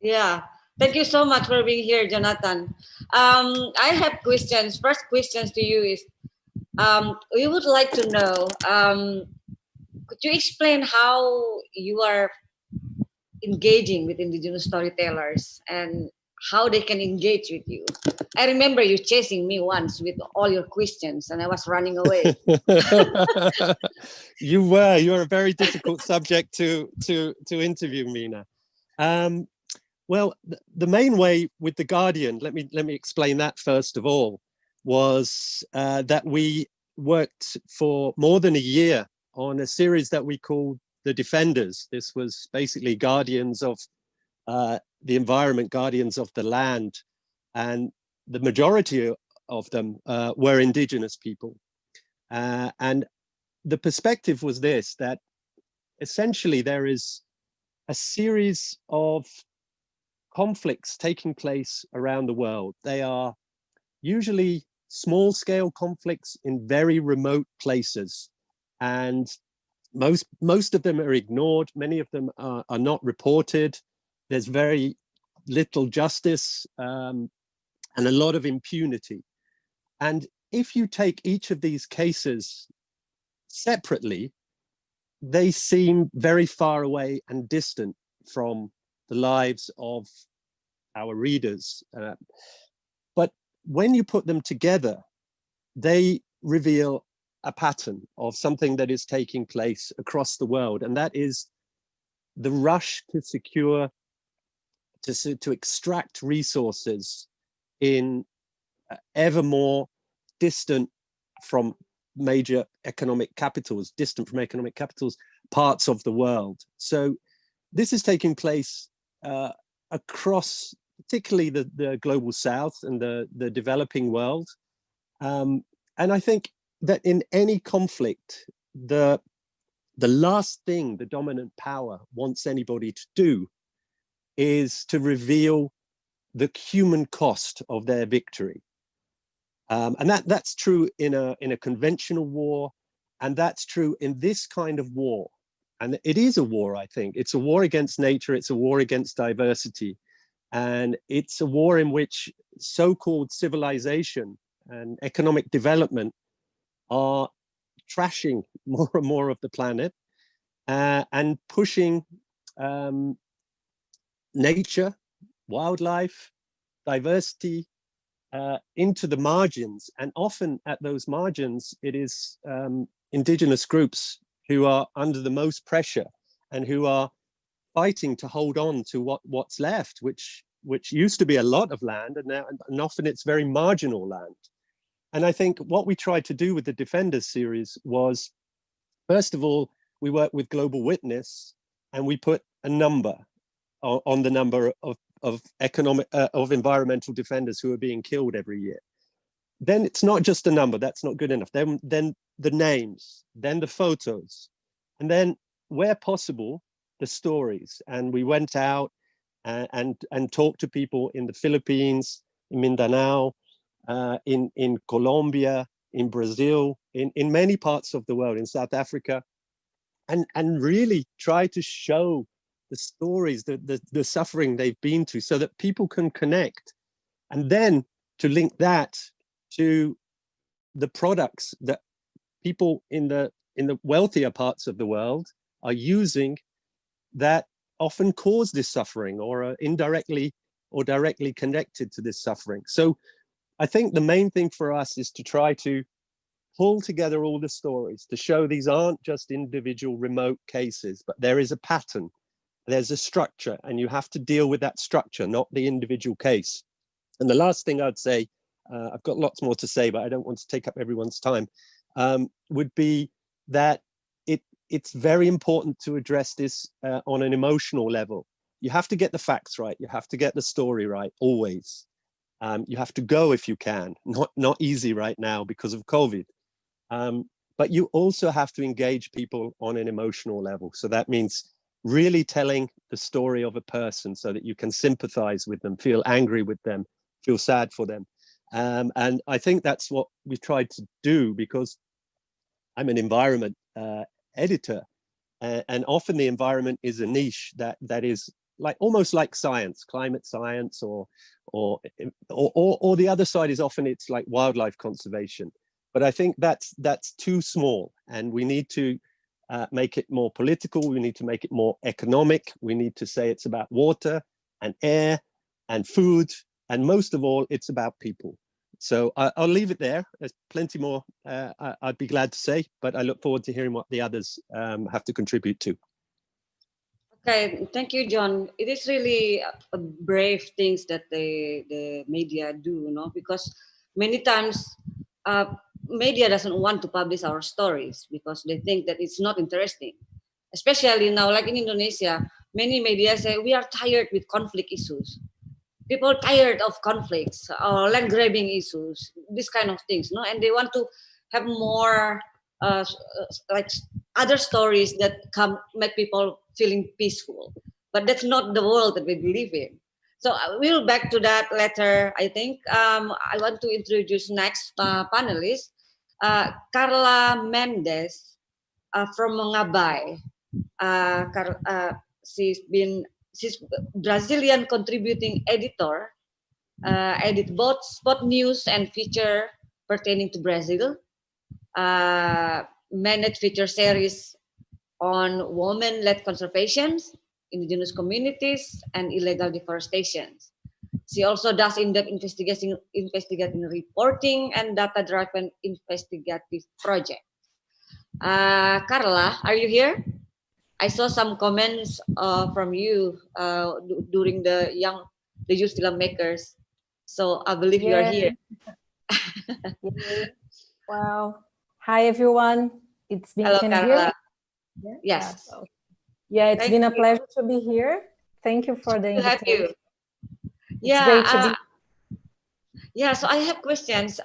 Yeah. Thank you so much for being here, Jonathan. I have questions. First questions to you is, we would like to know, could you explain how you are engaging with indigenous storytellers and how they can engage with you? I remember you chasing me once with all your questions and I was running away. You're a very difficult subject to interview, Mina. Well, the main way with The Guardian, let me explain that first of all, was that we worked for more than a year on a series that we called The Defenders. This was basically guardians of the environment, guardians of the land, and the majority of them were indigenous people. And the perspective was this, that essentially there is a series of conflicts taking place around the world. They are usually small-scale conflicts in very remote places, and most of them are ignored. Many of them are not reported. There's very little justice and a lot of impunity. And if you take each of these cases separately, they seem very far away and distant from the lives of our readers. But when you put them together, they reveal a pattern of something that is taking place across the world, and that is the rush to secure, to extract resources in ever more distant from major economic capitals, parts of the world. So this is taking place across particularly the global south and the developing world. And I think that in any conflict, the last thing the dominant power wants anybody to do is to reveal the human cost of their victory. And that's true in a conventional war, and that's true in this kind of war. And it is a war, I think. It's a war against nature, it's a war against diversity, and it's a war in which so-called civilization and economic development are trashing more and more of the planet and pushing nature, wildlife, diversity into the margins. And often at those margins, it is indigenous groups who are under the most pressure and who are fighting to hold on to what's left, which used to be a lot of land, and now and often it's very marginal land. And I think what we tried to do with the Defenders series was, first of all, we worked with Global Witness, and we put a number on the number of environmental defenders who are being killed every year. Then it's not just a number, that's not good enough. Then the names, then the photos, and then where possible, the stories. And we went out and talked to people in the Philippines, in Mindanao, in Colombia, in Brazil, in many parts of the world, in South Africa, and really try to show the stories, the suffering they've been to, so that people can connect, and then to link that to the products that people in the wealthier parts of the world are using that often cause this suffering, or are indirectly or directly connected to this suffering. So I think the main thing for us is to try to pull together all the stories to show these aren't just individual remote cases, but there is a pattern, there's a structure, and you have to deal with that structure, not the individual case. And the last thing I'd say, I've got lots more to say, but I don't want to take up everyone's time, would be that it's very important to address this on an emotional level. You have to get the facts right. You have to get the story right, always. You have to go if you can. Not easy right now because of COVID. But you also have to engage people on an emotional level. So that means really telling the story of a person so that you can sympathize with them, feel angry with them, feel sad for them. And I think that's what we tried to do, because I'm an environment editor, and often the environment is a niche that is like almost like science, climate science, or the other side is often it's like wildlife conservation. But I think that's too small, and we need to make it more political. We need to make it more economic. We need to say it's about water and air and food, and most of all, it's about people. So I'll leave it there. There's plenty more I'd be glad to say, but I look forward to hearing what the others have to contribute to. Okay, thank you, John. It is really a brave things that the media do, you know, because many times media doesn't want to publish our stories because they think that it's not interesting. Especially now, like in Indonesia, many media say we are tired with conflict issues. People tired of conflicts or land grabbing issues, this kind of things, no? And they want to have more like other stories that make people feeling peaceful. But that's not the world that we live in. So we'll back to that later, I think. I want to introduce next panelist, Carla Mendes from Mangabay. She's Brazilian contributing editor, edit both spot news and feature pertaining to Brazil, manage feature series on women-led conservations, indigenous communities, and illegal deforestation. She also does in-depth investigating reporting and data-driven investigative projects. Carla, are you here? I saw some comments from you during the youth filmmakers. So I believe you are here. Wow. Hi, everyone. It's been Hello, Carla. Yes. Yeah, it's been a pleasure to be here. Thank you for the invitation. To have you. Yeah. It's great to be. Yeah. So I have questions.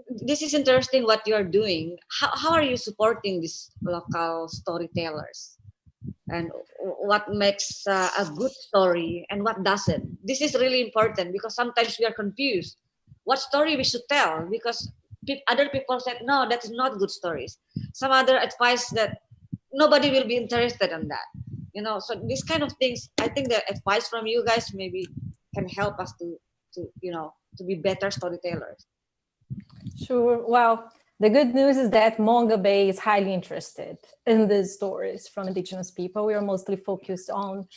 This is interesting what you are doing. How are you supporting these local storytellers? And what makes a good story and what doesn't? This is really important because sometimes we are confused. What story we should tell? Because other people said, no, that's not good stories. Some other advice that nobody will be interested in that. You know, so these kind of things, I think the advice from you guys maybe can help us to be better storytellers. Sure. Well, the good news is that Mongabay is highly interested in these stories from indigenous people. We are mostly focused on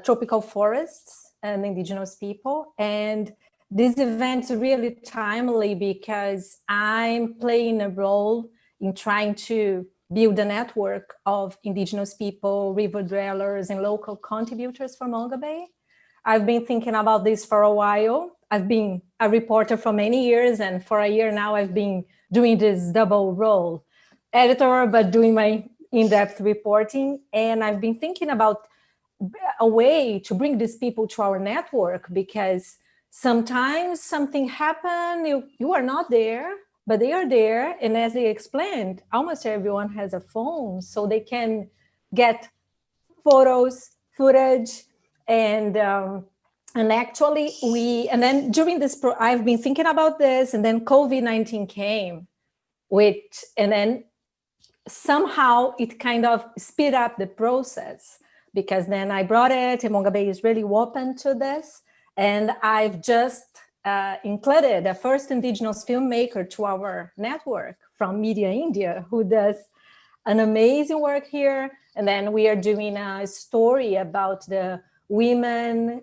tropical forests and indigenous people. And this event's really timely because I'm playing a role in trying to build a network of indigenous people, river dwellers, and local contributors for Mongabay. I've been thinking about this for a while. I've been a reporter for many years, and for a year now, I've been doing this double role, editor, but doing my in-depth reporting. And I've been thinking about a way to bring these people to our network, because sometimes something happened, you are not there, but they are there. And as they explained, almost everyone has a phone, so they can get photos, footage, and actually and then during this, I've been thinking about this, and then COVID-19 came, and then somehow it kind of speed up the process, because then I brought it, and Mongabay is really open to this. And I've just included the first indigenous filmmaker to our network from Media India, who does an amazing work here. And then we are doing a story about the women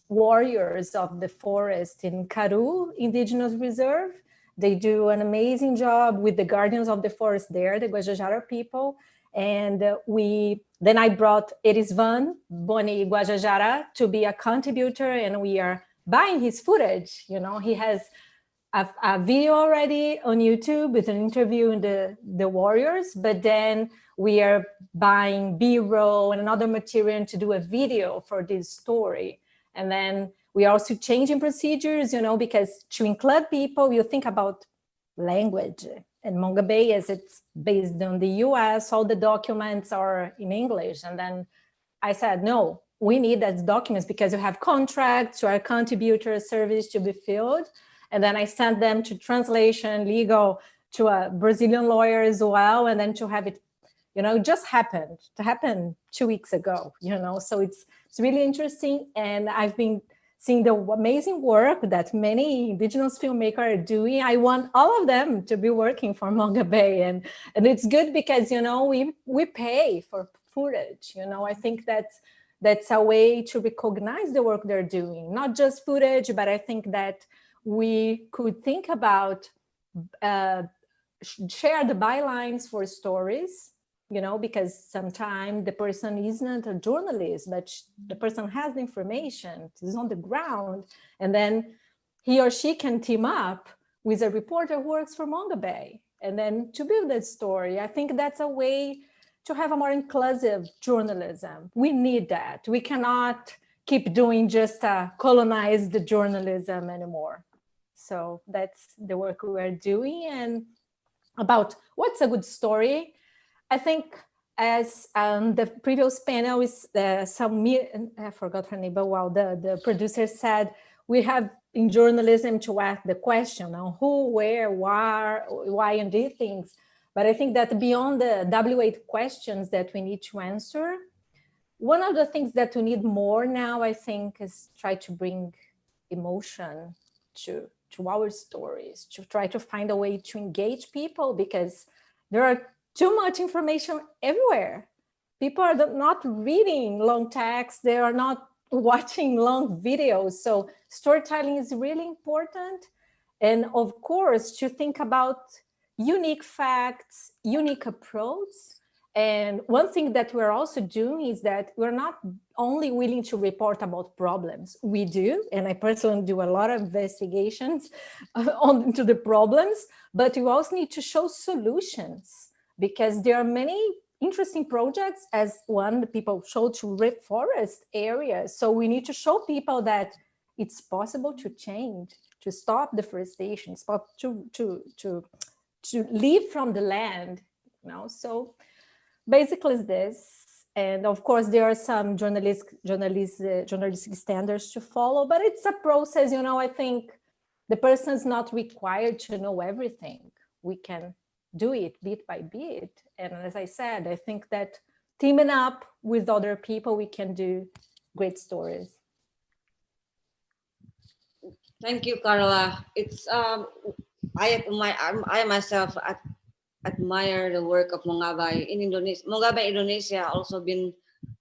warriors of the forest in Karu Indigenous Reserve. They do an amazing job with the guardians of the forest there, the Guajajara people. And then I brought Erisvan Boni Guajajara to be a contributor, and we are buying his footage. You know, he has a video already on YouTube with an interview in the warriors, but then we are buying B-roll and another material to do a video for this story. And then we are also changing procedures, you know, because to include people, you think about language. And Mongabay, as it's based on the US, all the documents are in English. And then I said, no, we need as documents because you have contracts or contributor service to be filled. And then I sent them to translation, legal, to a Brazilian lawyer as well. And then to have it, just happened to happen 2 weeks ago, so it's really interesting. And I've been seeing the amazing work that many indigenous filmmakers are doing. I want all of them to be working for Monga Bay. And it's good because, we pay for footage, I think that's a way to recognize the work they're doing, not just footage, but I think that we could think about share the bylines for stories, because sometimes the person isn't a journalist, but the person has the information, is on the ground, and then he or she can team up with a reporter who works for Monga Bay, and then to build that story. I think that's a way to have a more inclusive journalism. We need that. We cannot keep doing just colonized journalism anymore. So that's the work we are doing. And about what's a good story, I think as the previous panel is I forgot her name, but wow, the producer said, we have in journalism to ask the question on who, where, why, and these things. But I think that beyond the W8 questions that we need to answer, one of the things that we need more now, I think, is try to bring emotion to our stories, to try to find a way to engage people, because there are too much information everywhere. People are not reading long text, they are not watching long videos. So storytelling is really important. And of course, to think about unique facts, unique approach. And one thing that we're also doing is that we're not only willing to report about problems. We do, and I personally do a lot of investigations into the problems, but you also need to show solutions, because there are many interesting projects, as one people showed, to reforest areas. So we need to show people that it's possible to change, to stop deforestation, stop to live from the land, So basically it's this. And of course, there are some journalistic standards to follow, but it's a process, I think the person is not required to know everything. We can do it bit by bit. And as I said, I think that teaming up with other people, we can do great stories. Thank you, Carla. It's I myself admire the work of Monga Bay in Indonesia. Monga Bay Indonesia also been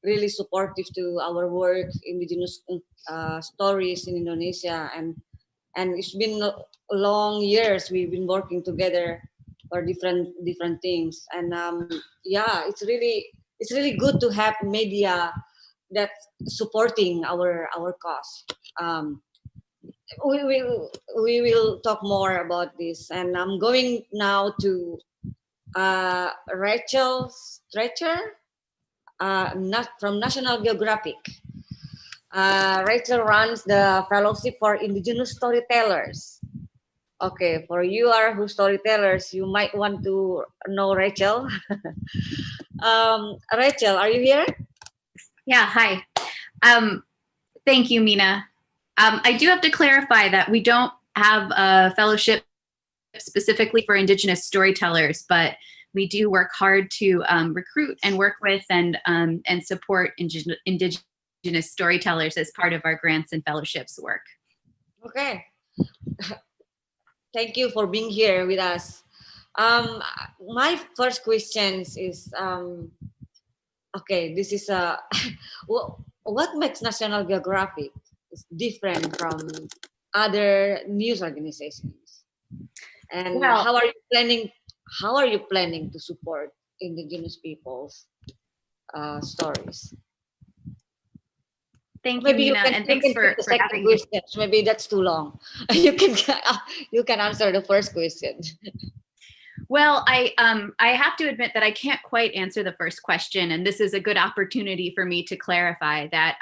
really supportive to our work, indigenous stories in Indonesia, and it's been long years we've been working together for different things. And it's really good to have media that supporting our cause. We will talk more about this, and I'm going now to Rachel Stretcher, not from National Geographic. Rachel runs the fellowship for indigenous storytellers. Okay, for you are who storytellers, you might want to know Rachel. Rachel, are you here? Yeah, hi. Thank you, Mina. I do have to clarify that we don't have a fellowship specifically for Indigenous storytellers, but we do work hard to recruit and work with and support Indigenous storytellers as part of our grants and fellowships work. Okay. Thank you for being here with us. My first question is, okay, this is what makes National Geographic different from other news organizations, and how are you planning to support Indigenous people's stories? Thank you, Mina, and thanks for having me. Maybe that's too long. You can answer the first question. Well, I have to admit that I can't quite answer the first question, and this is a good opportunity for me to clarify that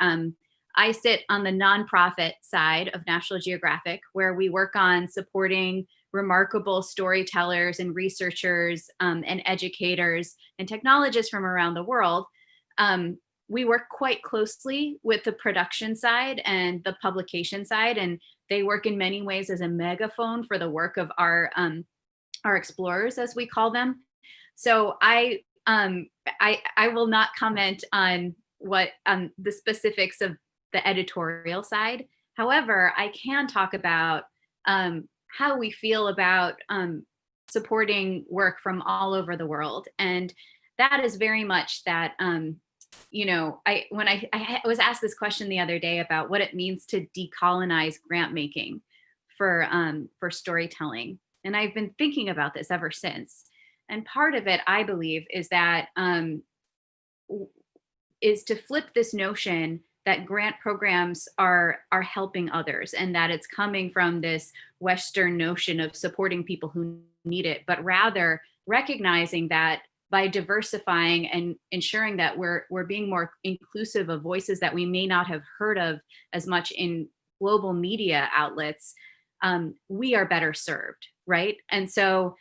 I sit on the nonprofit side of National Geographic, where we work on supporting remarkable storytellers and researchers and educators and technologists from around the world we work quite closely with the production side and the publication side, and they work in many ways as a megaphone for the work of our explorers, as we call them. So I will not comment on what the specifics of the editorial side. However, I can talk about how we feel about supporting work from all over the world, and that is very much that. You know, when I was asked this question the other day about what it means to decolonize grant making for storytelling, and I've been thinking about this ever since. And part of it, I believe, is that is to flip this notion that grant programs are helping others, and that it's coming from this Western notion of supporting people who need it, but rather recognizing that by diversifying and ensuring that we're being more inclusive of voices that we may not have heard of as much in global media outlets, we are better served, right? And so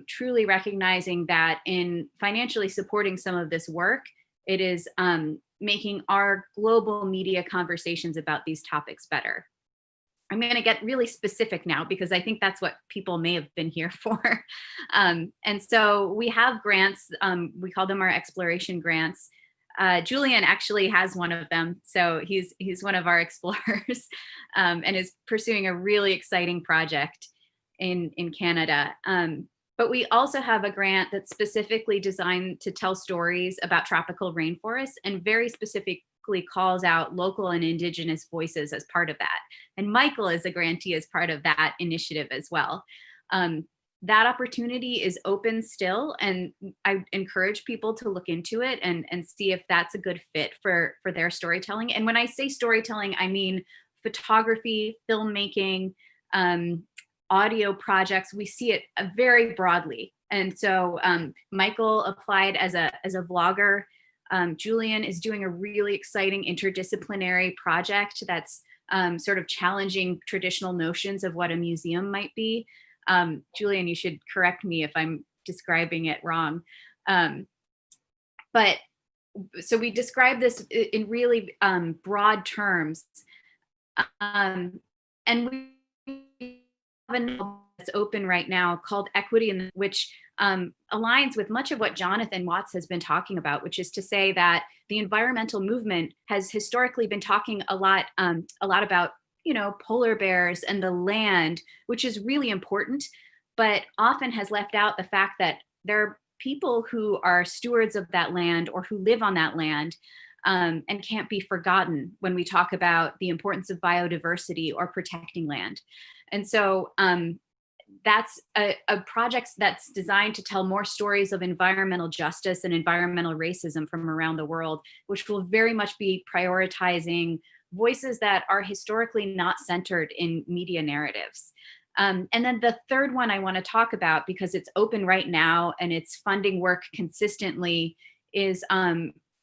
truly recognizing that in financially supporting some of this work, it is making our global media conversations about these topics better. I'm going to get really specific now because I think that's what people may have been here for. And so we have grants, we call them our exploration grants. Julian actually has one of them. So he's one of our explorers and is pursuing a really exciting project in Canada. But we also have a grant that's specifically designed to tell stories about tropical rainforests and very specifically calls out local and indigenous voices as part of that. And Michael is a grantee as part of that initiative as well. That opportunity is open still, and I encourage people to look into it and see if that's a good fit for their storytelling. And when I say storytelling, I mean photography, filmmaking, audio projects. We see it very broadly. And so Michael applied as a vlogger. Julian is doing a really exciting interdisciplinary project that's sort of challenging traditional notions of what a museum might be. Julian, you should correct me if I'm describing it wrong. But so we describe this in really broad terms. And we have a novel that's open right now called Equity, in which aligns with much of what Jonathan Watts has been talking about, which is to say that the environmental movement has historically been talking a lot about, you know, polar bears and the land, which is really important, but often has left out the fact that there are people who are stewards of that land or who live on that land and can't be forgotten when we talk about the importance of biodiversity or protecting land. And so that's a project that's designed to tell more stories of environmental justice and environmental racism from around the world, which will very much be prioritizing voices that are historically not centered in media narratives. And then the third one I want to talk about, because it's open right now and it's funding work consistently, is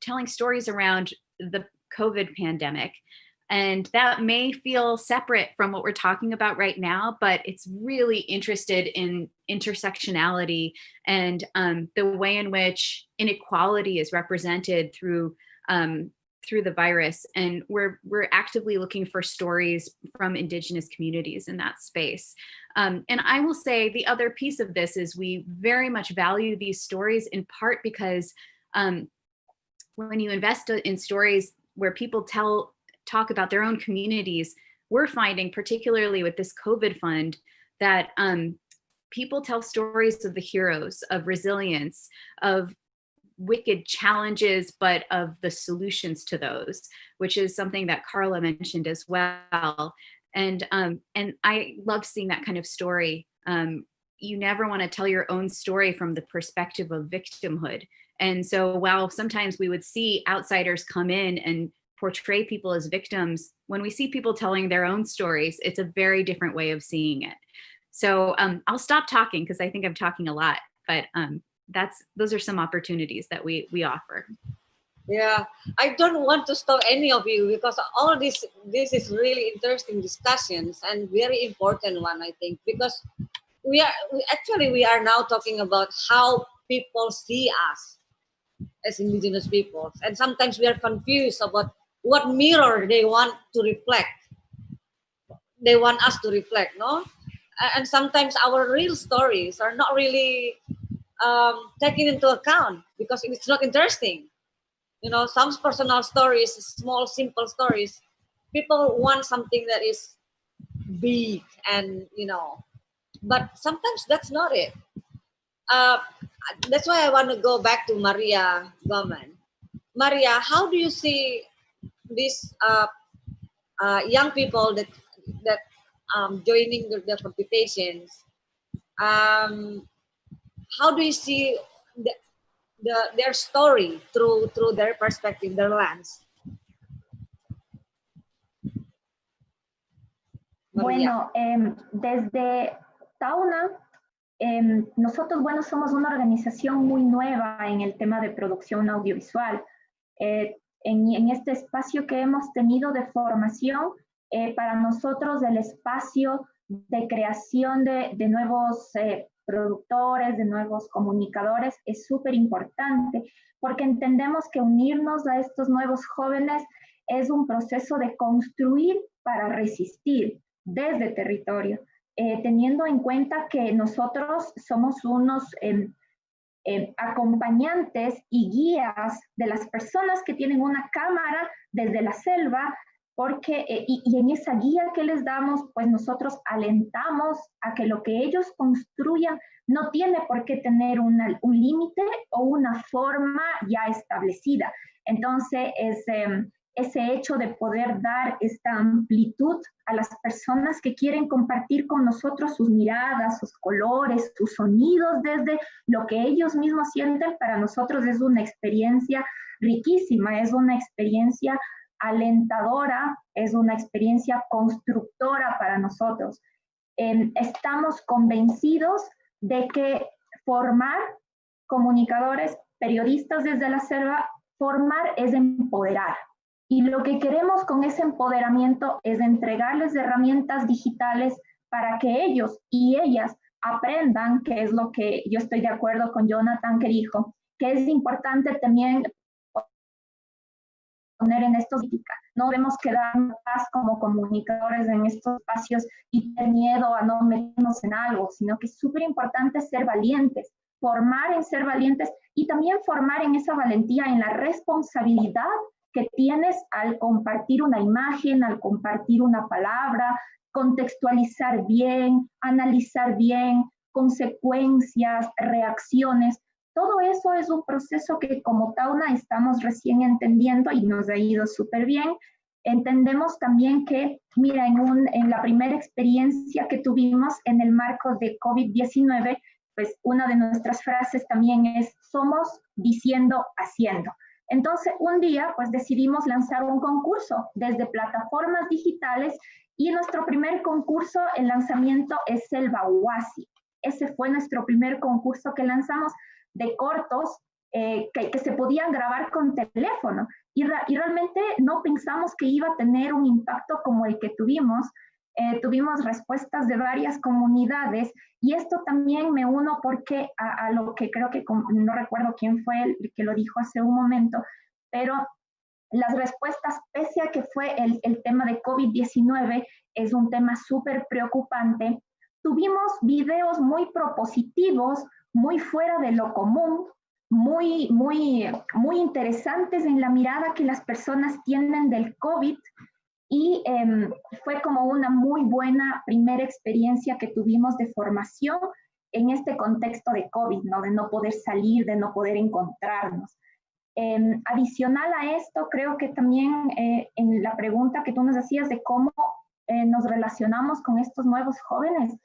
telling stories around the COVID pandemic. And that may feel separate from what we're talking about right now, but it's really interested in intersectionality and the way in which inequality is represented through the virus. And we're actively looking for stories from Indigenous communities in that space. And I will say the other piece of this is we very much value these stories, in part because when you invest in stories where people talk about their own communities, we're finding, particularly with this COVID fund, that people tell stories of the heroes, of resilience, of wicked challenges, but of the solutions to those, which is something that Carla mentioned as well. And I love seeing that kind of story. You never want to tell your own story from the perspective of victimhood. And so while sometimes we would see outsiders come in and portray people as victims, when we see people telling their own stories, it's a very different way of seeing it. So I'll stop talking because I think I'm talking a lot, but those are some opportunities that we offer. Yeah, I don't want to stop any of you because all this is really interesting discussions and very important one, I think, because we are now talking about how people see us. as indigenous peoples. And sometimes we are confused about what mirror they want to reflect. They want us to reflect, no? And sometimes our real stories are not really taken into account because it's not interesting. You know, some personal stories, small, simple stories, people want something that is big and, you know, but sometimes that's not it. That's why I want to go back to Maria Goman. Maria, how do you see these young people that joining the competitions? How do you see their story through their perspective, their lens? Bueno, desde Tauna, nosotros, bueno, somos una organización muy nueva en el tema de producción audiovisual. En este espacio que hemos tenido de formación, para nosotros el espacio de creación de nuevos productores, de nuevos comunicadores es súper importante, porque entendemos que unirnos a estos nuevos jóvenes es un proceso de construir para resistir desde territorio, teniendo en cuenta que nosotros somos unos acompañantes y guías de las personas que tienen una cámara desde la selva, porque y en esa guía que les damos, pues nosotros alentamos a que lo que ellos construyan no tiene por qué tener un límite o una forma ya establecida. Entonces, ese hecho de poder dar esta amplitud a las personas que quieren compartir con nosotros sus miradas, sus colores, sus sonidos desde lo que ellos mismos sienten, para nosotros es una experiencia riquísima, es una experiencia alentadora, es una experiencia constructora para nosotros. Estamos convencidos de que formar comunicadores, periodistas desde la selva, formar es empoderar. Y lo que queremos con ese empoderamiento es entregarles herramientas digitales para que ellos y ellas aprendan, que es lo que yo estoy de acuerdo con Jonathan que dijo, que es importante también poner en estos políticas. No debemos quedarnos como comunicadores en estos espacios y tener miedo a no meternos en algo, sino que es súper importante ser valientes, formar en ser valientes y también formar en esa valentía, en la responsabilidad que tienes al compartir una imagen, al compartir una palabra, contextualizar bien, analizar bien, consecuencias, reacciones. Todo eso es un proceso que como Tauna estamos recién entendiendo y nos ha ido súper bien. Entendemos también que, mira, en la primera experiencia que tuvimos en el marco de COVID-19, pues una de nuestras frases también es, somos diciendo, haciendo. Entonces, un día, pues decidimos lanzar un concurso desde plataformas digitales y nuestro primer concurso, el lanzamiento es el Bauasi. Ese fue nuestro primer concurso que lanzamos de cortos que se podían grabar con teléfono. Y realmente no pensamos que iba a tener un impacto como el que tuvimos. Tuvimos respuestas de varias comunidades y esto también me uno porque a lo que creo que, no recuerdo quién fue el que lo dijo hace un momento, pero las respuestas, pese a que fue el tema de COVID-19, es un tema súper preocupante. Tuvimos videos muy propositivos, muy fuera de lo común, muy interesantes en la mirada que las personas tienen del COVID. Y fue como una muy buena primera experiencia que tuvimos de formación en este contexto de COVID, ¿no? De no poder salir, de no poder encontrarnos. Adicional a esto, creo que también en la pregunta que tú nos hacías de cómo nos relacionamos con estos nuevos jóvenes,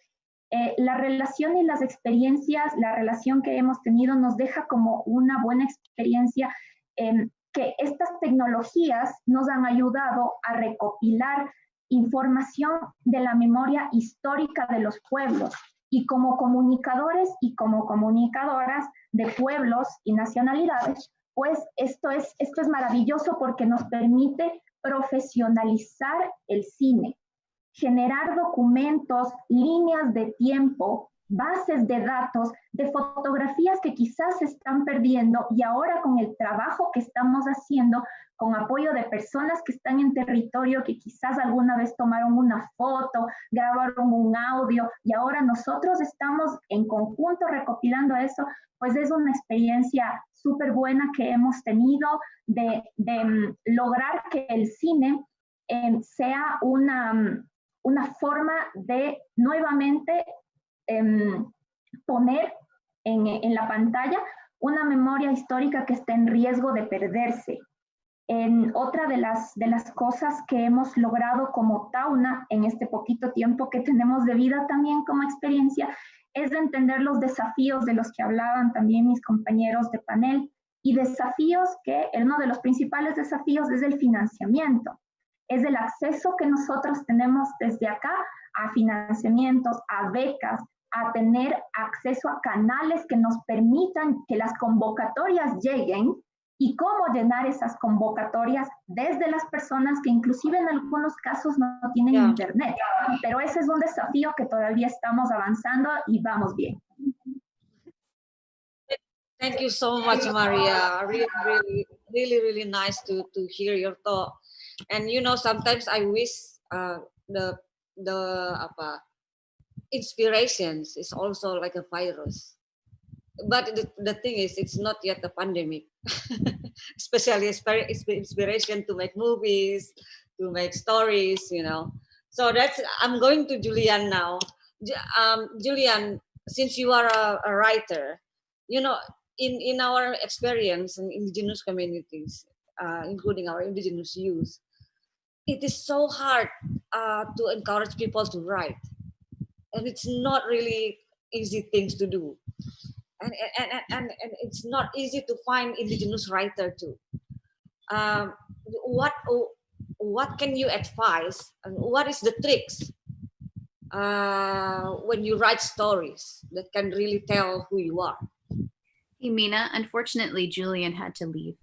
la relación y las experiencias, la relación que hemos tenido nos deja como una buena experiencia que estas tecnologías nos han ayudado a recopilar información de la memoria histórica de los pueblos y como comunicadores y como comunicadoras de pueblos y nacionalidades, pues esto es maravilloso porque nos permite profesionalizar el cine, generar documentos, líneas de tiempo bases de datos de fotografías que quizás se están perdiendo, y ahora con el trabajo que estamos haciendo, con apoyo de personas que están en territorio, que quizás alguna vez tomaron una foto, grabaron un audio, y ahora nosotros estamos en conjunto recopilando eso, pues es una experiencia súper buena que hemos tenido de lograr que el cine sea una forma de nuevamente poner en la pantalla una memoria histórica que está en riesgo de perderse. Otra de las cosas que hemos logrado como Tauna en este poquito tiempo que tenemos de vida también como experiencia es de entender los desafíos de los que hablaban también mis compañeros de panel, y desafíos que uno de los principales desafíos es el financiamiento, es el acceso que nosotros tenemos desde acá a financiamientos, a becas, a tener acceso a canales que nos permitan que las convocatorias lleguen, y cómo llenar esas convocatorias desde las personas que inclusive en algunos casos no tienen internet. Pero ese es un desafío que todavía estamos avanzando y vamos bien. Thank you so much, Maria. Really nice to hear your thought. And you know, sometimes I wish the inspirations is also like a virus. But the thing is, it's not yet a pandemic. Especially inspiration to make movies, to make stories, you know. So I'm going to Julian now. Julian, since you are a writer, you know, in our experience in indigenous communities, including our indigenous youth, it is so hard to encourage people to write. And it's not really easy things to do. And it's not easy to find indigenous writer too. What can you advise, and what is the tricks when you write stories that can really tell who you are? Hey, Mina, unfortunately, Julian had to leave.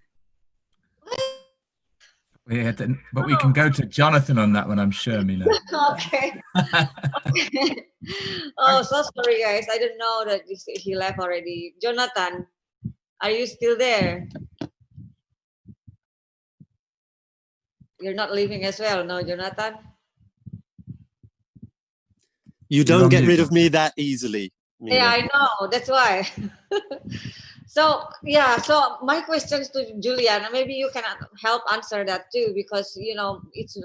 But we can go to Jonathan on that one, I'm sure, Mina. Okay. Oh, so sorry, guys. I didn't know that he left already. Jonathan, are you still there? You're not leaving as well, no, Jonathan? You don't get rid of me that easily, Mina. Yeah, I know. That's why. So my questions to Julian, maybe you can help answer that too, because you know it's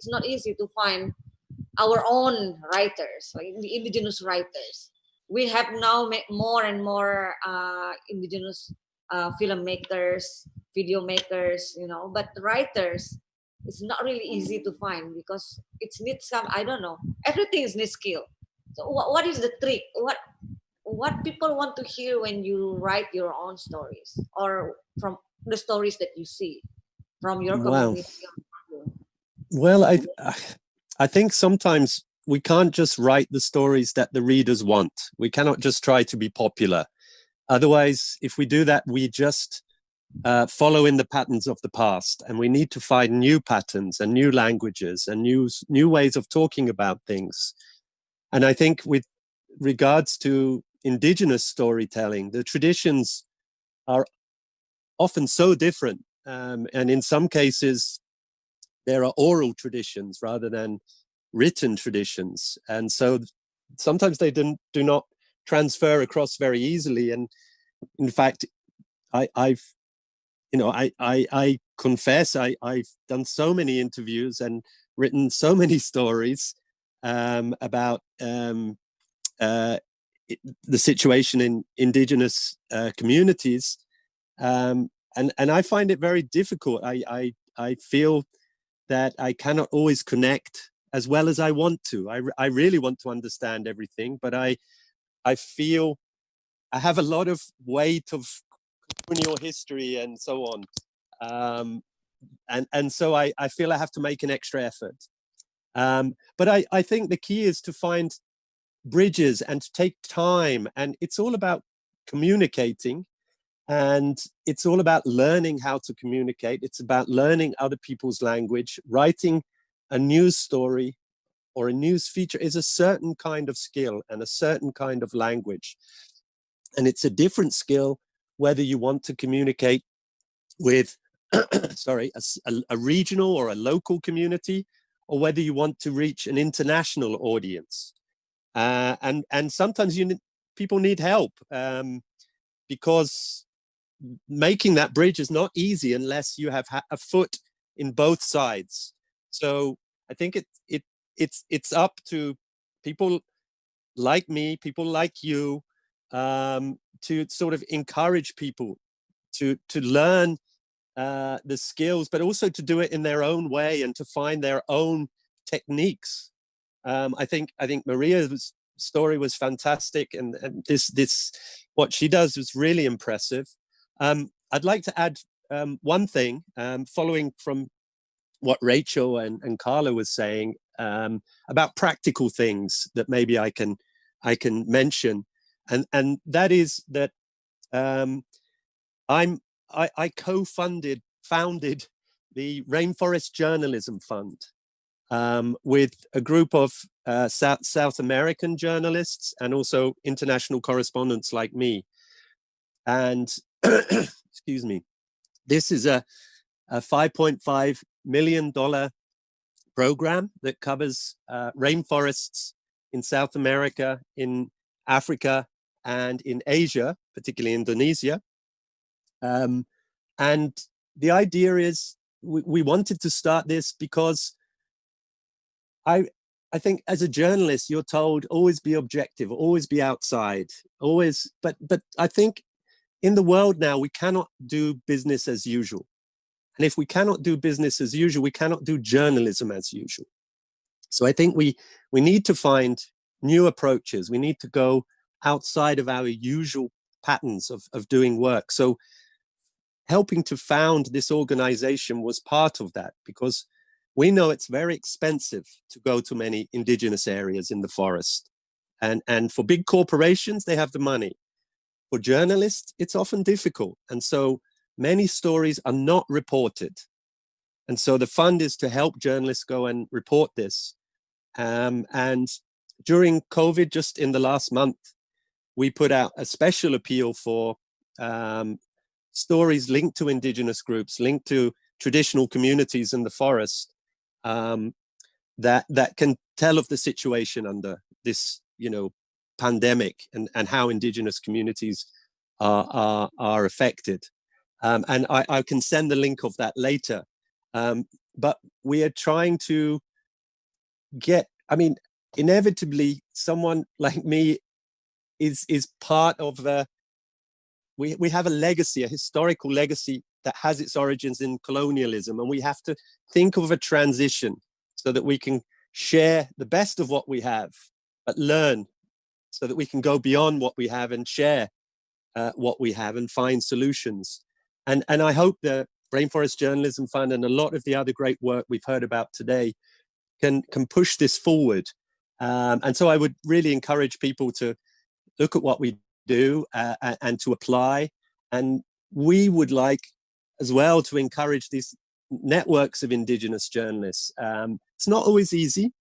not easy to find our own writers, like the indigenous writers. We have now more and more indigenous filmmakers, video makers, you know, but writers, it's not really easy to find because it needs some, I don't know, everything is needs skill. So what is the trick? What people want to hear when you write your own stories, or from the stories that you see from your community? Well, I think sometimes we can't just write the stories that the readers want. We cannot just try to be popular. Otherwise, if we do that, we just follow in the patterns of the past, and we need to find new patterns and new languages and new ways of talking about things. And I think with regards to indigenous storytelling, the traditions are often so different, and in some cases there are oral traditions rather than written traditions, and so sometimes they do not transfer across very easily. And in fact, I confess I've done so many interviews and written so many stories about the situation in indigenous communities, and I find it very difficult. I feel that I cannot always connect as well as I want to. I really want to understand everything, but I feel I have a lot of weight of colonial history and so on, and so I feel I have to make an extra effort. But I think the key is to find bridges and to take time, and it's all about communicating, and it's all about learning how to communicate. It's about learning other people's language, writing a news story or a news feature is a certain kind of skill and a certain kind of language. And it's a different skill whether you want to communicate with, sorry, a regional or a local community, or whether you want to reach an international audience. And sometimes people need help because making that bridge is not easy unless you have a foot in both sides. So I think it's up to people like me, people like you, to sort of encourage people to learn the skills, but also to do it in their own way and to find their own techniques. I think Maria's story was fantastic, and this what she does was really impressive. I'd like to add one thing, following from what Rachel and Carla was saying about practical things that maybe I can mention, and that is that I founded the Rainforest Journalism Fund with a group of South American journalists and also international correspondents like me. And excuse me, this is a $5.5 million program that covers rainforests in South America, in Africa, and in Asia, particularly Indonesia. And the idea is we wanted to start this because I think as a journalist, you're told always be objective, always be outside, always. But I think in the world now, we cannot do business as usual. And if we cannot do business as usual, we cannot do journalism as usual. So I think we need to find new approaches. We need to go outside of our usual patterns of doing work. So helping to found this organization was part of that, because we know it's very expensive to go to many indigenous areas in the forest. And for big corporations, they have the money. For journalists, it's often difficult. And so many stories are not reported. And so the fund is to help journalists go and report this. And during COVID, just in the last month, we put out a special appeal for stories linked to indigenous groups, linked to traditional communities in the forest, that can tell of the situation under this, pandemic, and how indigenous communities are affected. And I can send the link of that later. But we are trying to get, inevitably, someone like me is part of the, we have a legacy, a historical legacy that has its origins in colonialism, and we have to think of a transition so that we can share the best of what we have, but learn so that we can go beyond what we have and share what we have and find solutions. And I hope the Rainforest Journalism Fund and a lot of the other great work we've heard about today can push this forward. And so I would really encourage people to look at what we do and to apply. And we would like as well to encourage these networks of indigenous journalists. It's not always easy.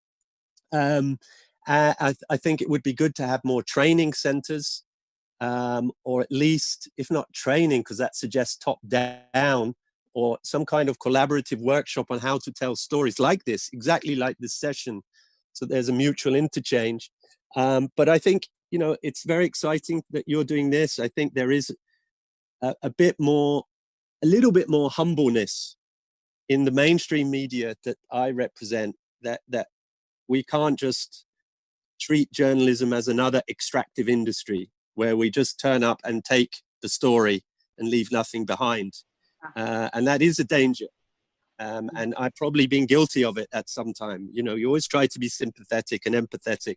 I think it would be good to have more training centers, or at least, if not training, because that suggests top down, or some kind of collaborative workshop on how to tell stories like this, exactly like this session. So there's a mutual interchange. But I think, it's very exciting that you're doing this. I think there is a little bit more humbleness in the mainstream media that I represent, that we can't just treat journalism as another extractive industry where we just turn up and take the story and leave nothing behind. And that is a danger. And I've probably been guilty of it at some time. You always try to be sympathetic and empathetic,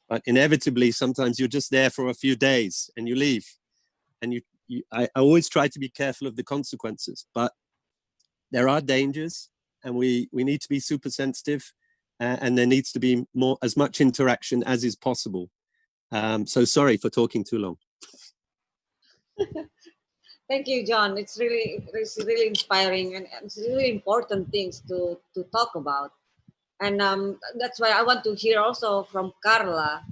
but inevitably, sometimes you're just there for a few days and you leave. And I always try to be careful of the consequences, but there are dangers, and we need to be super sensitive, and there needs to be as much interaction as is possible. So sorry for talking too long. Thank you, John. It's really inspiring, and it's really important things to talk about. And that's why I want to hear also from Carla.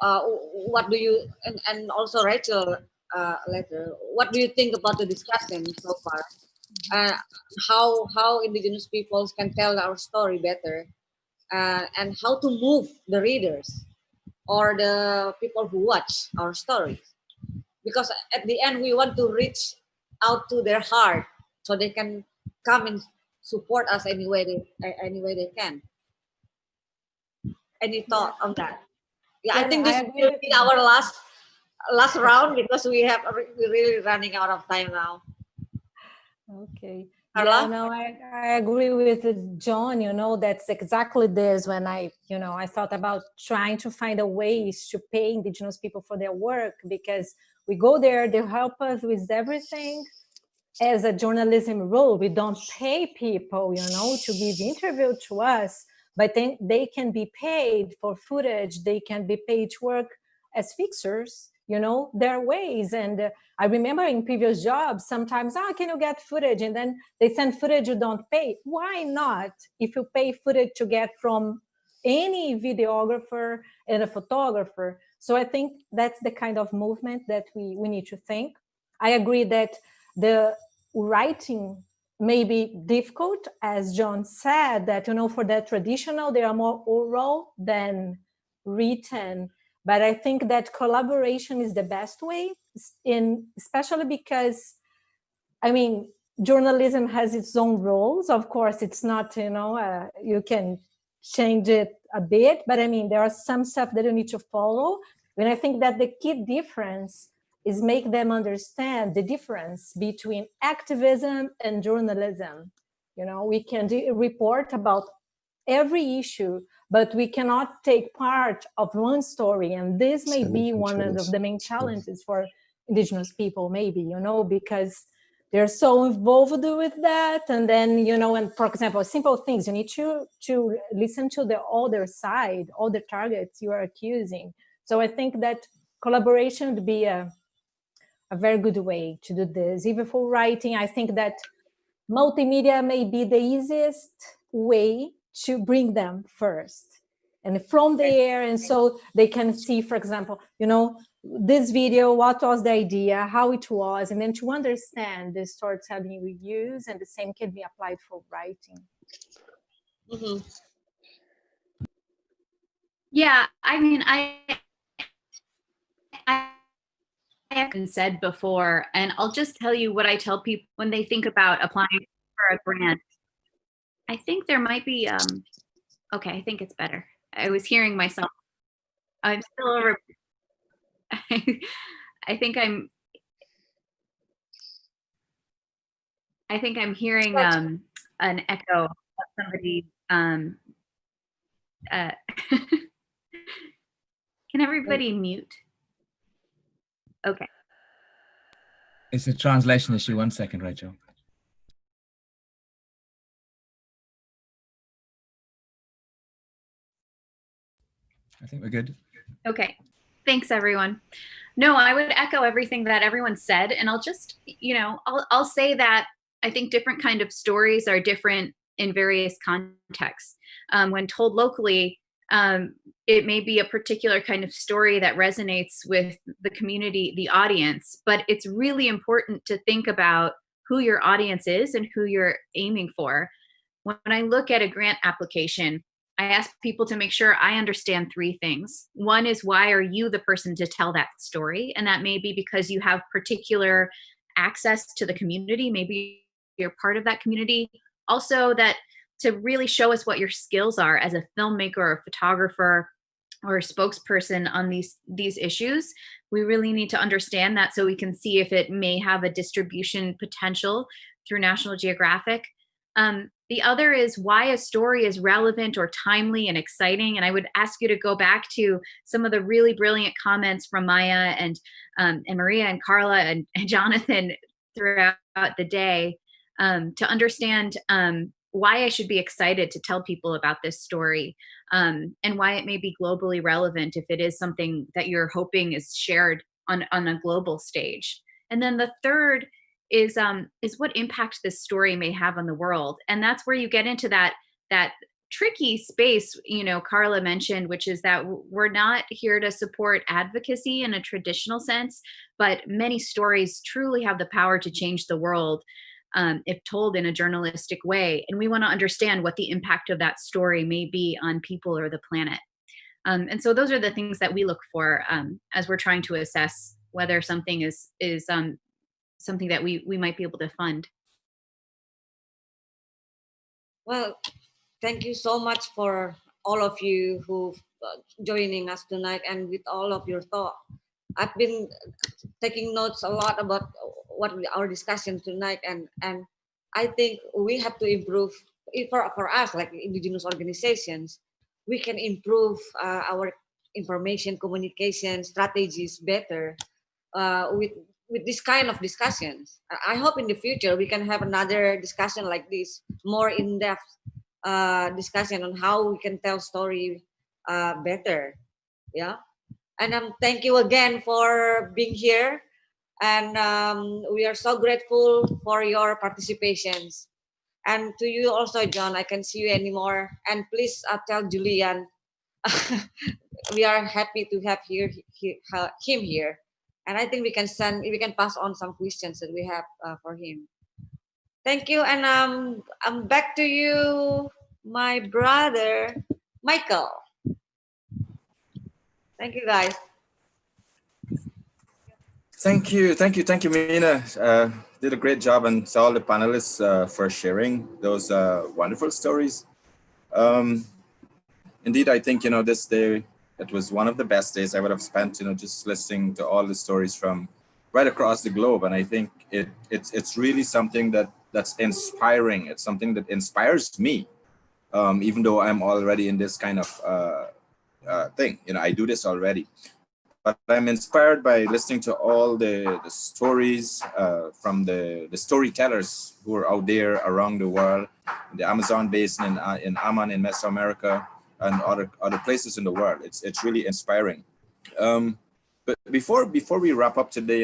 What do you, and also Rachel later, what do you think about the discussion so far? How indigenous peoples can tell our story better, and how to move the readers or the people who watch our stories, because at the end we want to reach out to their heart so they can come and support us any way they can. Any thought on that? Yeah, I think this will be our last round because we're really running out of time now. Okay. Carla? Yeah, no, I agree with John. That's exactly this. When I thought about trying to find a ways to pay indigenous people for their work, because we go there, they help us with everything. As a journalism role, we don't pay people, to give interview to us, but then they can be paid for footage. They can be paid to work as fixers. There are ways. And I remember in previous jobs, sometimes, can you get footage? And then they send footage you don't pay. Why not? If you pay footage to get from any videographer and a photographer. So I think that's the kind of movement that we need to think. I agree that the writing may be difficult, as John said, that, for the traditional, they are more oral than written. But I think that collaboration is the best way, especially because, journalism has its own rules. Of course, it's not, you can change it a bit, but there are some stuff that you need to follow. And I think that the key difference is make them understand the difference between activism and journalism. We can report about every issue, but we cannot take part of one story. And this may be one of the main challenges for indigenous people, maybe, because they're so involved with that. And then, and for example, simple things, you need to listen to the other side, all the targets you are accusing. So I think that collaboration would be a very good way to do this. Even for writing, I think that multimedia may be the easiest way to bring them first and from there, and so they can see, for example, this video, what was the idea, how it was, and then to understand the storytelling we use, and the same can be applied for writing. Mm-hmm. Yeah, I have been said before, and I'll just tell you what I tell people when they think about applying for a grant. I think there might be, okay, I think it's better. I was hearing myself. I'm still over. I think I'm hearing an echo of somebody. Can everybody mute? Okay. It's a translation issue. 1 second, Rachel. I think we're good. Okay. Thanks, everyone. No, I would echo everything that everyone said. And I'll just, I'll say that I think different kind of stories are different in various contexts. When told locally, it may be a particular kind of story that resonates with the community, the audience, but it's really important to think about who your audience is and who you're aiming for. When I look at a grant application, I ask people to make sure I understand 3 things. One is, why are you the person to tell that story? And that may be because you have particular access to the community. Maybe you're part of that community. Also, that to really show us what your skills are as a filmmaker or a photographer or a spokesperson on these issues. We really need to understand that so we can see if it may have a distribution potential through National Geographic. The other is why a story is relevant or timely and exciting. And I would ask you to go back to some of the really brilliant comments from Maya and Maria and Carla and Jonathan throughout the day to understand why I should be excited to tell people about this story, and why it may be globally relevant if it is something that you're hoping is shared on a global stage. And then the third is what impact this story may have on the world. And that's where you get into that tricky space, Carla mentioned, which is that we're not here to support advocacy in a traditional sense, but many stories truly have the power to change the world if told in a journalistic way. And we want to understand what the impact of that story may be on people or the planet. And so those are the things that we look for as we're trying to assess whether something is something that we might be able to fund. Well, thank you so much for all of you who joining us tonight and with all of your thought. I've been taking notes a lot about what our discussion tonight, and I think we have to improve for us, like indigenous organizations. We can improve our information communication strategies better with this kind of discussions. I hope in the future we can have another discussion like this, more in-depth discussion on how we can tell story better. Yeah, and thank you again for being here, and we are so grateful for your participations. And to you also, John, I can see you anymore. And please tell Julian, we are happy to have him here. And I think we can pass on some questions that we have for him. Thank you. And I'm back to you, my brother, Michael. Thank you, guys. Thank you, Mina. Did a great job, and to all the panelists for sharing those wonderful stories. Indeed, I think this day, it was one of the best days I would have spent, just listening to all the stories from right across the globe. And I think it's really something that's inspiring. It's something that inspires me, even though I'm already in this kind of thing. I do this already. But I'm inspired by listening to all the stories from the storytellers who are out there around the world, in the Amazon basin, in Amman, in Mesoamerica, and other places in the world. It's really inspiring. But before we wrap up today,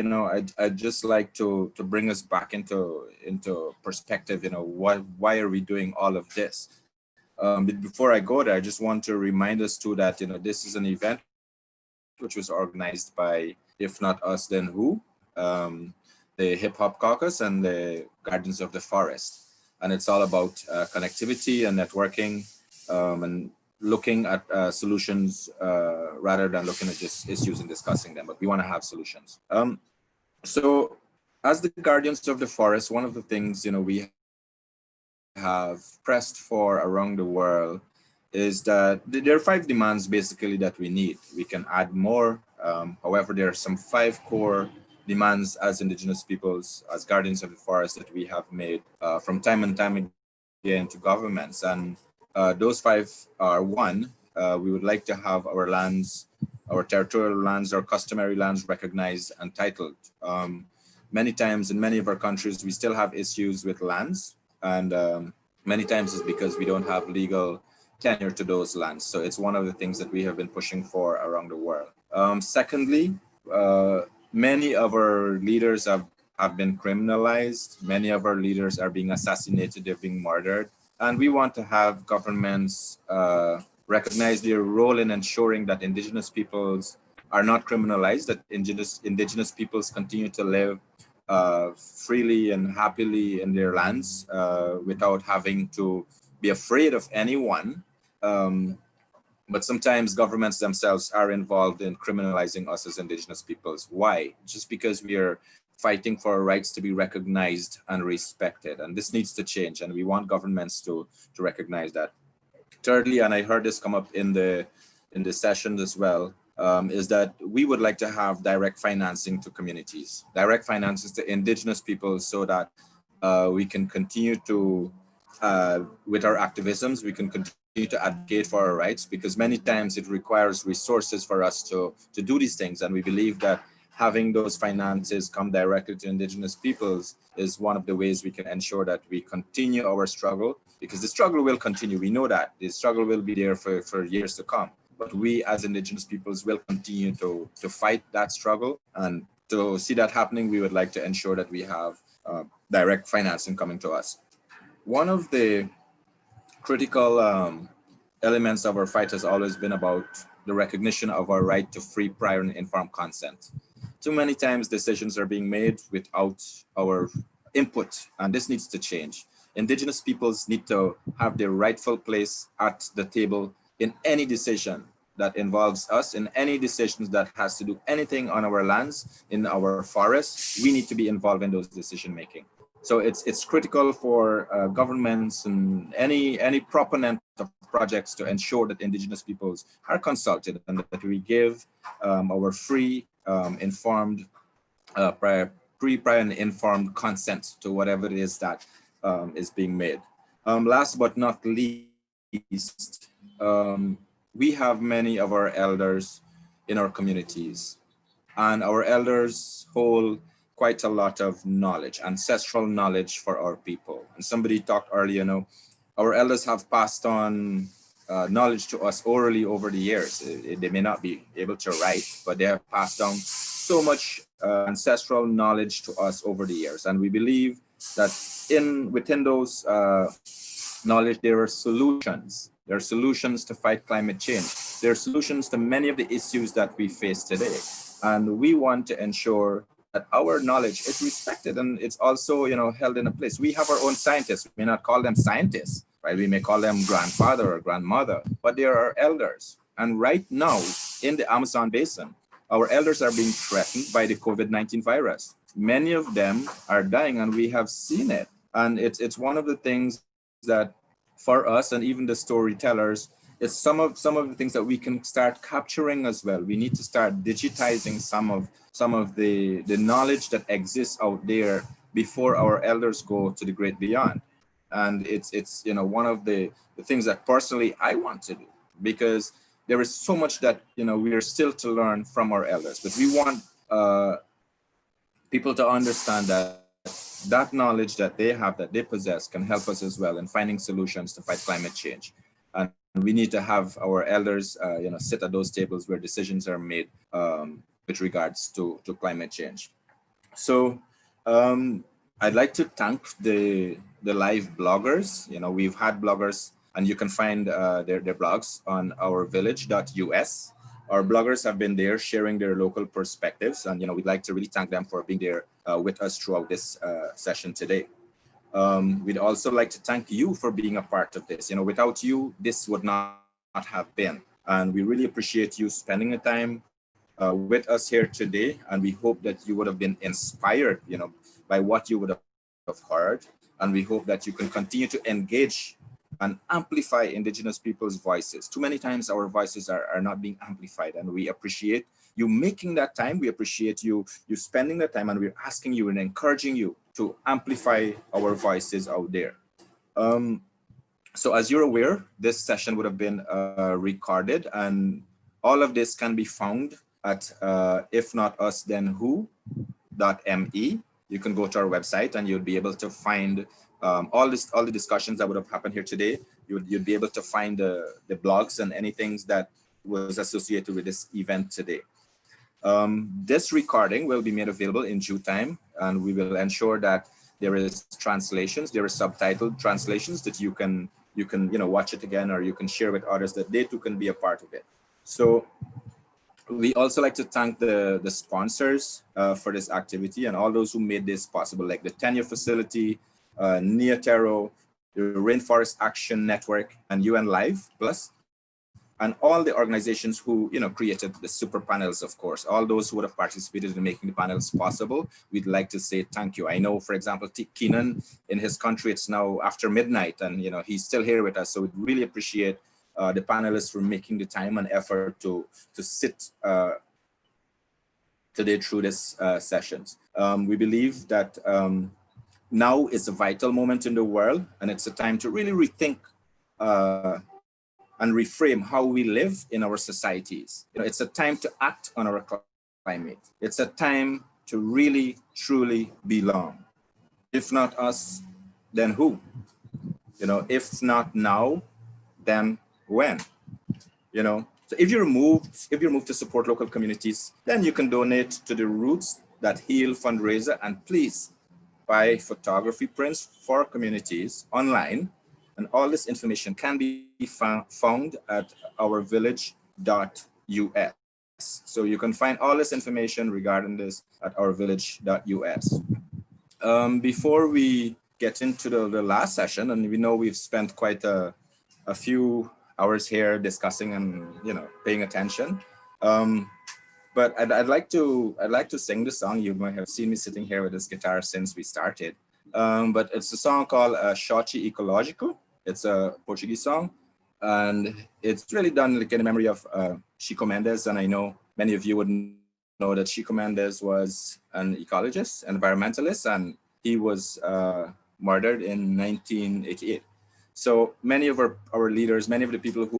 I'd just like to bring us back into perspective. Why are we doing all of this? But before I go there, I just want to remind us too that this is an event which was organized by, if not us, then who? The Hip Hop Caucus and the Guardians of the Forest. And it's all about connectivity and networking and looking at solutions rather than looking at just issues and discussing them, but we want to have solutions. So as the Guardians of the Forest, one of the things we have pressed for around the world is that there are 5 demands basically that we need. We can add more. However, there are some 5 core demands as Indigenous peoples, as Guardians of the Forest, that we have made from time and time again to governments. And those 5 are: 1, we would like to have our lands, our territorial lands, our customary lands recognized and titled. Many times in many of our countries, we still have issues with lands, and many times it's because we don't have legal tenure to those lands. So it's one of the things that we have been pushing for around the world. Secondly, many of our leaders have been criminalized. Many of our leaders are being assassinated, they're being murdered. And we want to have governments recognize their role in ensuring that Indigenous peoples are not criminalized, that Indigenous peoples continue to live freely and happily in their lands without having to be afraid of anyone. But sometimes governments themselves are involved in criminalizing us as Indigenous peoples. Why? Just because we are fighting for our rights to be recognized and respected. And this needs to change, and we want governments to recognize that. Thirdly, and I heard this come up in the session as well, is that we would like to have direct financing to communities, direct finances to Indigenous people, so that we can continue to, with our activisms, we can continue to advocate for our rights, because many times it requires resources for us to do these things. And we believe that having those finances come directly to Indigenous peoples is one of the ways we can ensure that we continue our struggle, because the struggle will continue. We know that the struggle will be there for years to come, but we as Indigenous peoples will continue to fight that struggle. And to see that happening, we would like to ensure that we have direct financing coming to us. One of the critical elements of our fight has always been about the recognition of our right to free, prior, and informed consent. Too many times decisions are being made without our input, and this needs to change. Indigenous peoples need to have their rightful place at the table in any decision that involves us, in any decisions that has to do anything on our lands, in our forests. We need to be involved in those decision making. So it's critical for governments and any proponent of projects to ensure that Indigenous peoples are consulted and that we give our free, informed, prior and informed consent to whatever it is that is being made. Last but not least, we have many of our elders in our communities, and our elders hold quite a lot of knowledge, ancestral knowledge for our people. And somebody talked earlier, our elders have passed on knowledge to us orally over the years. They may not be able to write, but they have passed down so much ancestral knowledge to us over the years. And we believe that within those knowledge, there are solutions. There are solutions to fight climate change. There are solutions to many of the issues that we face today. And we want to ensure that our knowledge is respected and it's also, held in a place. We have our own scientists. We may not call them scientists, right? We may call them grandfather or grandmother, but they are our elders. And right now in the Amazon basin, our elders are being threatened by the COVID-19 virus. Many of them are dying, and we have seen it. And it's one of the things that for us and even the storytellers, it's some of the things that we can start capturing as well. We need to start digitizing some of the knowledge that exists out there before our elders go to the great beyond. And it's one of the things that personally I want to do, because there is so much that we are still to learn from our elders. But we want people to understand that knowledge that they have, that they possess, can help us as well in finding solutions to fight climate change. And we need to have our elders, sit at those tables where decisions are made with regards to climate change. So I'd like to thank the live bloggers. We've had bloggers, and you can find their blogs on our village.us. Our bloggers have been there sharing their local perspectives, and we'd like to really thank them for being there with us throughout this session today. We'd also like to thank you for being a part of this. Without you, this would not have been. And we really appreciate you spending the time with us here today. And we hope that you would have been inspired, by what you would have heard. And we hope that you can continue to engage and amplify Indigenous people's voices. Too many times our voices are not being amplified, and we appreciate you making that time. We appreciate you spending the time, and we're asking you and encouraging you to amplify our voices out there. So as you're aware, this session would have been recorded, and all of this can be found at if not us then who.me. You can go to our website and you'll be able to find all the discussions that would have happened here today. You'd be able to find the blogs and anything that was associated with this event today. This recording will be made available in due time, and we will ensure that there is translations, there is subtitled translations that you can watch it again, or you can share with others that they too can be a part of it. So we also like to thank the sponsors for this activity and all those who made this possible, like the Tenure Facility, Neotero, the Rainforest Action Network, and UN Live Plus, and all the organizations who created the super panels, of course. All those who would have participated in making the panels possible, we'd like to say thank you. I know, for example, Keenan, in his country, it's now after midnight, and he's still here with us. So we'd really appreciate the panelists for making the time and effort to sit today through this sessions. We believe that now is a vital moment in the world, and it's a time to really rethink and reframe how we live in our societies. It's a time to act on our climate. It's a time to really, truly belong. If not us, then who? If not now, then when? So if you're moved to support local communities, then you can donate to the Roots That Heal fundraiser, and please buy photography prints for communities online And all this information can be found at ourvillage.us. So you can find all this information regarding this at ourvillage.us. Before we get into the last session, and we know we've spent quite a few hours here discussing and paying attention. But I'd like to sing the song. You might have seen me sitting here with this guitar since we started. But it's a song called Shoti Ecologico. It's a Portuguese song, and it's really done like in memory of Chico Mendes. And I know many of you would know that Chico Mendes was an ecologist, environmentalist, and he was murdered in 1988. So many of our leaders, many of the people who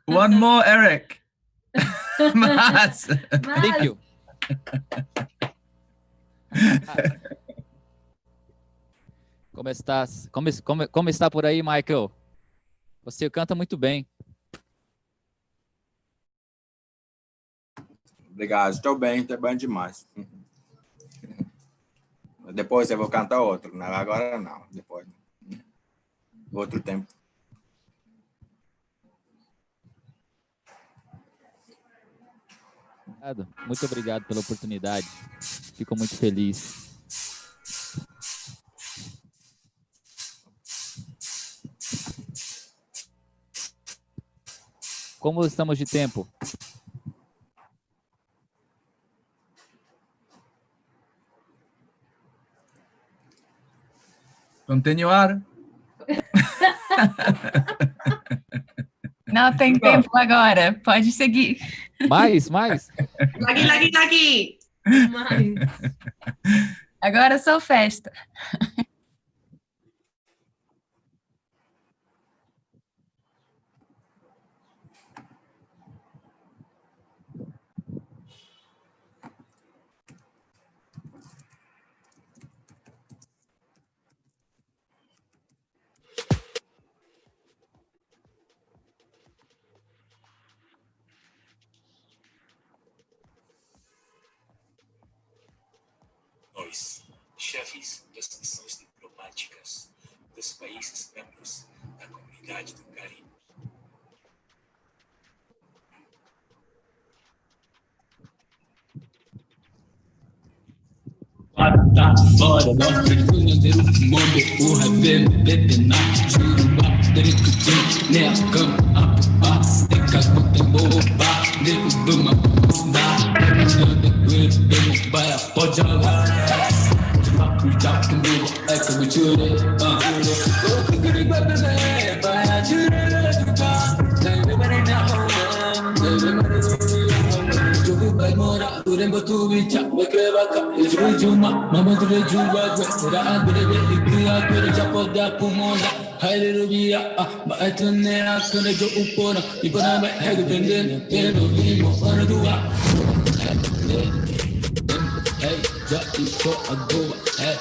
One more, Eric. Mas. Thank you. Como estás? Como está por aí, Michael? Você canta muito bem. Obrigado, estou bem demais. Depois eu vou cantar outro, não, agora não, depois. Outro tempo. Muito obrigado pela oportunidade. Fico muito feliz. Como estamos de tempo? Continuar. Não tem tempo agora, pode seguir. Mais. Mais. Agora só festa. Nós, chefes das missões diplomáticas dos países membros da Comunidade do Caribe, Pata fora, norte, cunhandeiro, mombe, urra, bebe, na, churuba, derikuti, nea, cama, apupá, deca, botemboba, derubama, da, derubama, derubama, baia, pode alar, cuidar comigo, é que eu me jure, louco, que ele vai beber, baia, jure, deve marar na rua, deve marar na rua, jogo vai morar, urembo tu bicha, vai crevaka, Juma, mama to the Juba, Westera, and the Bia, to the Japoda, Pumona, Hallelujah, but I turn there, I couldn't go upon, you put on my head, and then, you want to do hey, Jackie, so I go, hey,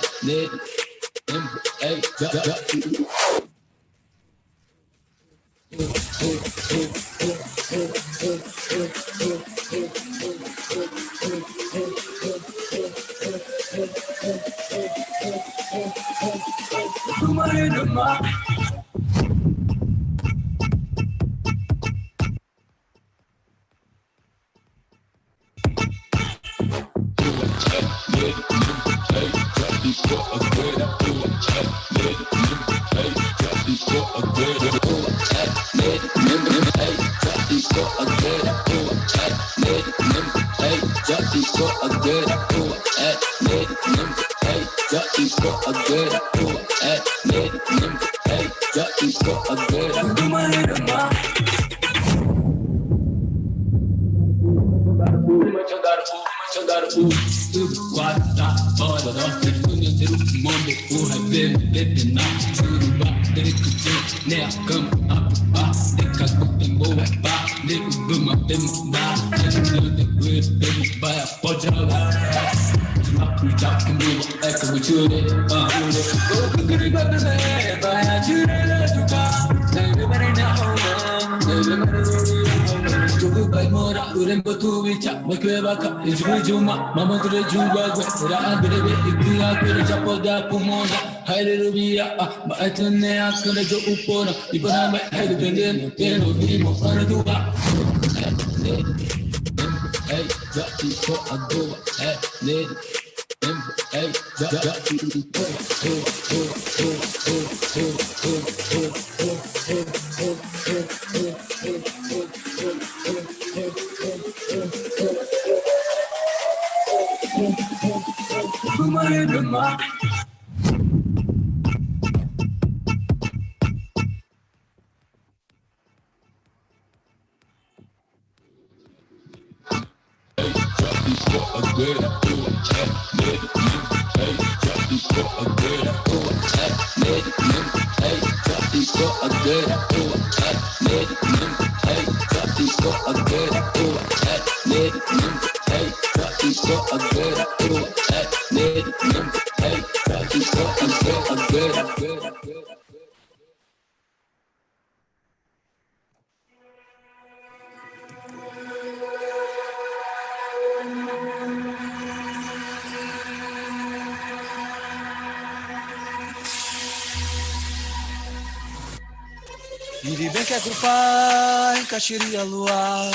Iri bem que é culpa, encaixaria lua.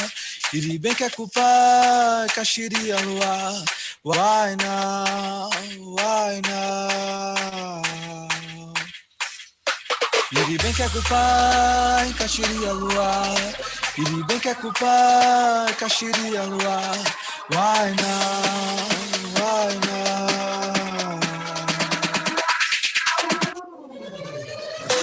Iri bem que é culpa, encaixaria lua. Why now? Why now? Iri bem que é culpa, encaixaria lua. Iri bem que é culpa, encaixaria lua. Why now? Why now?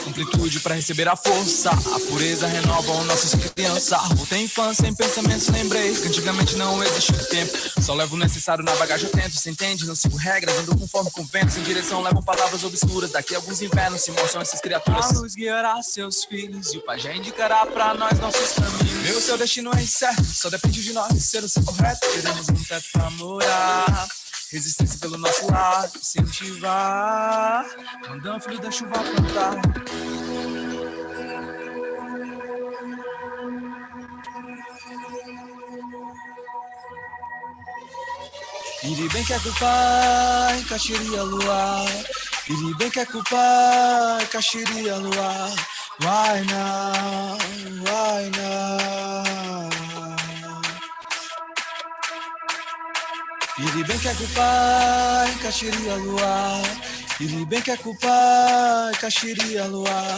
Amplitude para receber a força, a pureza renova o nosso ser criança. Voltei à infância em pensamentos, lembrei que antigamente não existia o tempo. Só levo o necessário na bagagem, eu tento, se entende? Não sigo regras, ando conforme com ventos. Em direção levam palavras obscuras, daqui a alguns invernos se mostram essas criaturas. A luz guiará seus filhos e o pajé indicará pra nós nossos caminhos. Meu, seu destino é incerto, só depende de nós ser o ser correto. Queremos um teto pra morar, resistência pelo nosso lado, incentivar. Mandando filho da chuva plantar. Iri bem que é culpa, encaixaria lua. Iri bem que é culpa, encaixaria lua. Why now? Why now? Iri bem que é culpa, encaixaria lua. Iri bem que é culpa, encaixaria lua.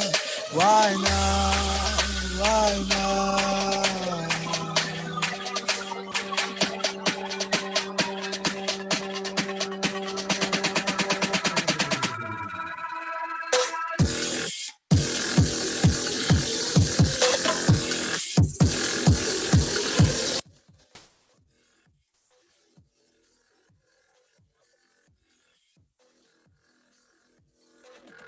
Why now? Why now?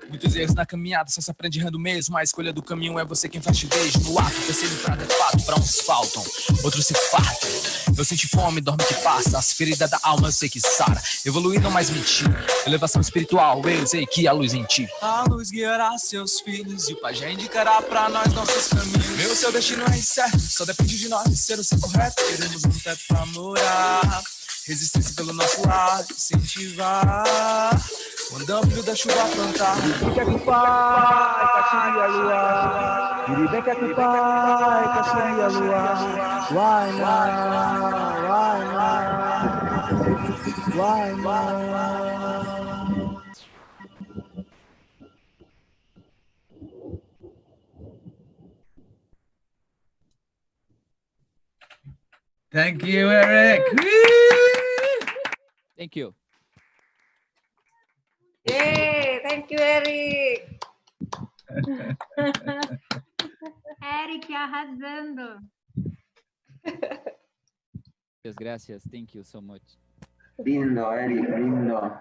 Muitos erros na caminhada, só se aprende errando mesmo. A escolha do caminho é você quem faz de vez. No ato, terceiro entrada é fato. Pra uns faltam, outros se fartam. Eu senti fome, dorme que passa. As feridas da alma eu sei que sara. Evoluir não mais mentir. Elevação espiritual, eu sei que há luz em ti. A luz guiará seus filhos e o pajé indicará pra nós nossos caminhos. Meu, seu destino é incerto, só depende de nós ser o ser correto. Queremos um teto pra morar, resistência pelo nosso lado, incentivar. Mandando filho da chuva plantar. Iri bem que é culpa, encaixaria lua. Iri bem que é culpa, encaixaria lua. Why now? Why now? Why now? Thank you, Eric. Thank you. Yay, thank you, Eric. Eric arrasando. Gracias. Thank you so much. Lindo, Eric, lindo.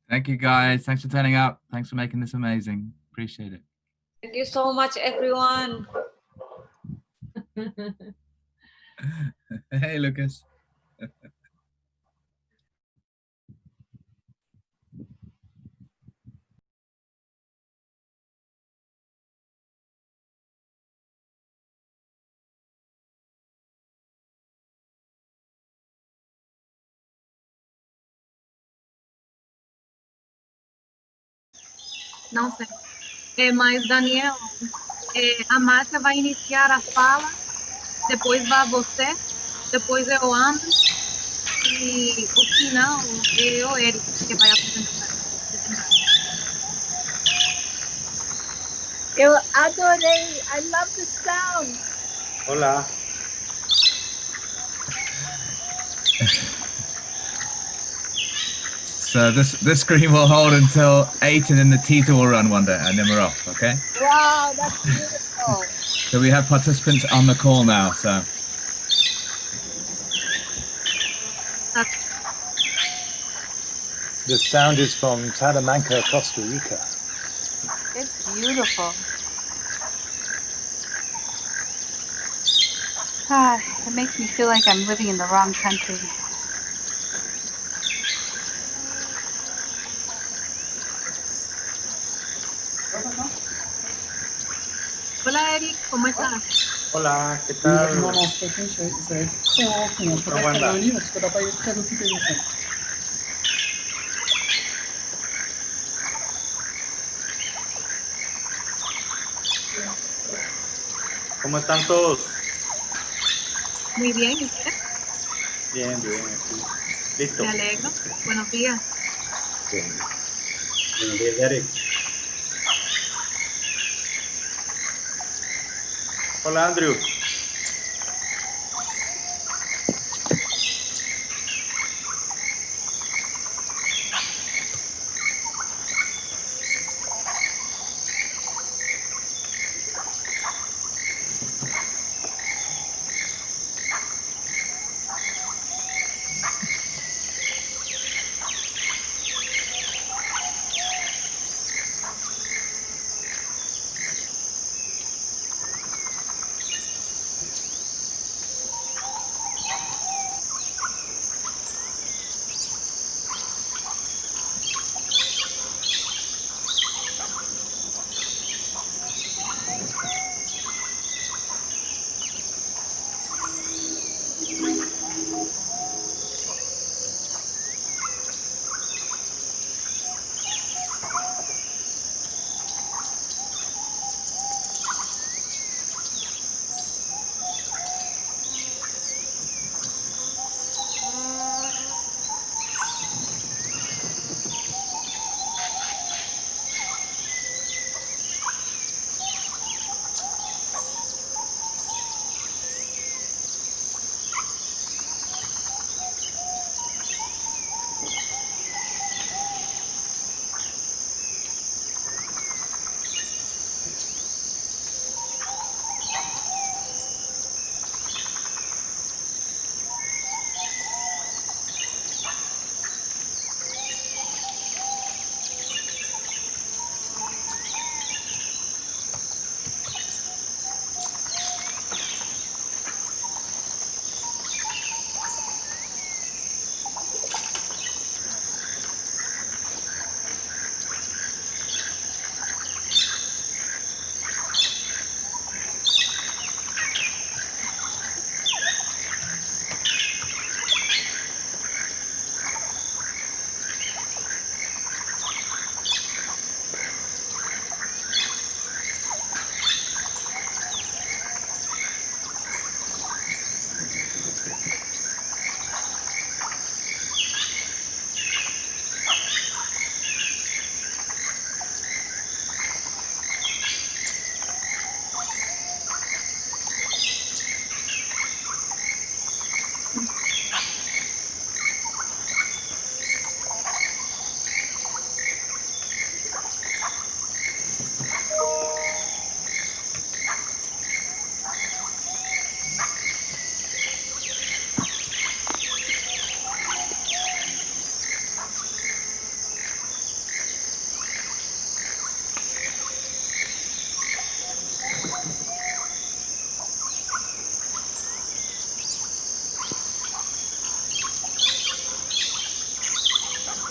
Thank you, guys. Thanks for turning up. Thanks for making this amazing. Appreciate it. Thank you so much, everyone. Hey, Lucas. Não sei. Mas, Daniel, a Márcia vai iniciar a fala, depois vai você, depois é o André, e o final é o Eric, que vai apresentar. Eu adorei. I love the sound. Hola. So this screen will hold until 8 and then the teaser will run one day and then we're off, okay? Wow, that's beautiful. So we have participants on the call now, so. The sound is from Talamanca, Costa Rica. It's beautiful. It makes me feel like I'm living in the wrong country. Hola, Eric, ¿cómo estás? Hola, ¿qué tal? ¿Cómo están todos? Muy bien, ¿y usted? Bien, bien, aquí. Listo. Me alegro. Buenos días. Bien. Buenos días, Eric. Hola, Andrew.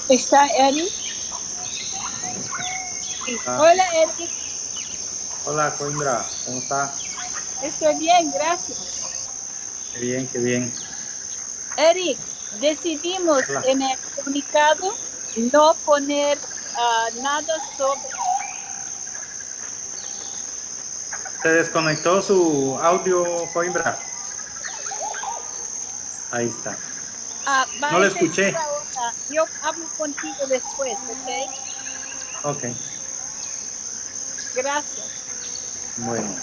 ¿Está Eric? Hola, Eric. Hola, Coimbra, ¿cómo está? Estoy bien, gracias. Qué bien, qué bien. Eric, decidimos Hola. en el comunicado no poner nada sobre Se desconectó su audio, Coimbra. Ahí está. No lo escuché. Yo hablo contigo después, ¿ok? Ok. Gracias. Bueno.